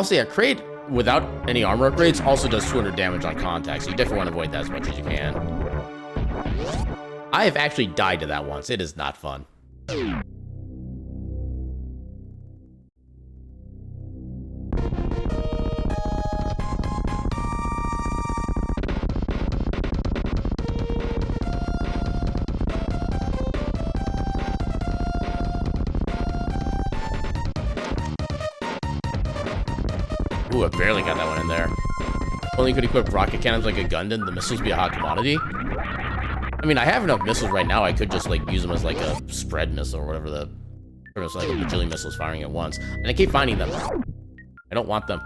Also, yeah, Crate without any armor upgrades also does 200 damage on contact, so you definitely want to avoid that as much as you can. I have actually died to that once. It is not fun. Ooh, I barely got that one in there. Only could equip rocket cannons like a Gundam, the missiles be a hot commodity. I mean, I have enough missiles right now, I could just, like, use them as, like, a spread missile or whatever the... Pretty much like a bajillion missiles firing at once. And I keep finding them. I don't want them.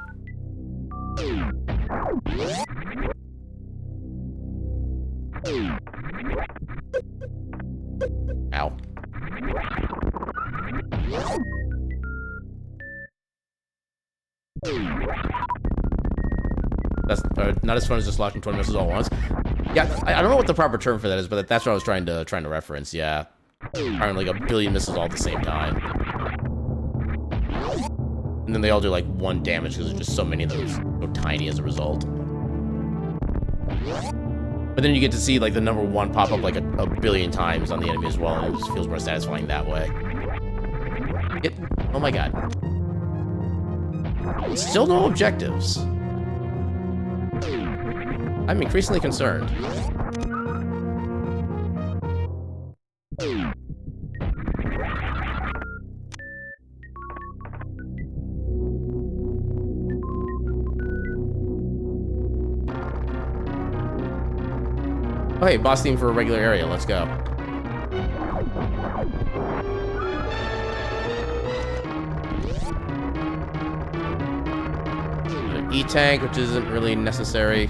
Ow. That's not as fun as just locking 20 missiles all at once. Yeah, I don't know what the proper term for that is, but that's what I was trying to reference. Yeah, firing like a billion missiles all at the same time, and then they all do like 1 damage because there's just so many of them, so tiny as a result. But then you get to see like the number 1 pop up like a billion times on the enemy as well, and it just feels more satisfying that way. Oh my god. Still no objectives. I'm increasingly concerned. Oh, hey, boss theme for a regular area. Let's go. E-tank, which isn't really necessary.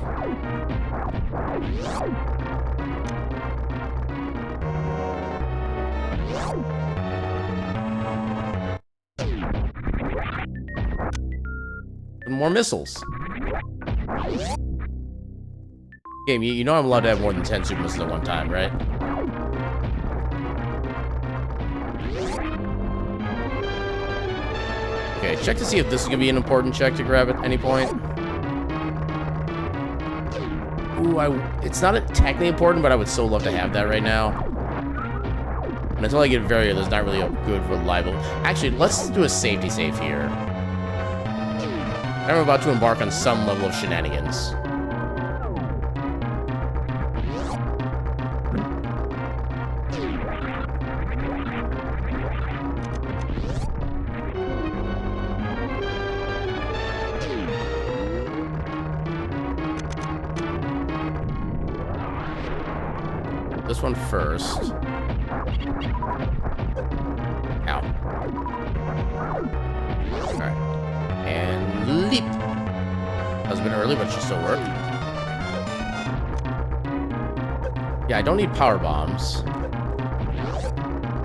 And more missiles. Game, you know I'm allowed to have more than 10 super missiles at one time, right? Okay, check to see if this is gonna be an important check to grab at any point. Ooh, it's not technically important, but I would so love to have that right now. And until I get Varia, there's not really a good, reliable... Actually, let's do a safety save here. I'm about to embark on some level of shenanigans. This one first. Ow. Alright. And leap. That was a bit early, but it should still work. Yeah, I don't need power bombs.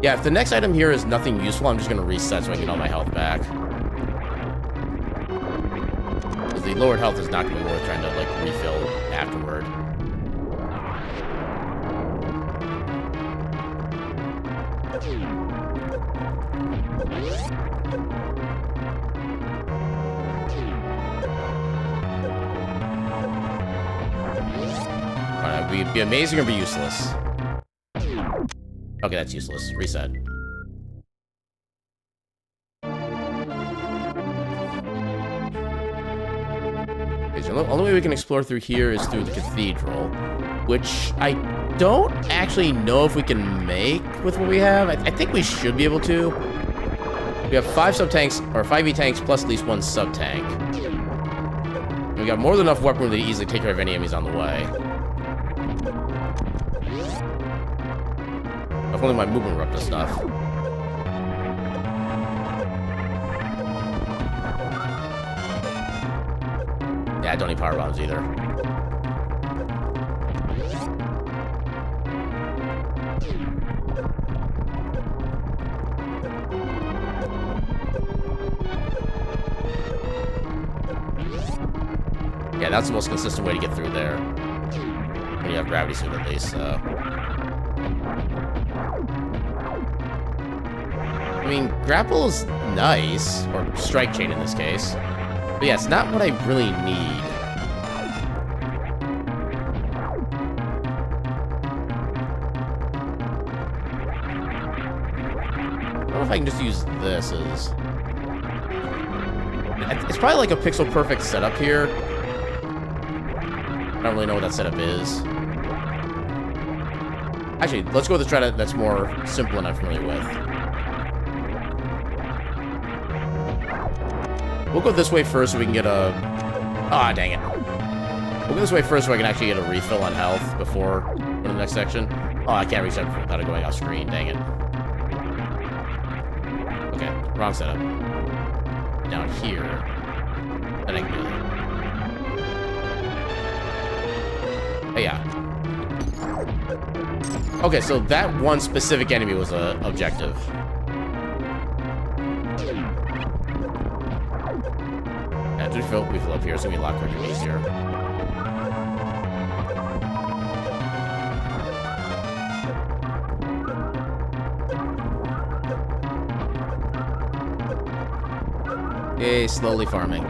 Yeah, if the next item here is nothing useful, I'm just gonna reset so I can get all my health back. Because the lowered health is not gonna be worth trying to, like, refill afterward. Alright, be amazing or be useless. Okay, that's useless. Reset. Okay, so the only way we can explore through here is through the cathedral, which I don't actually know if we can make with what we have. I think we should be able to. We have 5 sub-tanks, or 5 E-tanks plus at least 1 sub-tank. We got more than enough weapon to easily take care of any enemies on the way. If only my movement were up to stuff. Yeah, I don't need power bombs either. Yeah, that's the most consistent way to get through there. When you have gravity suit at least, so. I mean, grapple is nice, or strike chain in this case. But yeah, it's not what I really need. I don't know if I can just use this as... It's probably like a pixel perfect setup here. I don't really know what that setup is. Actually, let's go with the try that's more simple and I'm familiar with. We'll go this way first so we can get a... Ah, dang it. We'll go this way first so I can actually get a refill on health before going to the next section. Oh, I can't reach that without it going off screen. Dang it. Okay, wrong setup. Down here. Then I can do that. Oh, yeah. Okay, so that one specific enemy was a objective. Yeah, we fill up here. It's gonna be a lot quicker and easier. Yay, slowly farming.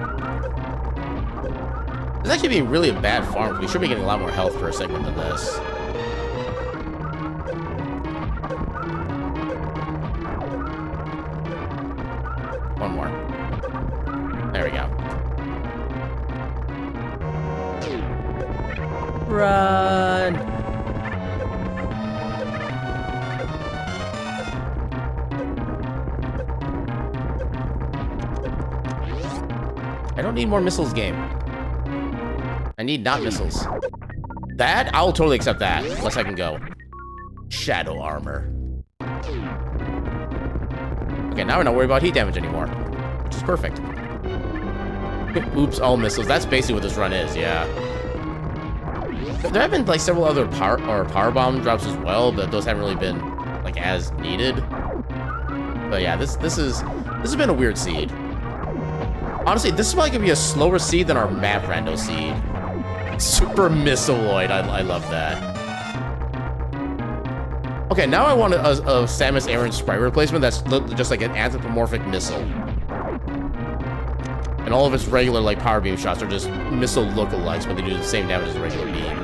This is actually being really a bad farm. We should be getting a lot more health per segment than this. One more. There we go. Run! I don't need more missiles, game. I need not missiles. That? I'll totally accept that. Unless I can go. Shadow armor. Okay, now we're not worried about heat damage anymore. Which is perfect. Oops, all missiles. That's basically what this run is, yeah. There have been like several other power bomb drops as well, but those haven't really been like as needed. But yeah, this has been a weird seed. Honestly, this is probably gonna be a slower seed than our map rando seed. Super missiloid. I love that. Okay, now I want a Samus Aran sprite replacement that's just like an anthropomorphic missile. And all of its regular like power beam shots are just missile lookalikes, but they do the same damage as a regular beam.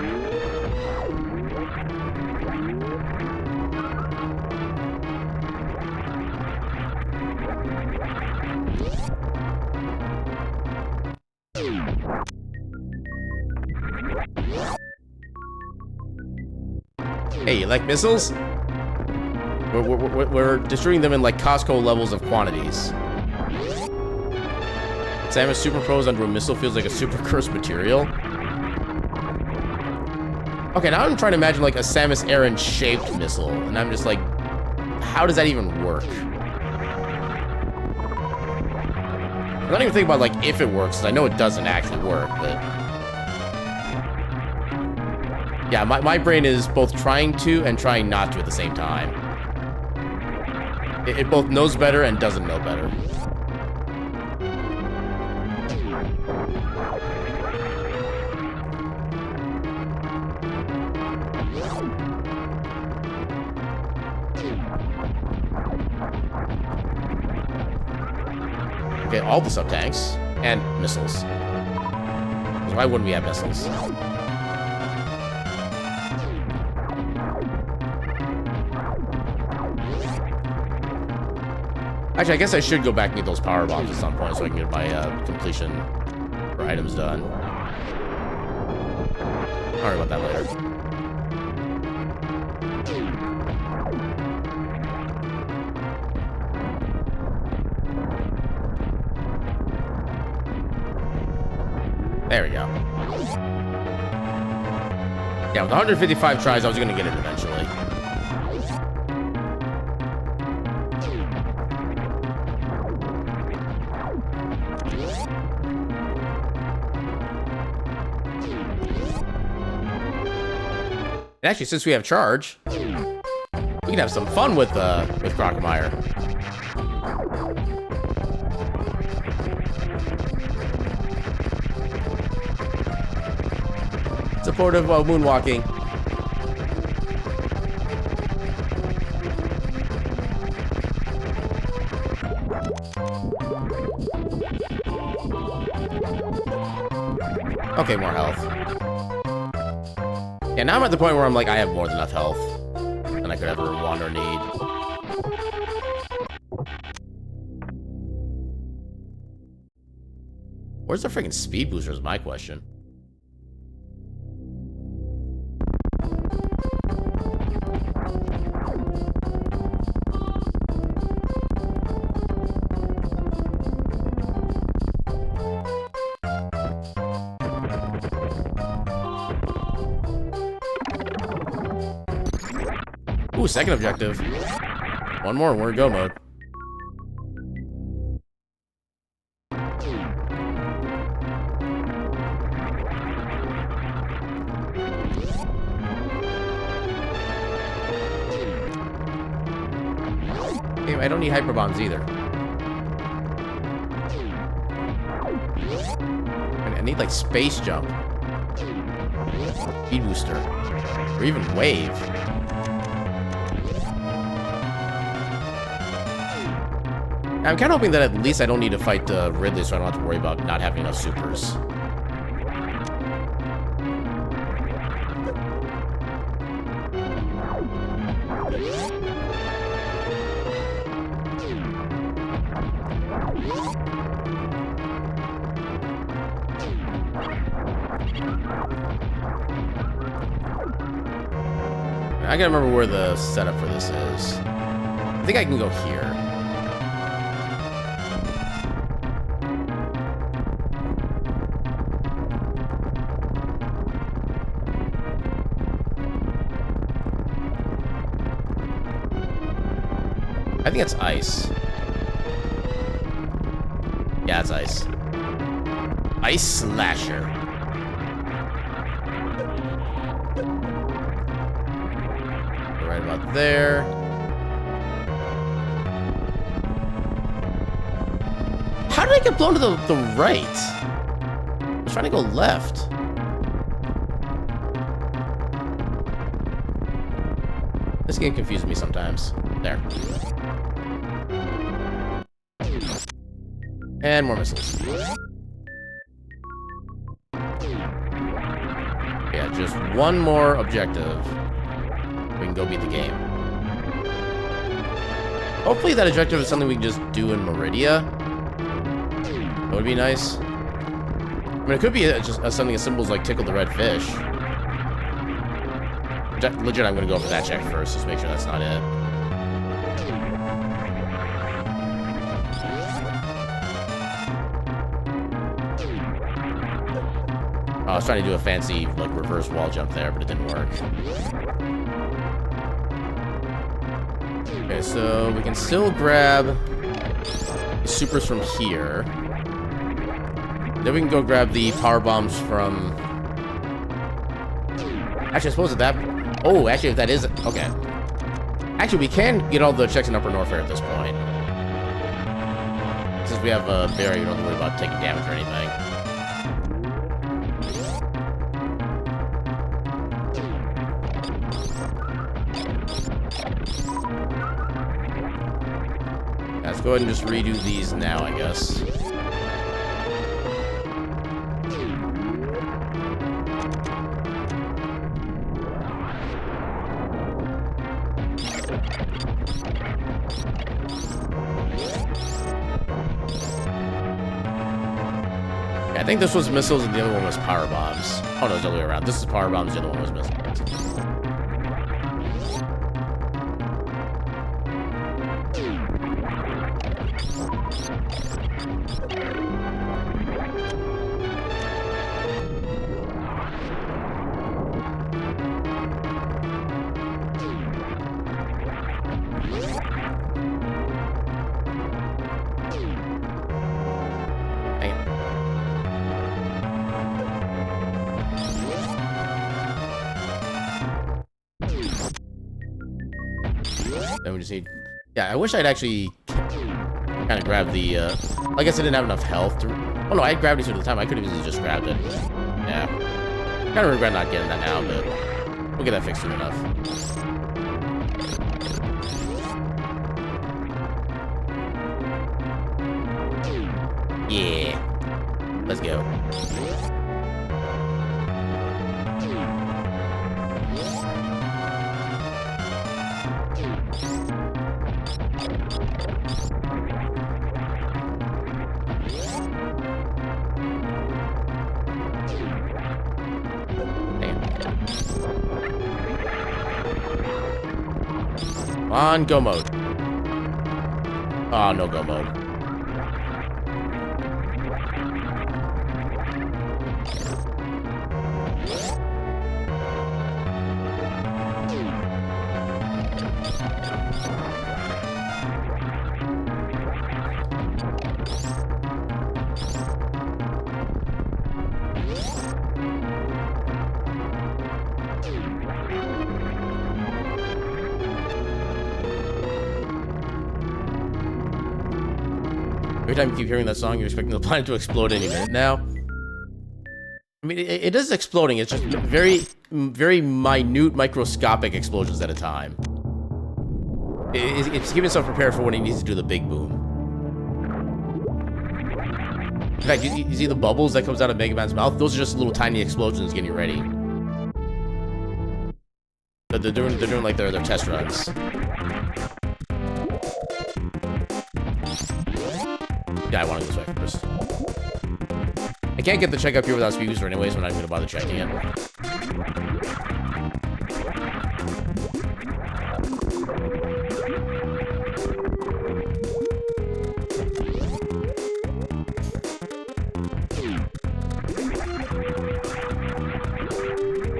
Hey, you like missiles? We're destroying them in like Costco levels of quantities. Samus superimposed onto a missile feels like a super cursed material. Okay, now I'm trying to imagine like a Samus Aran shaped missile, and I'm just like, how does that even work? I'm not even thinking about like if it works, because I know it doesn't actually work, but yeah, my brain is both trying to and trying not to at the same time. It both knows better and doesn't know better. Okay, all the sub-tanks and missiles. Why wouldn't we have missiles? Actually, I guess I should go back and get those power bombs at some point so I can get my completion for items done. I'll worry about that later. There we go. Yeah, with 155 tries, I was going to get it eventually. And actually, since we have charge, we can have some fun with Crocomire. Supportive while moonwalking. Okay, more health. Yeah, now I'm at the point where I'm like, I have more than enough health than I could ever want or need. Where's the freaking speed booster is my question. Ooh, second objective. One more, we're in go mode. Okay, I don't need hyper bombs either. I need like space jump, speed booster, or even wave. I'm kind of hoping that at least I don't need to fight Ridley, so I don't have to worry about not having enough supers. I gotta remember where the setup for this is. I think I can go here. I think it's ice. Yeah, it's ice. Ice Slasher. Right about there. How did I get blown to the right? I was trying to go left. This game confuses me sometimes. There. And more missiles. Yeah, just one more objective. We can go beat the game. Hopefully that objective is something we can just do in Meridia. That would be nice. I mean, it could be just something as simple as like tickle the red fish. Legit, I'm gonna go for that check first, just make sure that's not it. I was trying to do a fancy, like, reverse wall jump there, but it didn't work. Okay, so we can still grab the supers from here. Then we can go grab the power bombs from... Actually, I suppose that... Oh, actually, if that is... Okay. Actually, we can get all the checks in Upper Norfair at this point. Since we have a barrier, we don't have to worry about taking damage or anything. Let's go ahead and just redo these now, I guess. I think this was missiles and the other one was power bombs. Oh no, it's the other way around. This is power bombs, the other one was missiles. Then we just need... Yeah, I wish I'd actually kind of grabbed the... I guess I didn't have enough health to... Oh no, I had gravity suit at the time. I could have easily just grabbed it. Yeah. Kind of regret not getting that now, but we'll get that fixed soon enough. Yeah. Let's go. Come on, go mode. Oh, no go mode. Every time you keep hearing that song, you're expecting the planet to explode any minute now. I mean, it is exploding. It's just very, very minute, microscopic explosions at a time. It's keeping itself prepared for when it needs to do the big boom. In fact, you see the bubbles that comes out of Mega Man's mouth? Those are just little tiny explosions getting ready. But they're doing like their test runs. Yeah, I want to go this way first. I can't get the check up here without Speed Booster anyways, so I'm not even gonna bother checking it.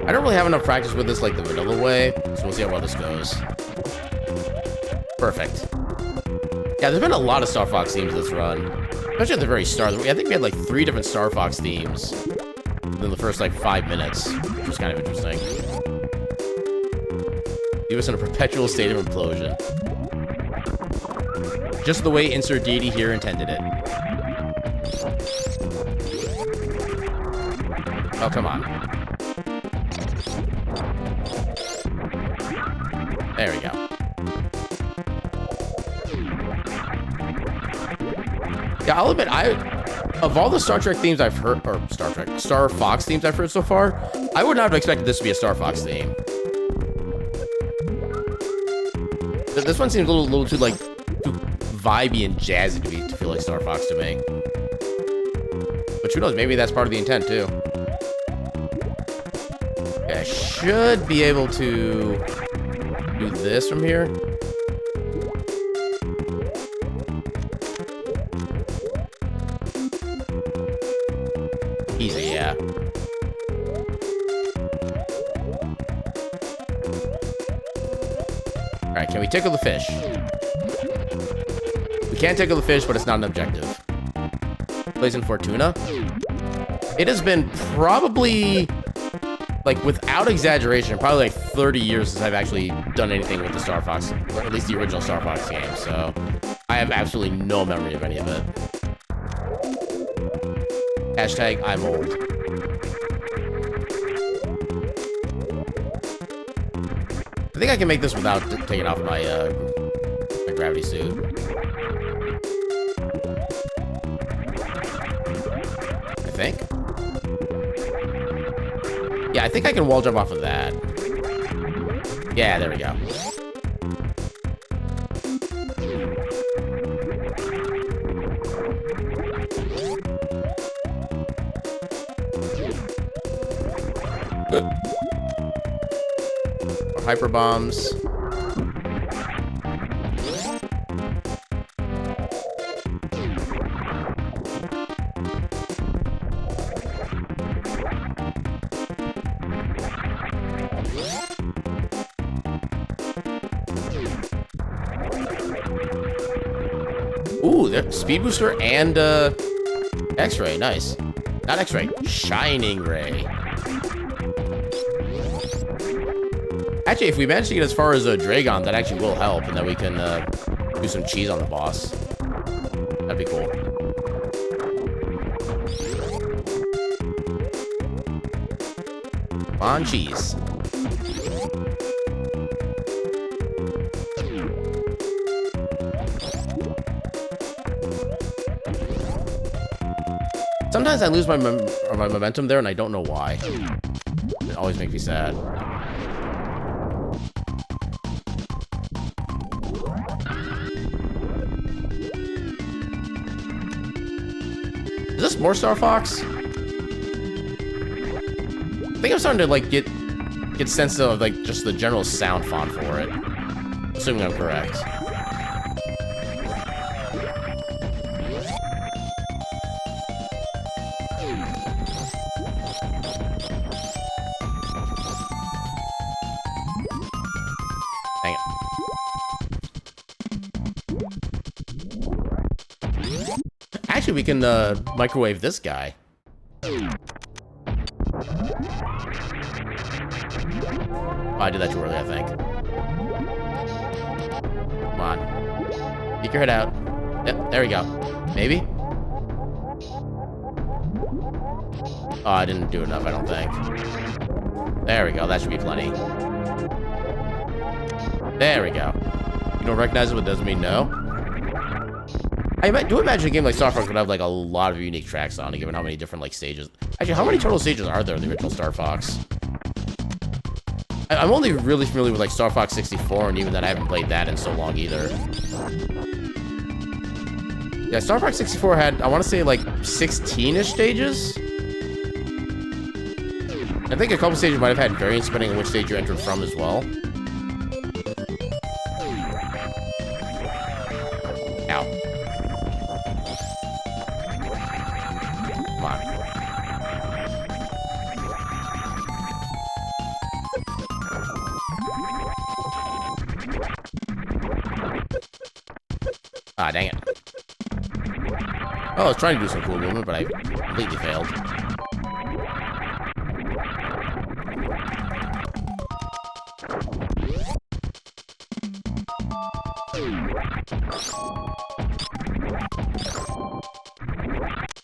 I don't really have enough practice with this like the vanilla way, so we'll see how well this goes. Perfect. Yeah, there's been a lot of Star Fox themes this run. Especially at the very start. I think we had like 3 different Star Fox themes within the first like 5 minutes, which was kind of interesting. Leave us in a perpetual state of implosion. Just the way Insert Deity here intended it. Oh, come on. There we go. Yeah, I'll admit, of all the Star Trek themes I've heard, or Star Fox themes I've heard so far, I would not have expected this to be a Star Fox theme. This one seems a little too, like, too vibey and jazzy to feel like Star Fox to me. But who knows, maybe that's part of the intent, too. Okay, I should be able to do this from here. Easy, yeah. Alright, can we tickle the fish? We can't tickle the fish, but it's not an objective. Blazing Fortuna. It has been probably, like, without exaggeration, probably like 30 years since I've actually done anything with the Star Fox, or at least the original Star Fox game, so I have absolutely no memory of any of it. Hashtag I'm old. I think I can make this without taking off my my gravity suit. I think. Yeah, I think I can wall jump off of that. Yeah, there we go. Hyper bombs. Ooh, there's Speed Booster and X-Ray, nice. Not X-Ray, Shining Ray. Actually, if we manage to get as far as Dragon, that actually will help, and then we can do some cheese on the boss. That'd be cool. Come on, cheese. Sometimes I lose my momentum there, and I don't know why. It always makes me sad. Is this more Star Fox? I think I'm starting to, like, get get sense of like just the general sound font for it. Assuming I'm correct. Dang it. Actually, we can microwave this guy. Oh, I did that too early, I think. Come on. Peek your head out. Yep, there we go. Maybe? Oh, I didn't do enough, I don't think. There we go, that should be plenty. There we go. You don't recognize it, but it doesn't mean no. I do imagine a game like Star Fox would have like a lot of unique tracks on it, given how many different like stages. Actually, how many total stages are there in the original Star Fox? I'm only really familiar with like Star Fox 64, and even then I haven't played that in so long either. Yeah, Star Fox 64 had, I want to say, like 16-ish stages. I think a couple stages might have had variants depending on which stage you entered from as well. Ow. Come on. Ah, dang it. Oh, I was trying to do some cool movement, but I completely failed.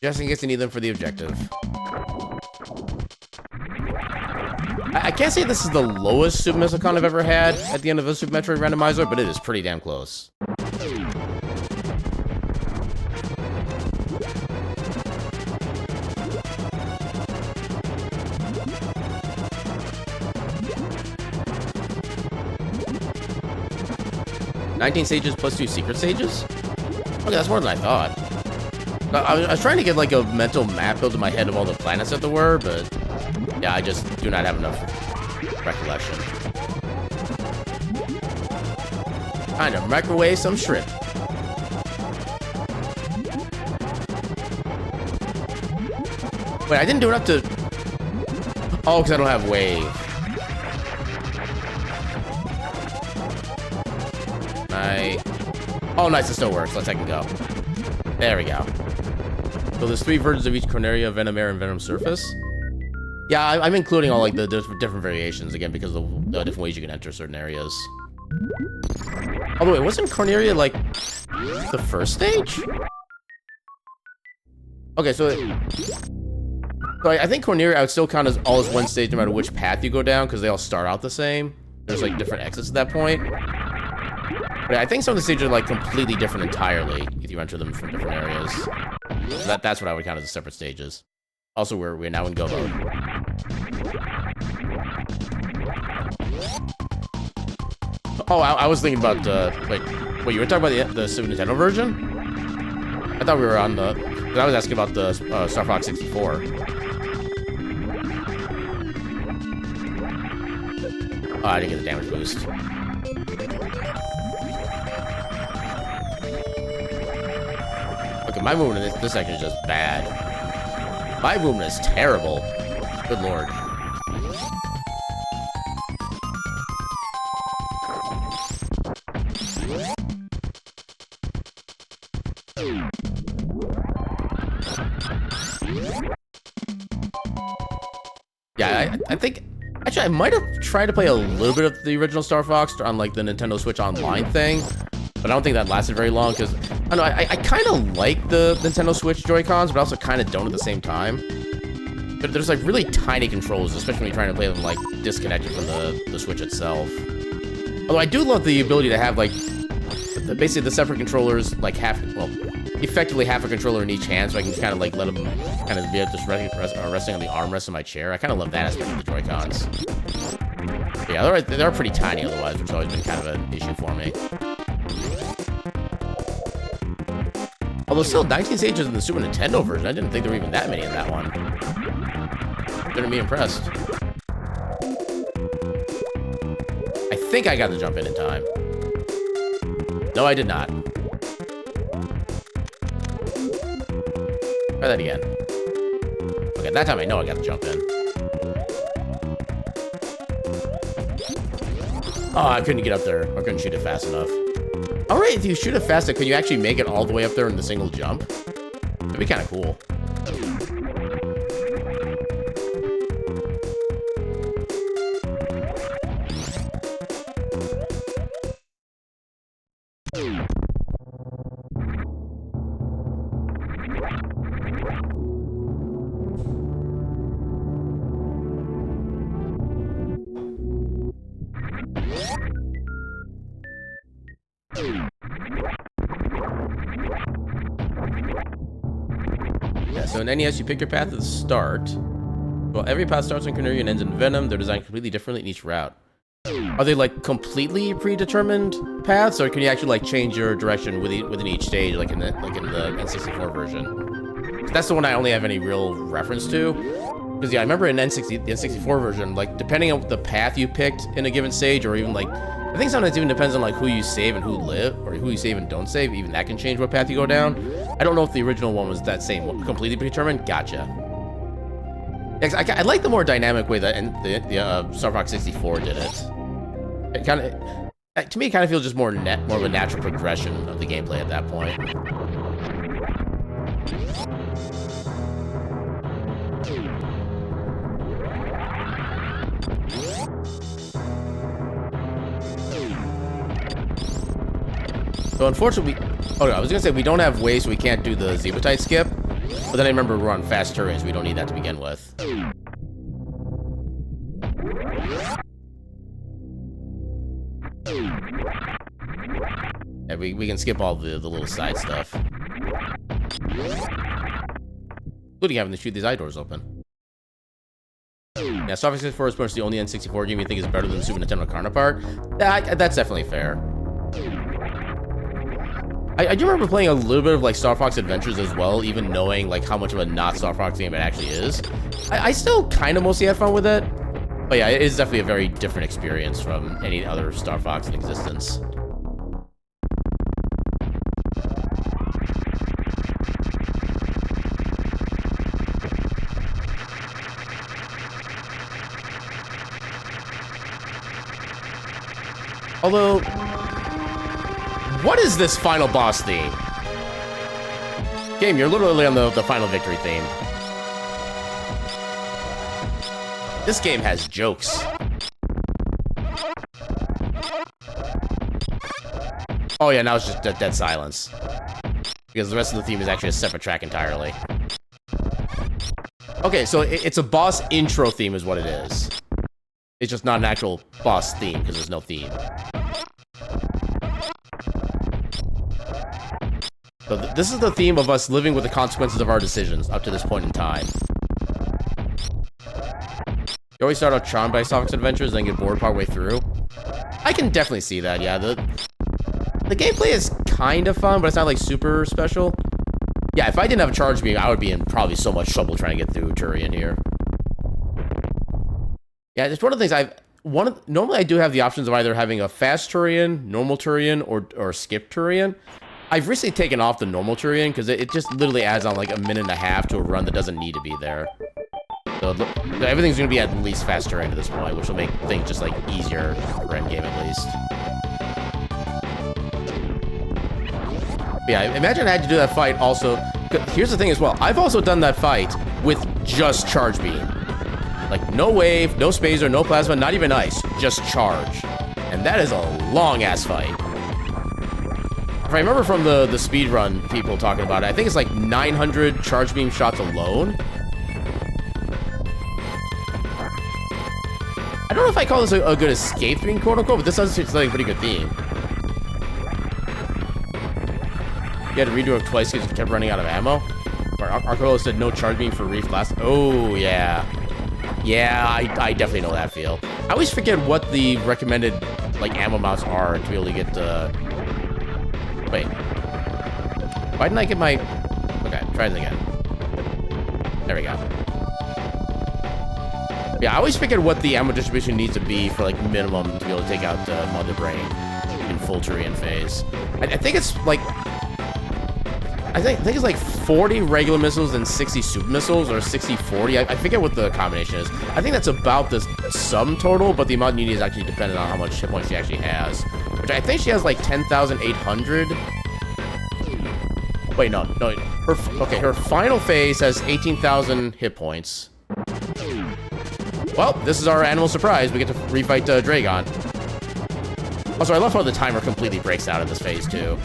Just in case you need them for the objective. I can't say this is the lowest Super Missile Con I've ever had at the end of a Super Metroid Randomizer, but it is pretty damn close. "19 stages plus 2 secret stages?" Okay, that's more than I thought. I was trying to get like a mental map built in my head of all the planets that there were, but yeah, I just do not have enough recollection. Time to microwave some shrimp. Wait, I didn't do enough to... Oh, because I don't have wave. Oh, nice, it still works. Let's take a go. There we go. So there's 3 versions of each Corneria, Venom Air, and Venom Surface. Yeah, I'm including all like the different variations again because of the different ways you can enter certain areas. Although, wait, wasn't Corneria like the first stage? Okay, so I think Corneria I would still count as all as one stage no matter which path you go down because they all start out the same. There's like different exits at that point. But I think some of the stages are like completely different entirely if you enter them from different areas. So that's what I would count as separate stages. Also, we're now in go mode. Oh, I was thinking about wait, you were talking about the Super Nintendo version? I thought we were on the. I was asking about the Star Fox 64. Oh, I didn't get the damage boost. Okay, my movement in this section is just bad. My movement is terrible. Good lord. Yeah, I think... Actually, I might have tried to play a little bit of the original Star Fox on, like, the Nintendo Switch Online thing. But I don't think that lasted very long, because... I don't know, I kind of like the Nintendo Switch Joy-Cons, but I also kind of don't at the same time. But there's, like, really tiny controls, especially when you're trying to play them, like, disconnected from the Switch itself. Although I do love the ability to have, like... Basically, the separate controllers, like, effectively half a controller in each hand, so I can kind of like let them kind of be just resting on the armrest of my chair. I kind of love that aspect of the Joy-Cons. Yeah, they're pretty tiny otherwise, which has always been kind of an issue for me. Although still, 19 stages in the Super Nintendo version, I didn't think there were even that many in that one. Gonna be impressed. think I got the jump in time. No, I did not. Try that again. Okay, that time I know I got the jump in. Oh, I couldn't get up there. I couldn't shoot it fast enough. Alright, if you shoot it faster, can you actually make it all the way up there in the single jump? That'd be kind of cool. So in NES, you pick your path at the start. Well, every path starts in Cornelia and ends in Venom. They're designed completely differently in each route. Are they like completely predetermined paths, or can you actually like change your direction within each stage, like in the N64 version? That's the one I only have any real reference to. Because yeah, I remember in the N64 version, like depending on the path you picked in a given stage, or even like I think sometimes it even depends on like who you save and who live, or who you save and don't save. Even that can change what path you go down. I don't know if the original one was that same, completely predetermined. Gotcha. I like the more dynamic way that Star Fox 64 did it. It kind of, to me, it kind of feels just more of a natural progression of the gameplay at that point. So unfortunately, I was gonna say we don't have ways, so we can't do the Zebotite skip. But then I remember we're on fast turrets. We don't need that to begin with. Yeah, we can skip all the little side stuff, including having to shoot these eye doors open. Yeah, Star Fox 64 is pretty much the only N64 game you think is better than the Super Nintendo counterpart. That's definitely fair. I do remember playing a little bit of like Star Fox Adventures as well, even knowing like how much of a not Star Fox game it actually is. I still kind of mostly had fun with it, but yeah, it is definitely a very different experience from any other Star Fox in existence. Although, what is this final boss theme? Game, you're literally on the final victory theme. This game has jokes. Oh yeah, now it's just dead silence. Because the rest of the theme is actually a separate track entirely. Okay, so it's a boss intro theme is what it is. It's just not an actual boss theme, because there's no theme. So this is the theme of us living with the consequences of our decisions up to this point in time. You always start out charmed by Star Fox Adventures, then get bored partway through. I can definitely see that, yeah. The gameplay is kind of fun, but it's not like super special. Yeah, if I didn't have a charge beam, I would be in probably so much trouble trying to get through Turian here. Yeah, it's one of the things normally I do have the options of either having a fast Turian, normal Turian, or skip Turian. I've recently taken off the normal Turian because it just literally adds on like a minute and a half to a run that doesn't need to be there. So everything's going to be at least fast Turian at this point, which will make things just like easier for endgame at least. But yeah, imagine I had to do that fight also. Here's the thing as well. I've also done that fight with just charge beam. Like no wave, no spacer, no plasma, not even ice, just charge. And that is a long ass fight. If I remember from the speedrun people talking about it, I think it's like 900 charge beam shots alone. I don't know if I call this a good escape theme, quote unquote, but this does seem like a pretty good theme. You had to redo it twice because you kept running out of ammo. Arcolo said no charge beam for Reef last. Oh, yeah. Yeah, I definitely know that feel. I always forget what the recommended like ammo mounts are to be able to get the... Wait. Why didn't I get my... Okay, try it again. There we go. Yeah, I always figured what the ammo distribution needs to be for like minimum to be able to take out Mother Brain in full Turian phase. I think it's like I think it's like 40 regular missiles and 60 super missiles, or 60-40. I forget what the combination is. I think that's about the sum total, but the amount you need is actually dependent on how much hit points she actually has. Which I think she has like 10,800. Wait, no. Her final phase has 18,000 hit points. Well, this is our animal surprise. We get to refight Dragon. Also, I love how the timer completely breaks out in this phase, too.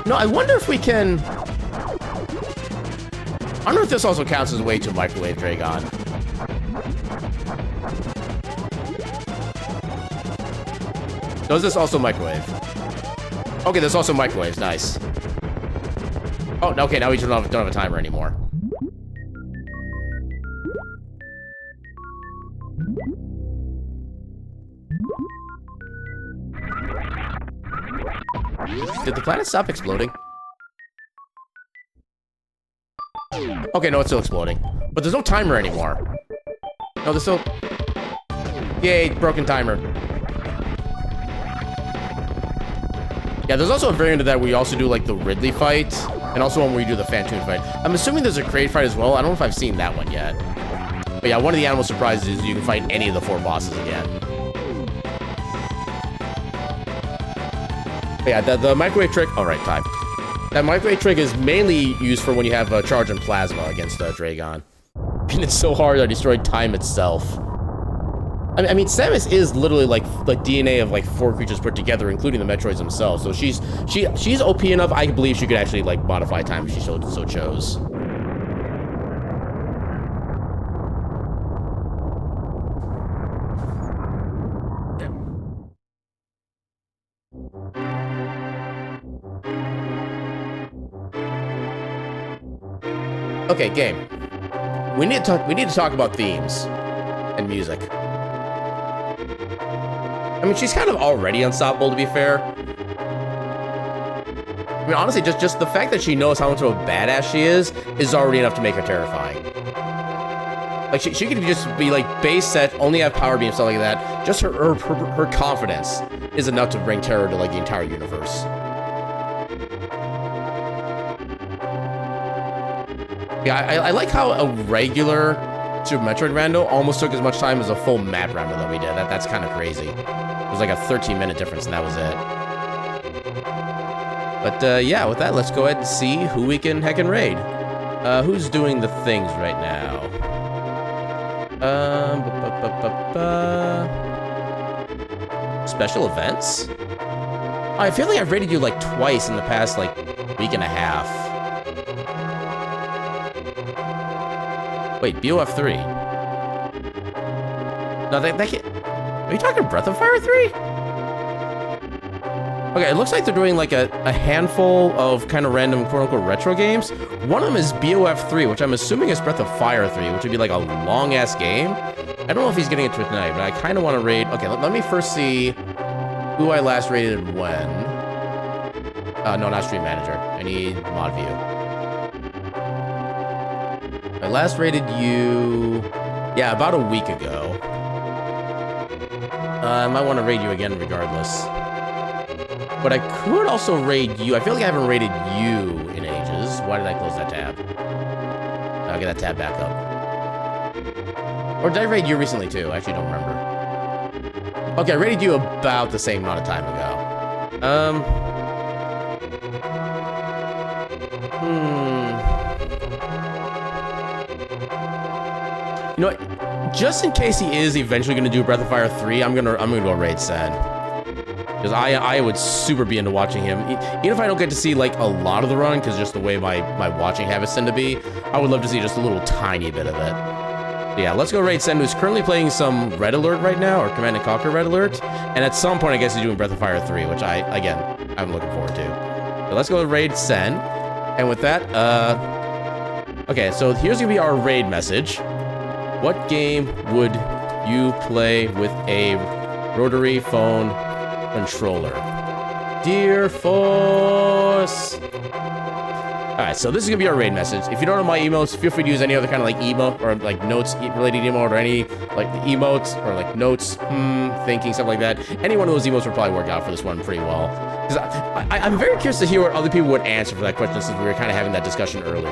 No, I wonder if we can... I wonder if this also counts as a way to microwave Dragon. Does this also microwave? Okay, there's also microwaves. Nice. Oh, okay, now we don't have a timer anymore. Did the planet stop exploding? Okay, no, it's still exploding. But there's no timer anymore. No, there's still... Yay, broken timer. Yeah, there's also a variant of that where you also do, like, the Ridley fight, and also one where you do the Phantoon fight. I'm assuming there's a crate fight as well. I don't know if I've seen that one yet. But yeah, one of the animal surprises is you can fight any of the 4 bosses again. But yeah, the microwave trick... All right, time. That microwave trick is mainly used for when you have a charge in plasma against Dragon. And it's so hard to destroy time itself. I mean, Samus is literally like the DNA of like 4 creatures put together, including the Metroids themselves. So she's OP enough. I believe she could actually like modify time if she so chose. Okay, game. We need to talk about themes and music. I mean, she's kind of already unstoppable, to be fair. I mean, honestly, just the fact that she knows how much of a badass she is already enough to make her terrifying. Like, she could just be, like, base set, only have power beam, stuff like that. Just her confidence is enough to bring terror to, like, the entire universe. Yeah, I like how a regular Super Metroid rando almost took as much time as a full map rando that we did. That's kind of crazy. It was like a 13-minute difference, and that was it. But yeah, with that, let's go ahead and see who we can heckin' raid. Who's doing the things right now? Special events? Oh, I feel like I've raided you like twice in the past like week and a half. Wait, BOF3. No, that can't... Are you talking Breath of Fire 3? Okay, it looks like they're doing like a handful of kind of random quote-unquote retro games. One of them is BOF3, which I'm assuming is Breath of Fire 3, which would be like a long-ass game. I don't know if he's getting into it tonight, but I kind of want to raid... Okay, let me first see who I last raided when. No, not Stream Manager. I need Mod View. I last raided you, yeah, about a week ago. I might want to raid you again regardless. But I could also raid you. I feel like I haven't raided you in ages. Why did I close that tab? I'll get that tab back up. Or did I raid you recently too? I actually don't remember. Okay, I raided you about the same amount of time ago. You know what? Just in case he is eventually going to do Breath of Fire 3, I'm gonna go raid Sen. Because I would super be into watching him. Even if I don't get to see like a lot of the run, because just the way my watching habits tend to be, I would love to see just a little tiny bit of it. But yeah, let's go raid Sen, who's currently playing some Red Alert right now, or Command & Conquer Red Alert. And at some point, I guess he's doing Breath of Fire 3, which I'm looking forward to. So let's go raid Sen. And with that, okay, so here's gonna be our raid message. What game would you play with a rotary phone controller? Dear Force. Alright, so this is gonna be our raid message. If you don't know my emotes, feel free to use any other kind of like emo or like notes related emote or any like emotes or like notes, thinking, stuff like that. Any one of those emotes will probably work out for this one pretty well. Because I'm very curious to hear what other people would answer for that question since we were kind of having that discussion earlier.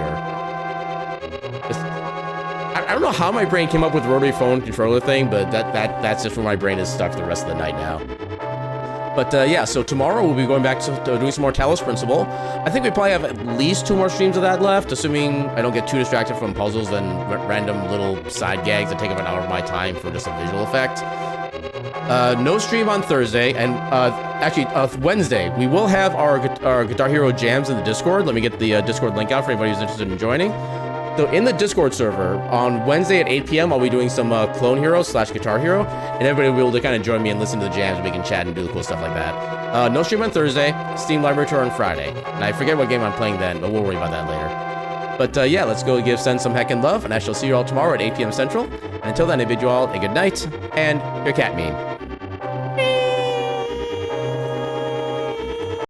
I don't know how my brain came up with the rotary phone controller thing, but that's just where my brain is stuck the rest of the night now. But yeah, so tomorrow we'll be going back to doing some more Talos Principle. I think we probably have at least 2 more streams of that left, assuming I don't get too distracted from puzzles and random little side gags that take up an hour of my time for just a visual effect. No stream on Thursday, and actually Wednesday. We will have our Guitar Hero jams in the Discord. Let me get the Discord link out for anybody who's interested in joining. So in the Discord server, on Wednesday at 8 p.m., I'll be doing some Clone Hero / Guitar Hero, and everybody will be able to kind of join me and listen to the jams, and we can chat and do the cool stuff like that. No stream on Thursday, Steam Library Tour on Friday. And I forget what game I'm playing then, but we'll worry about that later. But yeah, let's go send some heckin' love, and I shall see you all tomorrow at 8 p.m. Central. And until then, I bid you all a good night, and your cat meme.